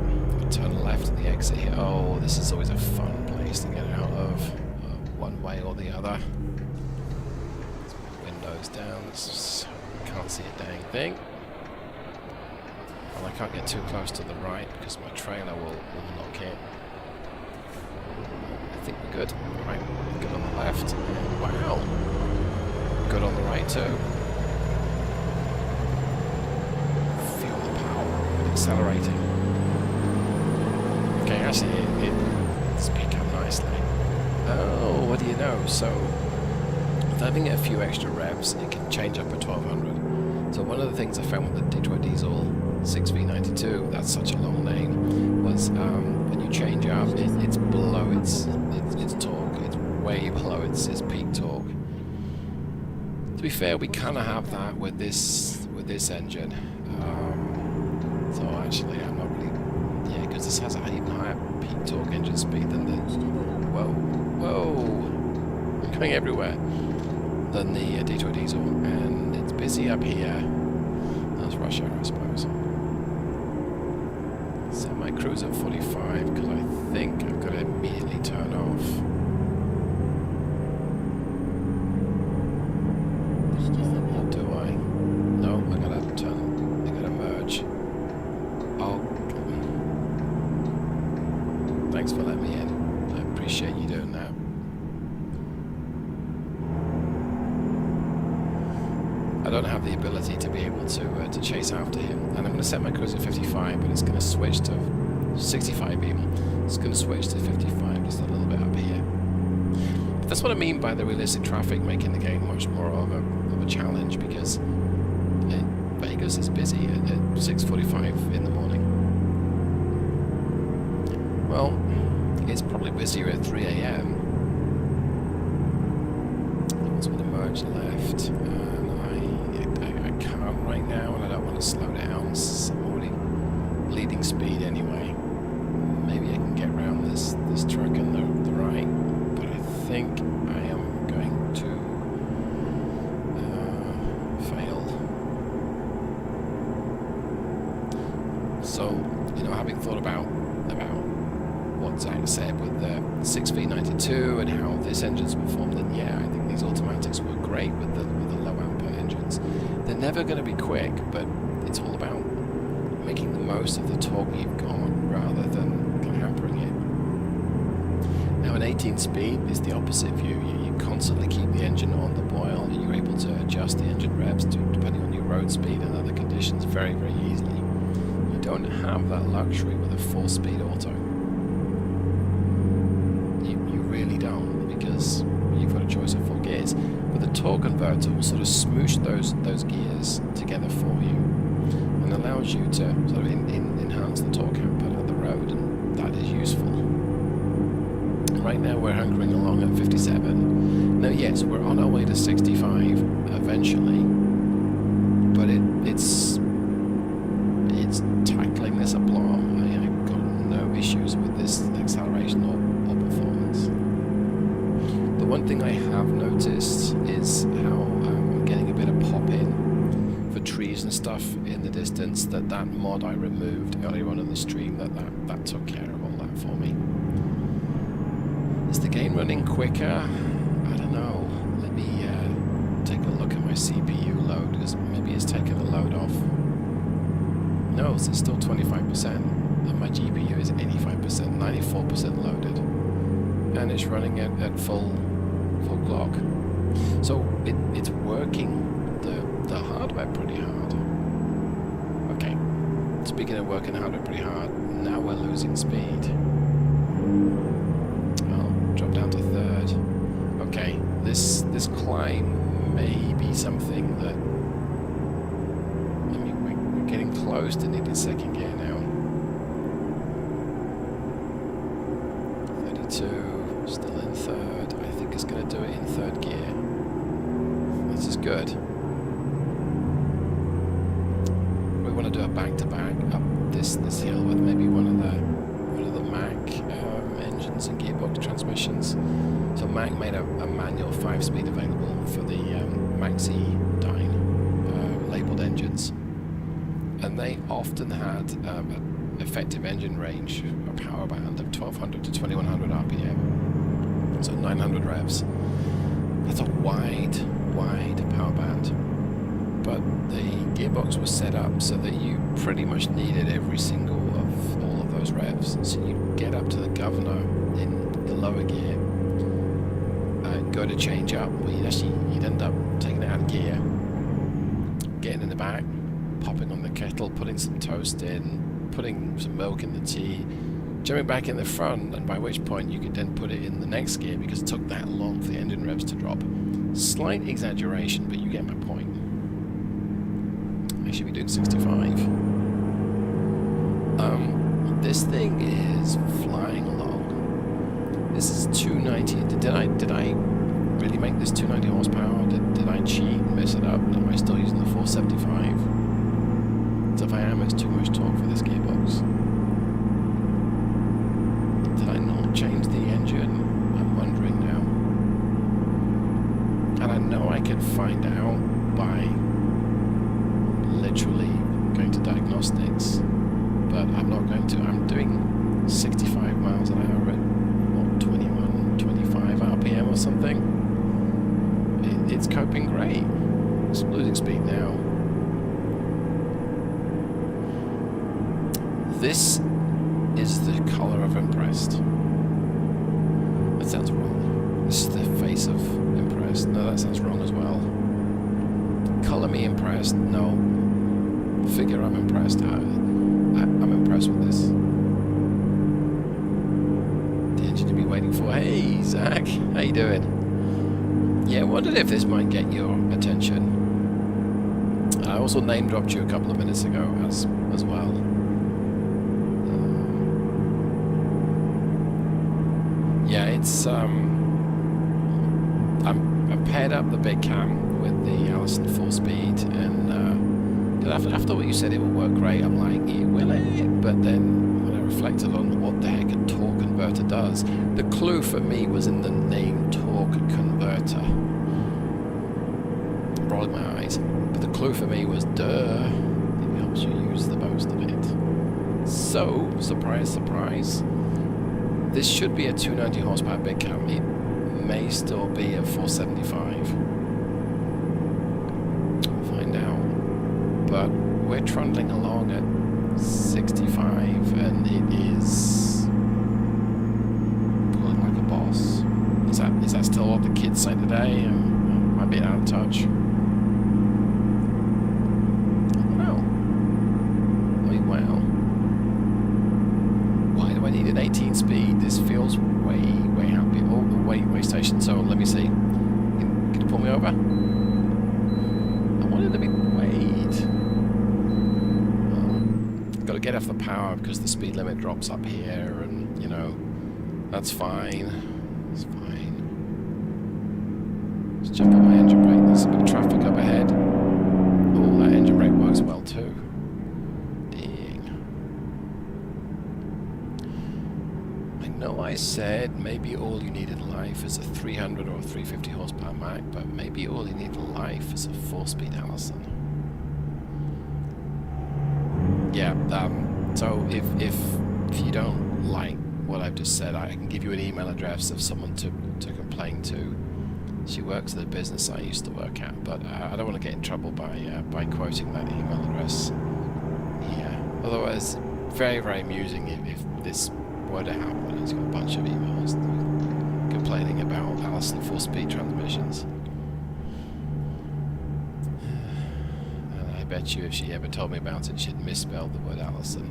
turn left at the exit here. Oh, this is always a fun place to get out of. One way or the other. Windows down. Can't see a dang thing. Well, I can't get too close to the right because my trailer will knock in. I think we're good. Right, good on the left. And wow. Good on the right too. Feel the power. Accelerating. Okay, actually it's become nicely. Oh, what do you know? So, with having a few extra revs, it can change up at 1200. So one of the things I found with the Detroit Diesel 6V92, that's such a long name, was when you change up, it's below its torque. It's way below its peak torque. To be fair, we kind of have that with this engine. So actually, I'm not really, yeah, because this has an even higher peak torque engine speed than the whoa, I'm going everywhere, than the Detroit Diesel, and it's busy up here. That's rush hour, I suppose. Set my cruise at 45 because I think I've got to immediately turn off. Or do I? No, I gotta merge. Oh, thanks for letting me in. I appreciate you doing that. I don't have the ability to be able to chase after him, and I'm going to set my cruise at 55, but it's going to switch to 65 even. It's going to switch to 55 just a little bit up here. But that's what I mean by the realistic traffic making the game much more of a challenge, because Vegas is busy at 6:45 in the morning. Well, it's probably busier at 3 a.m. I'm going to merge left, and I can't right now, and I don't want to slow down. So I'm already bleeding speed anyway. Maybe I can get around this truck in the right, but I think I am going to fail. So, you know, having thought about what Zach said with the 6V92 and how this engine's performed, then yeah, I think these automatics were great with the low output engines. They're never going to be quick, but it's all about making the most of the torque you've got rather than kind of hampering it. Now an 18 speed is the opposite view. You constantly keep the engine on the boil. You're able to adjust the engine revs depending on your road speed and other conditions very, very easily. You don't have that luxury with a 4-speed auto. You really don't, because you've got a choice of 4 gears. But the torque converter will sort of smoosh those gears together for you and allows you to sort of enhance the torque output on the road, and that is useful. Right now we're hunkering along at 57. Now yes, we're on our way to 65 eventually, but it's tackling this aplomb. I've got no issues with this acceleration or performance. The one thing I have noticed is how I'm getting a bit of pop in for trees and stuff in the distance. That mod I removed earlier on in the stream, that took care of all that for me. Is the game running quicker? I don't know. Let me take a look at my CPU load, because maybe it's taken a load off. No, it's still 25%, and my GPU is 85%, 94% loaded, and it's running at full clock. So it's working the hardware pretty hard. Okay, speaking of working hardware pretty hard, now we're losing speed. Drop down to 3rd. Okay, this climb may be something that, I mean, we're getting close to needing 2nd gear now. 32, still in 3rd. I think it's going to do it in 3rd gear. This is good. We want to do a back-to-back up this hill with maybe one of the Mac engines and gearbox transmissions. So Mac made a manual 5-speed available for the Maxi Dyne labeled engines, and they often had an effective engine range, a power band of 1200 to 2100 RPM, so 900 revs. That's a wide power band, but the gearbox was set up so that you pretty much needed every single of all of those revs. So you get up to the governor in the lower gear, go to change up, well, you'd end up taking it out of gear, getting in the back, popping on the kettle, putting some toast in, putting some milk in the tea, jumping back in the front, and by which point you could then put it in the next gear because it took that long for the engine revs to drop. Slight exaggeration, but you get my point. I should be doing 65. This thing is flying along. This is 290. Did I really make this 290 horsepower? Did I cheat and mess it up? Am I still using the 475? So if I am, it's too much torque for this gearbox. Did I not change the engine? I'm wondering now. And I know I can find out by literally going to diagnostics, but I'm not going to. I'm doing 65 miles an hour at what, 21, 25 RPM or something. It's coping great. It's losing speed now. This is the color of impressed. That sounds wrong. This is the face of impressed. No, that sounds wrong as well. Color me impressed. No. Figure I'm impressed. I'm impressed with this. The engine to be waiting for. Hey, Zach. How you doing? Yeah, I wondered if this might get your attention. I also name dropped you a couple of minutes ago as well. Yeah, it's I've paired up the Big Cam with the Allison 4-speed, and after what you said, it will work great. I'm like, will it? But then when I reflected on what the heck a torque converter does, the clue for me was in the name torque converter. Rolling my eyes, but the clue for me was duh. It helps you use the most of it. So, surprise, surprise. This should be a 290 horsepower Big Cam. It may still be a 475. We'll find out. But we're trundling along at 65 and it is pulling like a boss. Is that still what the kids say today? Am I being out of touch? I don't know. I mean, wow. Why do I need an 18 speed? This feels way happy. Oh, way station. So let me see. Can you pull me over? I wanted to be wait. Got to get off the power because the speed limit drops up here, and you know that's fine. It's fine. Let's jump on my engine brake. There's a bit of traffic up ahead. Oh, that engine brake works well too. I said maybe all you need in life is a 300 or 350 horsepower Mac, but maybe all you need in life is a 4-speed Allison. Yeah, so if you don't like what I've just said, I can give you an email address of someone to complain to. She works at a business I used to work at, but I don't want to get in trouble by quoting that email address here. Otherwise, very amusing if this were to happen. He's got a bunch of emails complaining about Allison 4-speed transmissions. And I bet you if she ever told me about it, she'd misspelled the word Allison.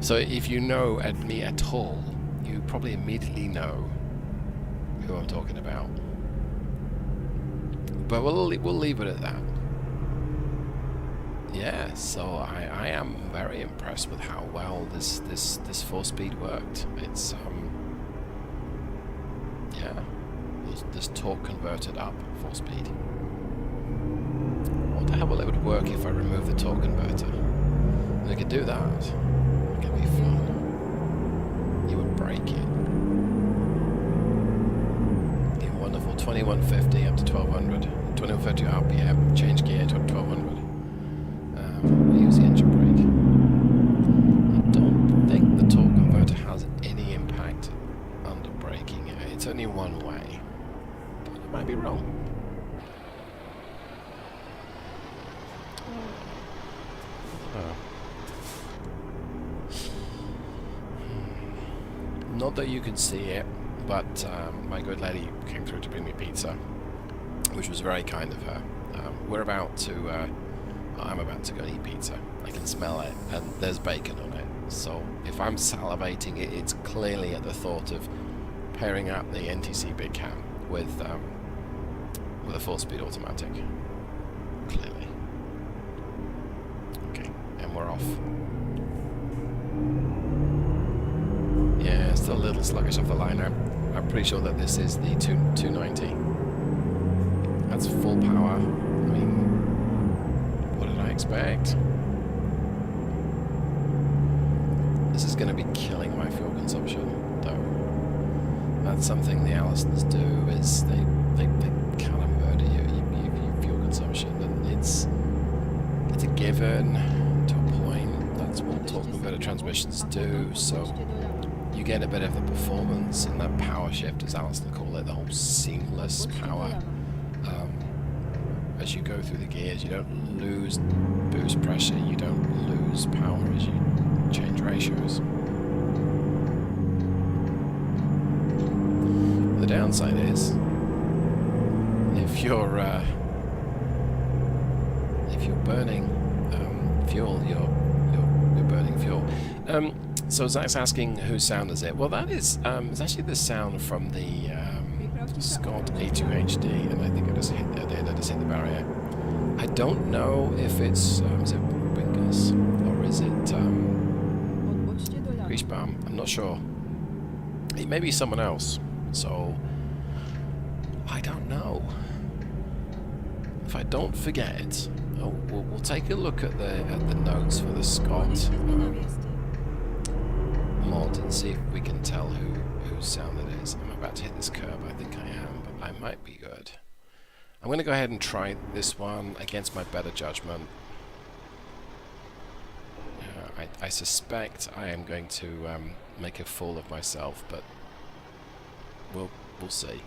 So if you know me at all, you probably immediately know who I'm talking about. But we'll leave it at that. Yeah, so I am very impressed with how well this 4-speed worked. It's yeah, this torque converted up 4-speed. I wonder how well it would work if I remove the torque converter. And I could do that. It could be fun. You would break it. The wonderful 2150 up to 1200, 2150 RPM, change gear to 1200. We use the engine brake. I don't think the torque converter has any impact under braking. It's only one way, but I might be wrong. Not that you can see it, but my good lady came through to bring me pizza, which was very kind of her. I'm about to go and eat pizza. I can smell it, and there's bacon on it. So if I'm salivating, it's clearly at the thought of pairing up the NTC Big Cam with a 4-speed automatic. Clearly. Okay, and we're off. Yeah, still a little sluggish off the line. I'm pretty sure that this is the 290. That's full power. I mean, what did I expect? This is going to be killing my fuel consumption, though. That's something the Allisons do, is they kind of murder your fuel consumption, and it's a given to a point. That's what torque converter transmissions do. So you get a bit of the performance and that power shift, as Allison call it, the whole seamless power. As you go through the gears, you don't lose boost pressure, you don't lose power as you change ratios. The downside is, if you're burning fuel, you're burning fuel. So Zach's asking whose sound is it? Well, that is it's actually the sound from the Scott A2HD, and I think I just hit the barrier. I don't know if it's is it Wingus or is it Grieshbaum? I'm not sure. It may be someone else, so I don't know. If I don't forget, we'll take a look at the notes for the Scott mod and see if we can tell whose sound it is. I'm about to hit this curb, I think I am, but I might be good. I'm going to go ahead and try this one against my better judgment. I suspect I am going to make a fool of myself, but we'll see.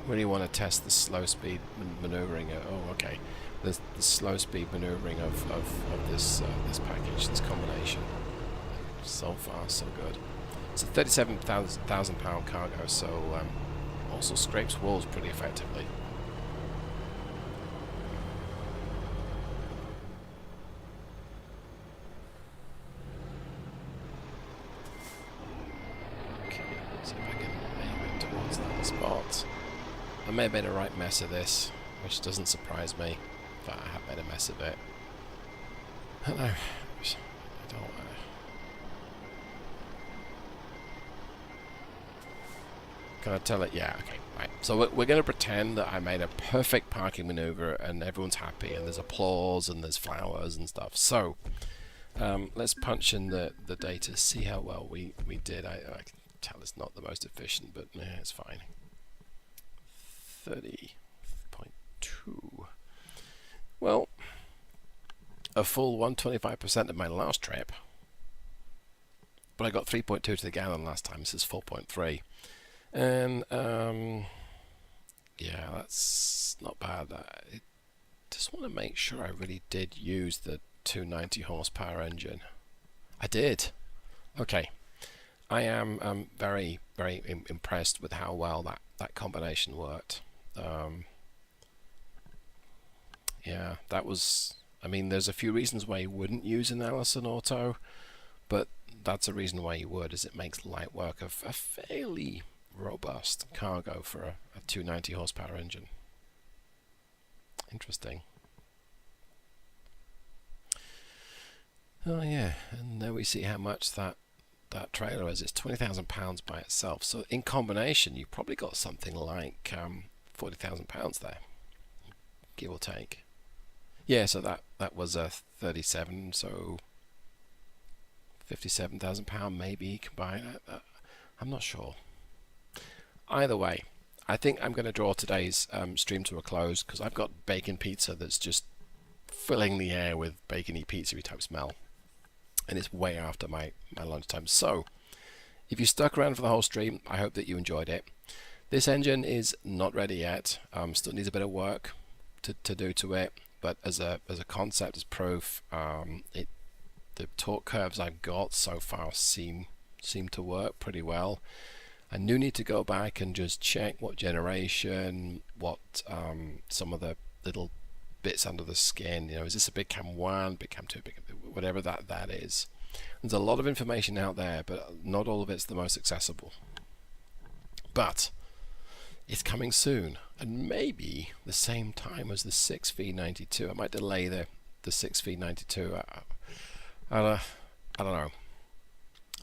really want to test the slow speed maneuvering. Oh, okay. The slow speed maneuvering of this package, this combination. So far, so good. It's a 37,000 pound cargo, so also scrapes walls pretty effectively. Okay, let's see if I can aim it towards that spot. I may have made a right mess of this, which doesn't surprise me, but I have made a mess of it. I don't know. I don't want to. Can I tell it? Yeah, okay, right. So we're going to pretend that I made a perfect parking maneuver and everyone's happy and there's applause and there's flowers and stuff. So let's punch in the data, see how well we did. I can tell it's not the most efficient, but it's fine. 30.2. Well, a full 125% of my last trip, but I got 3.2 to the gallon last time. This is 4.3. And yeah, that's not bad. I just want to make sure I really did use the 290 horsepower engine. I did. Okay, I am very impressed with how well that combination worked. Yeah, that was. I mean, there's a few reasons why you wouldn't use an Allison Auto, but that's a reason why you would, is it makes light work of a fairly robust cargo for a 290 horsepower engine. Interesting. Oh yeah, and there we see how much that trailer is. It's 20,000 pounds by itself. So in combination, you've probably got something like 40,000 pounds there, give or take. Yeah, so that was a 37, so 57,000 pound maybe combined. I'm not sure. Either way, I think I'm going to draw today's stream to a close because I've got bacon pizza that's just filling the air with bacony pizza type smell, and it's way after my lunchtime. So if you stuck around for the whole stream, I hope that you enjoyed it. This engine is not ready yet. Still needs a bit of work to do to it, but as a concept, as proof, the torque curves I've got so far seem to work pretty well. I do need to go back and just check what generation, what some of the little bits under the skin. You know, is this a Big Cam 1, Big Cam 2, Big Cam, whatever that is. There's a lot of information out there, but not all of it's the most accessible. But it's coming soon, and maybe the same time as the 6V92. I might delay the 6V92. I don't know.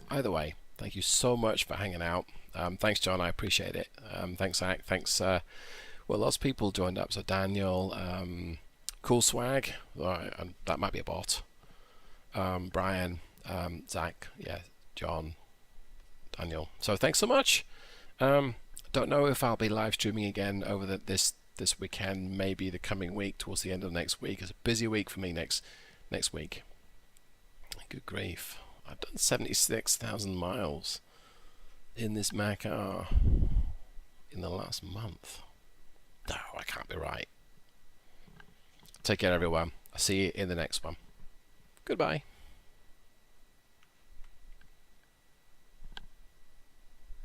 Either way, thank you so much for hanging out. Thanks, John. I appreciate it. Thanks, Zach. Thanks. Well, lots of people joined up. So Daniel, Cool Swag. That might be a bot. Brian, Zach. Yeah, John, Daniel. So thanks so much. Don't know if I'll be live streaming again over this weekend. Maybe the coming week, towards the end of next week. It's a busy week for me next week. Good grief. I've done 76,000 miles in this Mac R in the last month. No, I can't be right. Take care, everyone. I'll see you in the next one. Goodbye.